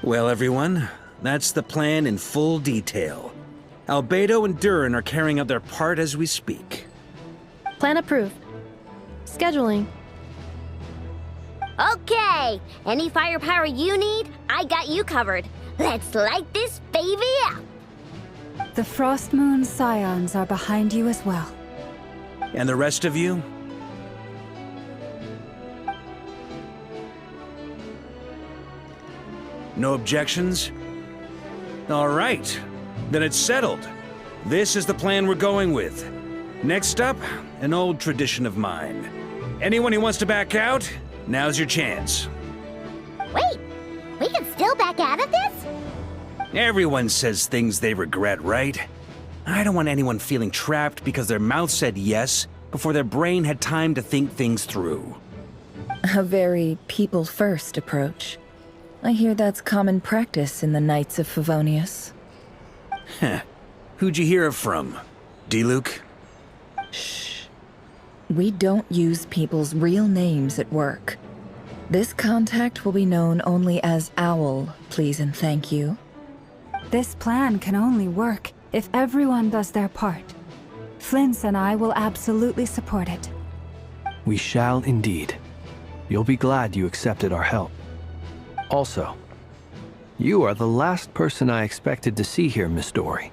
Well, everyone, that's the plan in full detail. Albedo and Durin are carrying out their part as we speak. Plan approved. Scheduling. Okay, any firepower you need, I got you covered. Let's light this baby up. The Frost Moon Scions are behind you as well. And the rest of you? No objections? All right, then it's settled. This is the plan we're going with. Next up, an old tradition of mine. Anyone who wants to back out, now's your chance. Wait, we can still back out of this? Everyone says things they regret, right? I don't want anyone feeling trapped because their mouth said yes before their brain had time to think things through. A very people-first approach. I hear that's common practice in the Knights of Favonius. Heh. Who'd you hear it from? D-Luke? Shh. We don't use people's real names at work. This contact will be known only as Owl, please and thank you. This plan can only work if everyone does their part. Flint's and I will absolutely support it. We shall indeed. You'll be glad you accepted our help. Also, you are the last person I expected to see here, Miss Dory.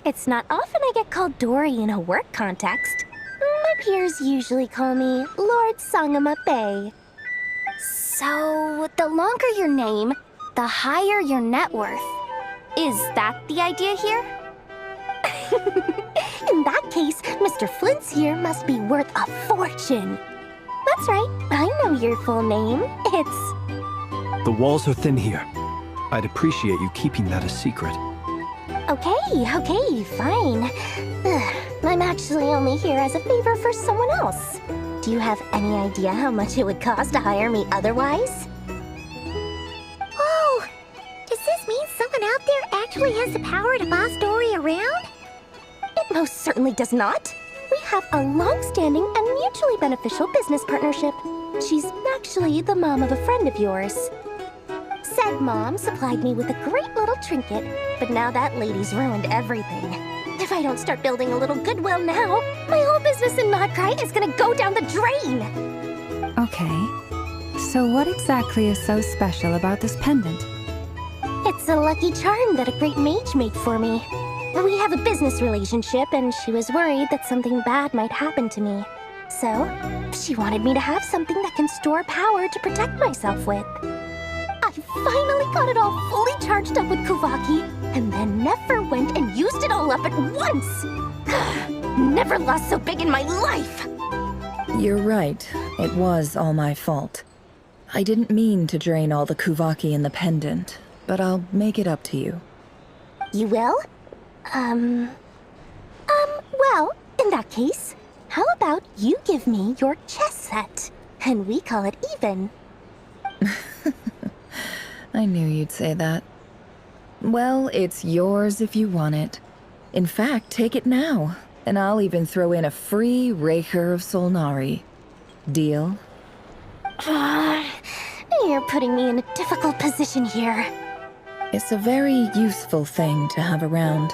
It's not often I get called Dory in a work context. My peers usually call me Lord Sangamabe. So, the longer your name, the higher your net worth. Is that the idea here? In that case, Mr. Flint's here must be worth a fortune. That's right, I know your full name. It's... The walls are thin here. I'd appreciate you keeping that a secret. Okay, fine. I'm actually only here as a favor for someone else. Do you have any idea how much it would cost to hire me otherwise? Oh, does this mean someone out there actually has the power to boss Dory around? It most certainly does not. We have a long-standing and mutually beneficial business partnership. She's actually the mom of a friend of yours. Said mom supplied me with a great little trinket, but now that lady's ruined everything. If I don't start building a little goodwill now, my whole business in Notcry is gonna go down the drain! Okay. So what exactly is so special about this pendant? It's a lucky charm that a great mage made for me. We have a business relationship, and she was worried that something bad might happen to me. So, she wanted me to have something that can store power to protect myself with. I finally got it all fully charged up with Kuvaki, and then never went and used it all up at once! Never lost so big in my life! You're right. It was all my fault. I didn't mean to drain all the Kuvaki in the pendant, but I'll make it up to you. You will? Well, in that case, how about you give me your chess set, and we call it even? I knew you'd say that. Well, it's yours if you want it. In fact, take it now, and I'll even throw in a free Raker of Solnari. Deal? You're putting me in a difficult position here. It's a very useful thing to have around,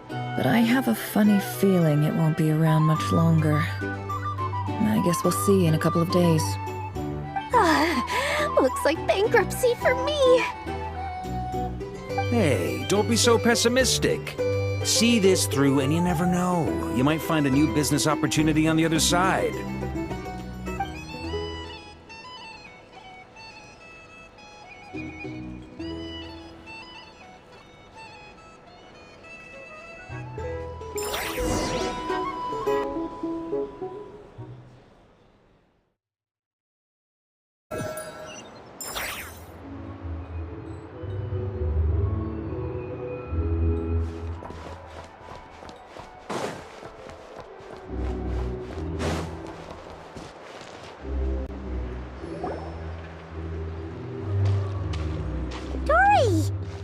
but I have a funny feeling it won't be around much longer. I guess we'll see in a couple of days. Looks like bankruptcy for me. Hey, don't be so pessimistic. See this through and you never know. You might find a new business opportunity on the other side.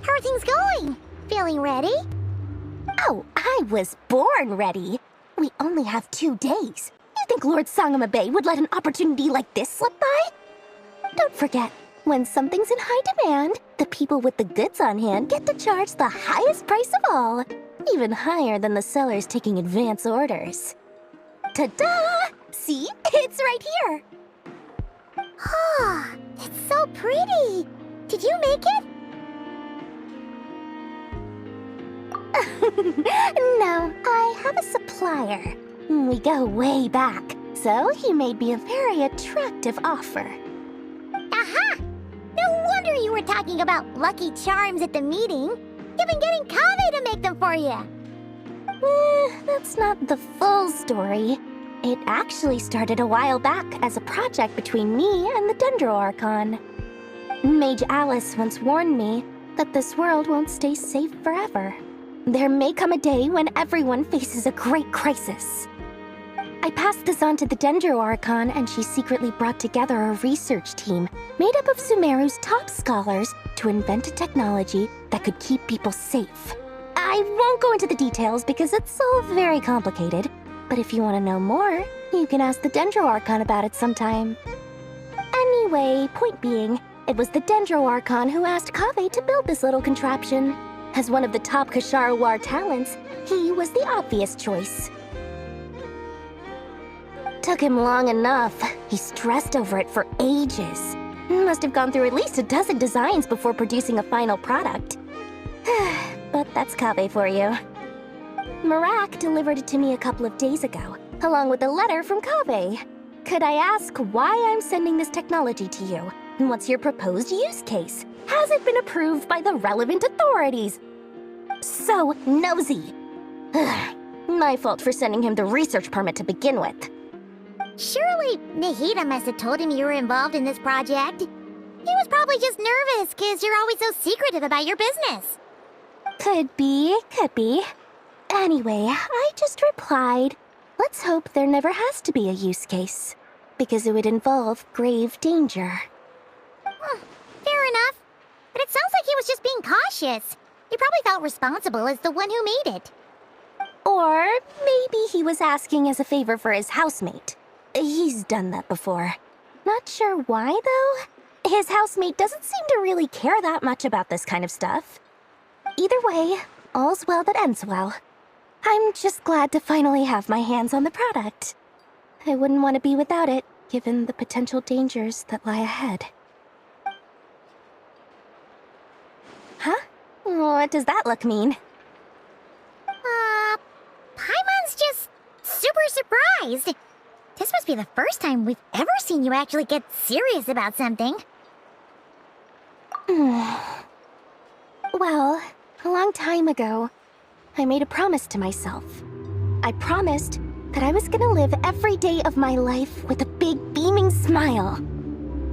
How are things going? Feeling ready? Oh, I was born ready. We only have 2 days. You think Lord Sangamabe would let an opportunity like this slip by? Don't forget, when something's in high demand, the people with the goods on hand get to charge the highest price of all. Even higher than the sellers taking advance orders. Ta-da! See? It's right here. Ah, it's so pretty. Did you make it? No, I have a supplier. We go way back, so he made me a very attractive offer. Aha! No wonder you were talking about Lucky Charms at the meeting. You've been getting Kave to make them for you. That's not the full story. It actually started a while back as a project between me and the Dendro Archon. Mage Alice once warned me that this world won't stay safe forever. There may come a day when everyone faces a great crisis. I passed this on to the Dendro Archon, and she secretly brought together a research team made up of Sumeru's top scholars to invent a technology that could keep people safe. I won't go into the details because it's all very complicated, but if you want to know more, you can ask the Dendro Archon about it sometime. Anyway, point being, it was the Dendro Archon who asked Kave to build this little contraption. As one of the top Kashara War talents, he was the obvious choice. Took him long enough. He stressed over it for ages. Must have gone through at least a dozen designs before producing a final product. But that's Kave for you. Marak delivered it to me a couple of days ago, along with a letter from Kave. Could I ask why I'm sending this technology to you? And what's your proposed use case? Has it been approved by the relevant authorities? So nosy. My fault for sending him the research permit to begin with. Surely Nahida must have told him you were involved in this project. He was probably just nervous because you're always so secretive about your business. Could be. Anyway, I just replied, let's hope there never has to be a use case, because it would involve grave danger. Fair enough. But it sounds like he was just being cautious. He probably felt responsible as the one who made it. Or maybe he was asking as a favor for his housemate. He's done that before. Not sure why, though. His housemate doesn't seem to really care that much about this kind of stuff. Either way, all's well that ends well. I'm just glad to finally have my hands on the product. I wouldn't want to be without it, given the potential dangers that lie ahead. Huh? What does that look mean? Paimon's just super surprised. This must be the first time we've ever seen you actually get serious about something. Well, a long time ago, I made a promise to myself. I promised that I was gonna live every day of my life with a big beaming smile.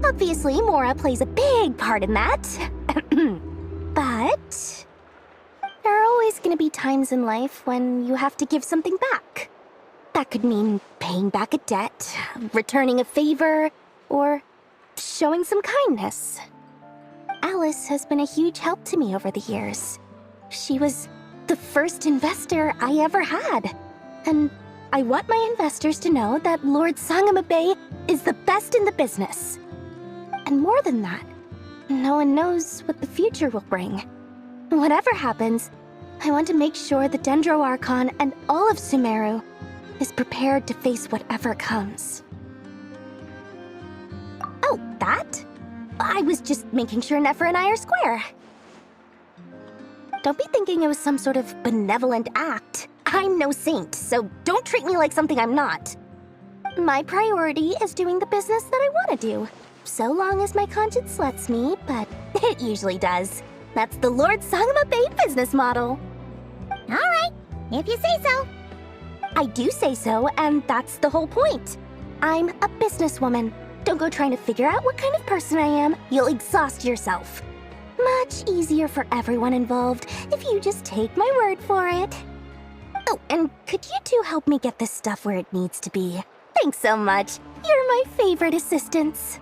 Obviously, Mora plays a big part in that. But there are always gonna be times in life when you have to give something back. That could mean paying back a debt, returning a favor, or showing some kindness. Alice has been a huge help to me over the years. She was the first investor I ever had. And I want my investors to know that Lord Sangamabe is the best in the business. And more than that, no one knows what the future will bring. Whatever happens, I want to make sure the Dendro Archon and all of Sumeru is prepared to face whatever comes. Oh, that? I was just making sure Nefer and I are square. Don't be thinking it was some sort of benevolent act. I'm no saint, so don't treat me like something I'm not. My priority is doing the business that I want to do, so long as my conscience lets me, but it usually does. That's the Lord Sangama Bay business model. Alright, if you say so. I do say so, and that's the whole point. I'm a businesswoman. Don't go trying to figure out what kind of person I am. You'll exhaust yourself. Much easier for everyone involved if you just take my word for it. Oh, and could you two help me get this stuff where it needs to be? Thanks so much. You're my favorite assistants.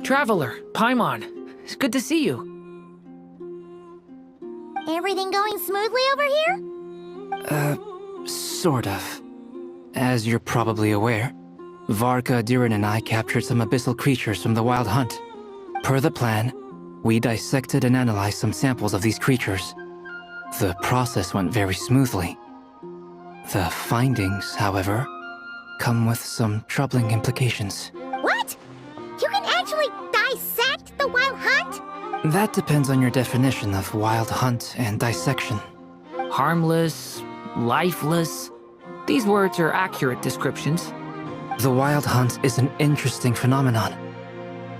Traveler, Paimon, it's good to see you. Everything going smoothly over here? Sort of. As you're probably aware, Varka, Durin, and I captured some abyssal creatures from the Wild Hunt. Per the plan, we dissected and analyzed some samples of these creatures. The process went very smoothly. The findings, however, come with some troubling implications. What? You can actually dissect the Wild Hunt? That depends on your definition of Wild Hunt and dissection. Harmless, lifeless. These words are accurate descriptions. The Wild Hunt is an interesting phenomenon.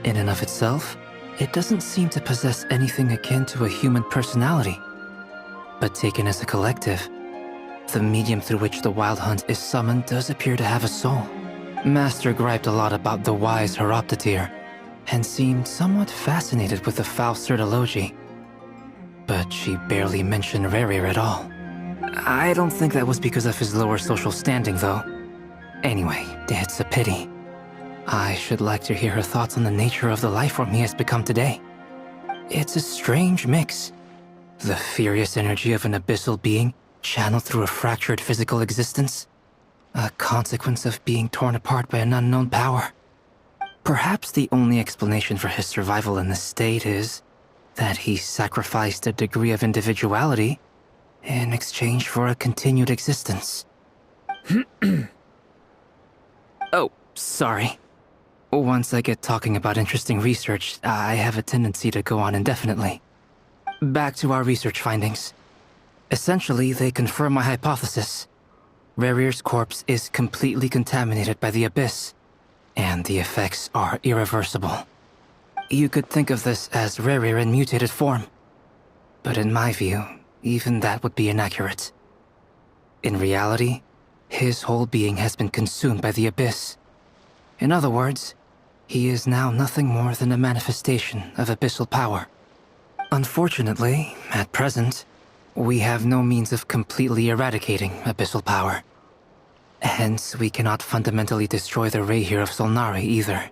In and of itself, it doesn't seem to possess anything akin to a human personality. But taken as a collective, the medium through which the Wild Hunt is summoned does appear to have a soul. Master griped a lot about the wise Horoptotire, and seemed somewhat fascinated with the Faust Elegy. But she barely mentioned Rerir at all. I don't think that was because of his lower social standing, though. Anyway, it's a pity. I should like to hear her thoughts on the nature of the lifeform he has become today. It's a strange mix. The furious energy of an abyssal being channeled through a fractured physical existence. A consequence of being torn apart by an unknown power. Perhaps the only explanation for his survival in this state is that he sacrificed a degree of individuality in exchange for a continued existence. Oh, sorry. Once I get talking about interesting research, I have a tendency to go on indefinitely. Back to our research findings. Essentially, they confirm my hypothesis. Rerir's corpse is completely contaminated by the Abyss, and the effects are irreversible. You could think of this as Rerir in mutated form. But in my view, even that would be inaccurate. In reality, his whole being has been consumed by the Abyss. In other words, he is now nothing more than a manifestation of abyssal power. Unfortunately, at present, we have no means of completely eradicating abyssal power. Hence, we cannot fundamentally destroy the Rehyr of Solnari either.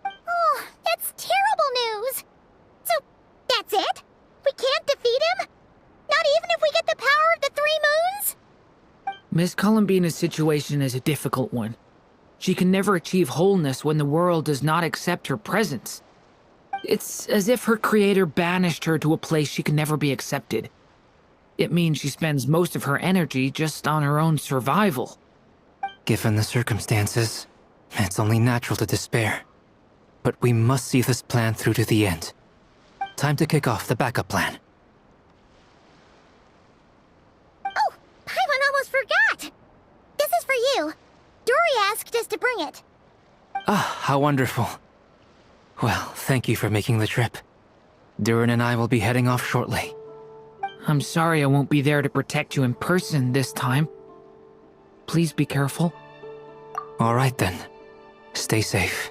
Oh, that's terrible news! So, that's it? We can't defeat him? Not even if we get the power of the Three Moons? Miss Columbina's situation is a difficult one. She can never achieve wholeness when the world does not accept her presence. It's as if her creator banished her to a place she can never be accepted. It means she spends most of her energy just on her own survival. Given the circumstances, it's only natural to despair. But we must see this plan through to the end. Time to kick off the backup plan. Oh, Paimon almost forgot! This is for you. Dory asked us to bring it. Ah, how wonderful. Well, thank you for making the trip. Durin and I will be heading off shortly. I'm sorry I won't be there to protect you in person this time. Please be careful. All right then. Stay safe.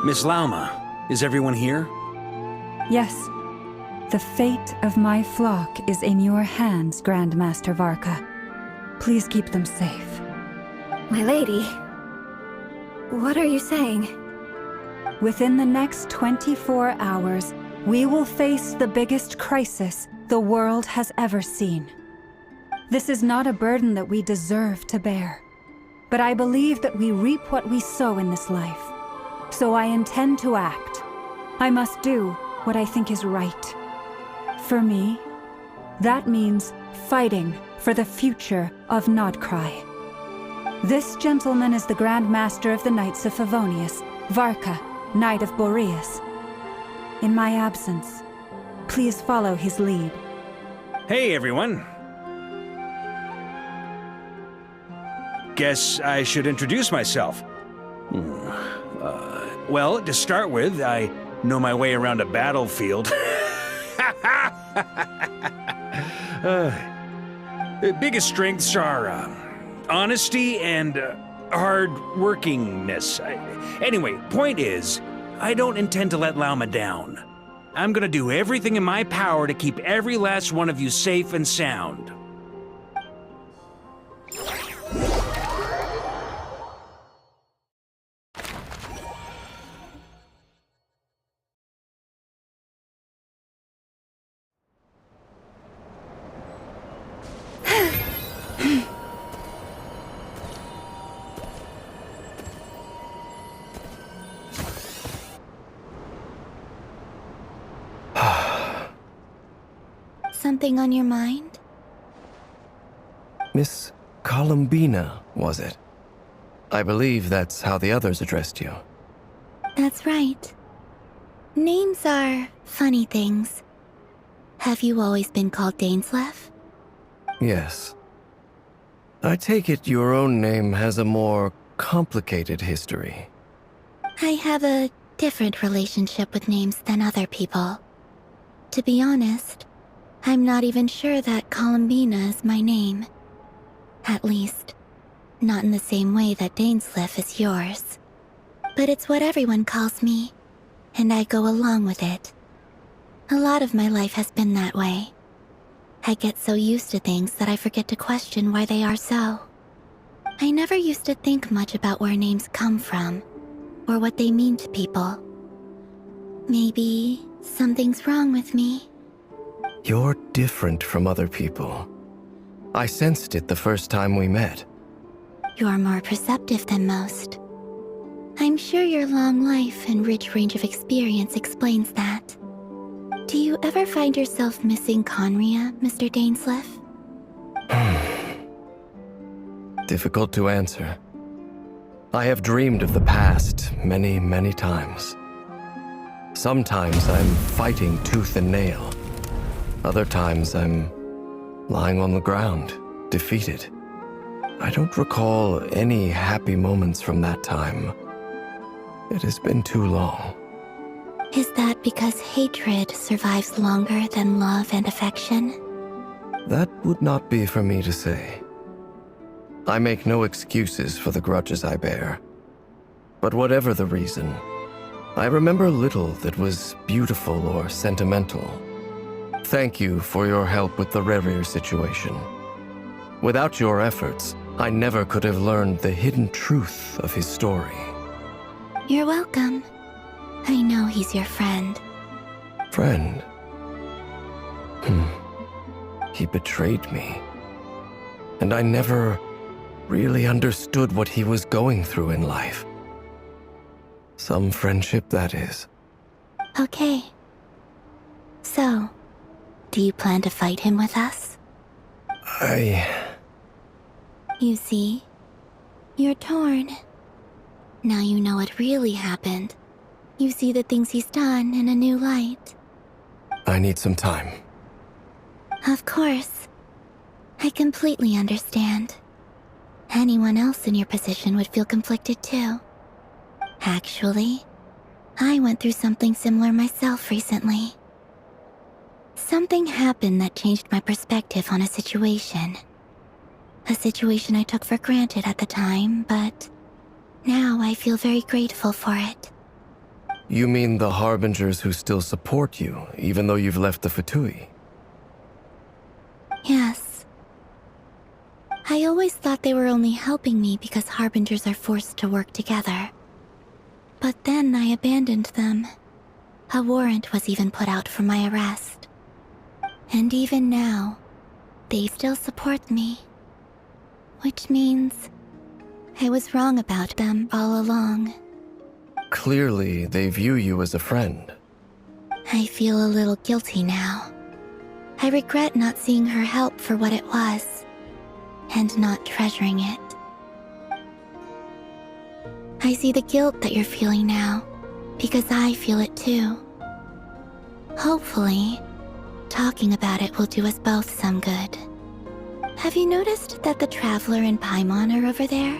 Miss Lauma, is everyone here? Yes. The fate of my flock is in your hands, Grandmaster Varka. Please keep them safe. My lady, what are you saying? Within the next 24 hours, we will face the biggest crisis the world has ever seen. This is not a burden that we deserve to bear, but I believe that we reap what we sow in this life. So I intend to act. I must do what I think is right. For me, that means fighting for the future of Nodcry. This gentleman is the Grand Master of the Knights of Favonius, Varka, Knight of Boreas. In my absence, please follow his lead. Hey, everyone. Guess I should introduce myself. Well, to start with, I know my way around a battlefield. Biggest strengths are honesty and hard-workingness. Anyway, point is, I don't intend to let Lauma down. I'm gonna do everything in my power to keep every last one of you safe and sound. Something on your mind? Miss Columbina, was it? I believe that's how the others addressed you. That's right. Names are funny things. Have you always been called Dainsleif? Yes. I take it your own name has a more complicated history. I have a different relationship with names than other people. To be honest, I'm not even sure that Columbina is my name. At least, not in the same way that Dainsleif is yours. But it's what everyone calls me, and I go along with it. A lot of my life has been that way. I get so used to things that I forget to question why they are so. I never used to think much about where names come from, or what they mean to people. Maybe something's wrong with me. You're different from other people. I sensed it the first time we met. You're more perceptive than most. I'm sure your long life and rich range of experience explains that. Do you ever find yourself missing Conria, Mr. Dainsleif? Difficult to answer. I have dreamed of the past many, many times. Sometimes I'm fighting tooth and nail. Other times I'm lying on the ground, defeated. I don't recall any happy moments from that time. It has been too long. Is that because hatred survives longer than love and affection? That would not be for me to say. I make no excuses for the grudges I bear. But whatever the reason, I remember little that was beautiful or sentimental. Thank you for your help with the Rerir situation. Without your efforts, I never could have learned the hidden truth of his story. You're welcome. I know he's your friend. Friend? He betrayed me. And I never really understood what he was going through in life. Some friendship, that is. Okay. So, do you plan to fight him with us? You see? You're torn. Now you know what really happened. You see the things he's done in a new light. I need some time. Of course. I completely understand. Anyone else in your position would feel conflicted too. Actually, I went through something similar myself recently. Something happened that changed my perspective on a situation. A situation I took for granted at the time, but now I feel very grateful for it. You mean the Harbingers who still support you, even though you've left the Fatui? Yes. I always thought they were only helping me because Harbingers are forced to work together. But then I abandoned them. A warrant was even put out for my arrest. And even now, they still support me. Which means I was wrong about them all along. Clearly, they view you as a friend. I feel a little guilty now. I regret not seeing her help for what it was, and not treasuring it. I see the guilt that you're feeling now, because I feel it too. Hopefully, talking about it will do us both some good. Have you noticed that the Traveler and Paimon are over there?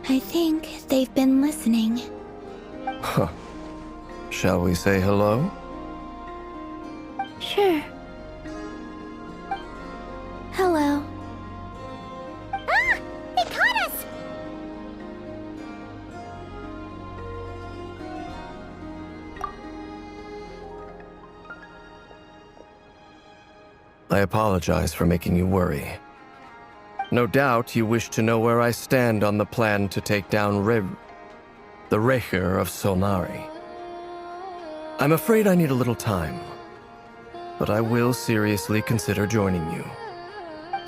I think they've been listening. Huh. Shall we say hello? Sure. Hello. Ah! They caught us! I apologize for making you worry. No doubt you wish to know where I stand on the plan to take down the Rahier of Solnari. I'm afraid I need a little time, but I will seriously consider joining you.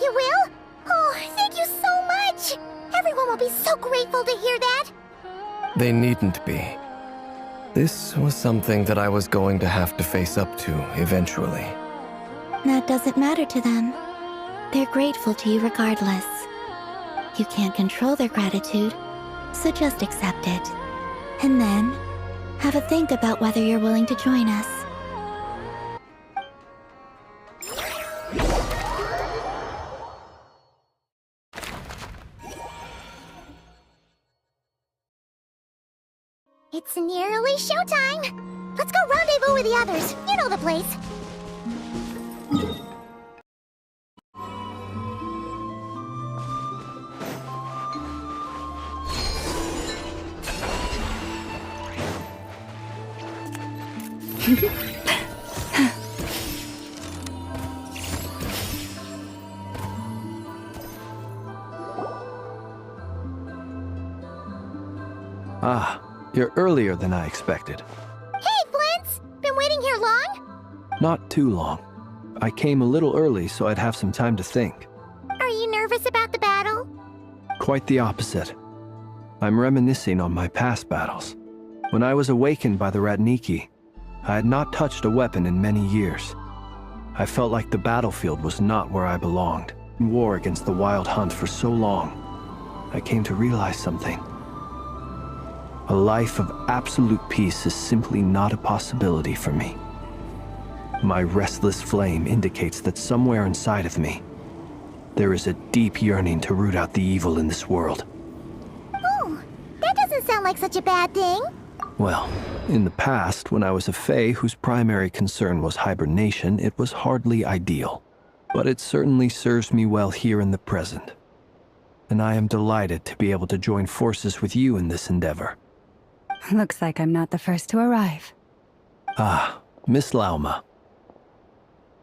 You will? Oh, thank you so much! Everyone will be so grateful to hear that! They needn't be. This was something that I was going to have to face up to eventually. That doesn't matter to them. They're grateful to you regardless. You can't control their gratitude, so just accept it. And then, have a think about whether you're willing to join us. It's nearly showtime! Let's go rendezvous with the others. You know the place. Ah, you're earlier than I expected. Hey, Flint's! Been waiting here long? Not too long. I came a little early so I'd have some time to think. Are you nervous about the battle? Quite the opposite. I'm reminiscing on my past battles. When I was awakened by the Ratniki, I had not touched a weapon in many years. I felt like the battlefield was not where I belonged. In war against the Wild Hunt for so long, I came to realize something. A life of absolute peace is simply not a possibility for me. My restless flame indicates that somewhere inside of me, there is a deep yearning to root out the evil in this world. Oh, that doesn't sound like such a bad thing. Well, in the past, when I was a Fae whose primary concern was hibernation, it was hardly ideal. But it certainly serves me well here in the present. And I am delighted to be able to join forces with you in this endeavor. Looks like I'm not the first to arrive. Ah, Miss Lauma.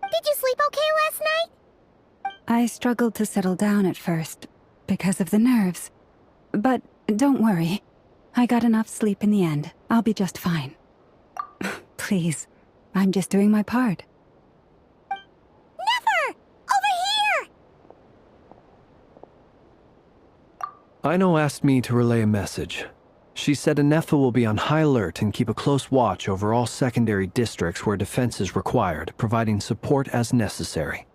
Did you sleep okay last night? I struggled to settle down at first, because of the nerves. But don't worry. I got enough sleep in the end. I'll be just fine. Please, I'm just doing my part. Never! Over here! Aino asked me to relay a message. She said Anefa will be on high alert and keep a close watch over all secondary districts where defense is required, providing support as necessary.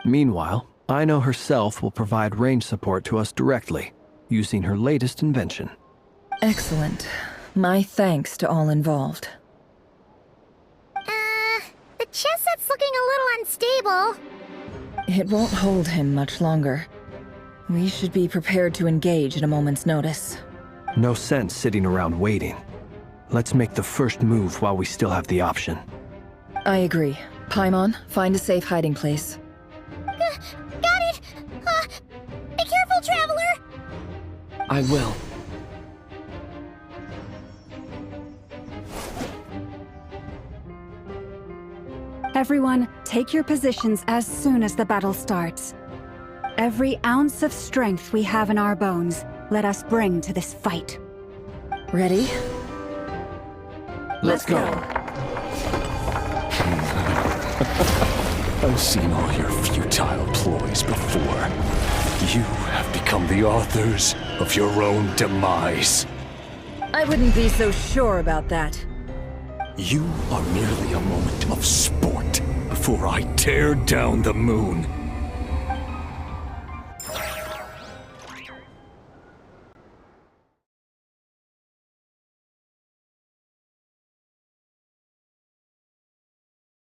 Meanwhile, Aino herself will provide range support to us directly, using her latest invention. Excellent. My thanks to all involved. The chess set's looking a little unstable. It won't hold him much longer. We should be prepared to engage at a moment's notice. No sense sitting around waiting. Let's make the first move while we still have the option. I agree. Paimon, find a safe hiding place. Got it! Be careful, Traveler! I will. Everyone, take your positions as soon as the battle starts. Every ounce of strength we have in our bones, let us bring to this fight. Ready? Let's go. I've seen all your futile ploys before. You have become the authors of your own demise. I wouldn't be so sure about that. You are merely a moment of sport before I tear down the moon.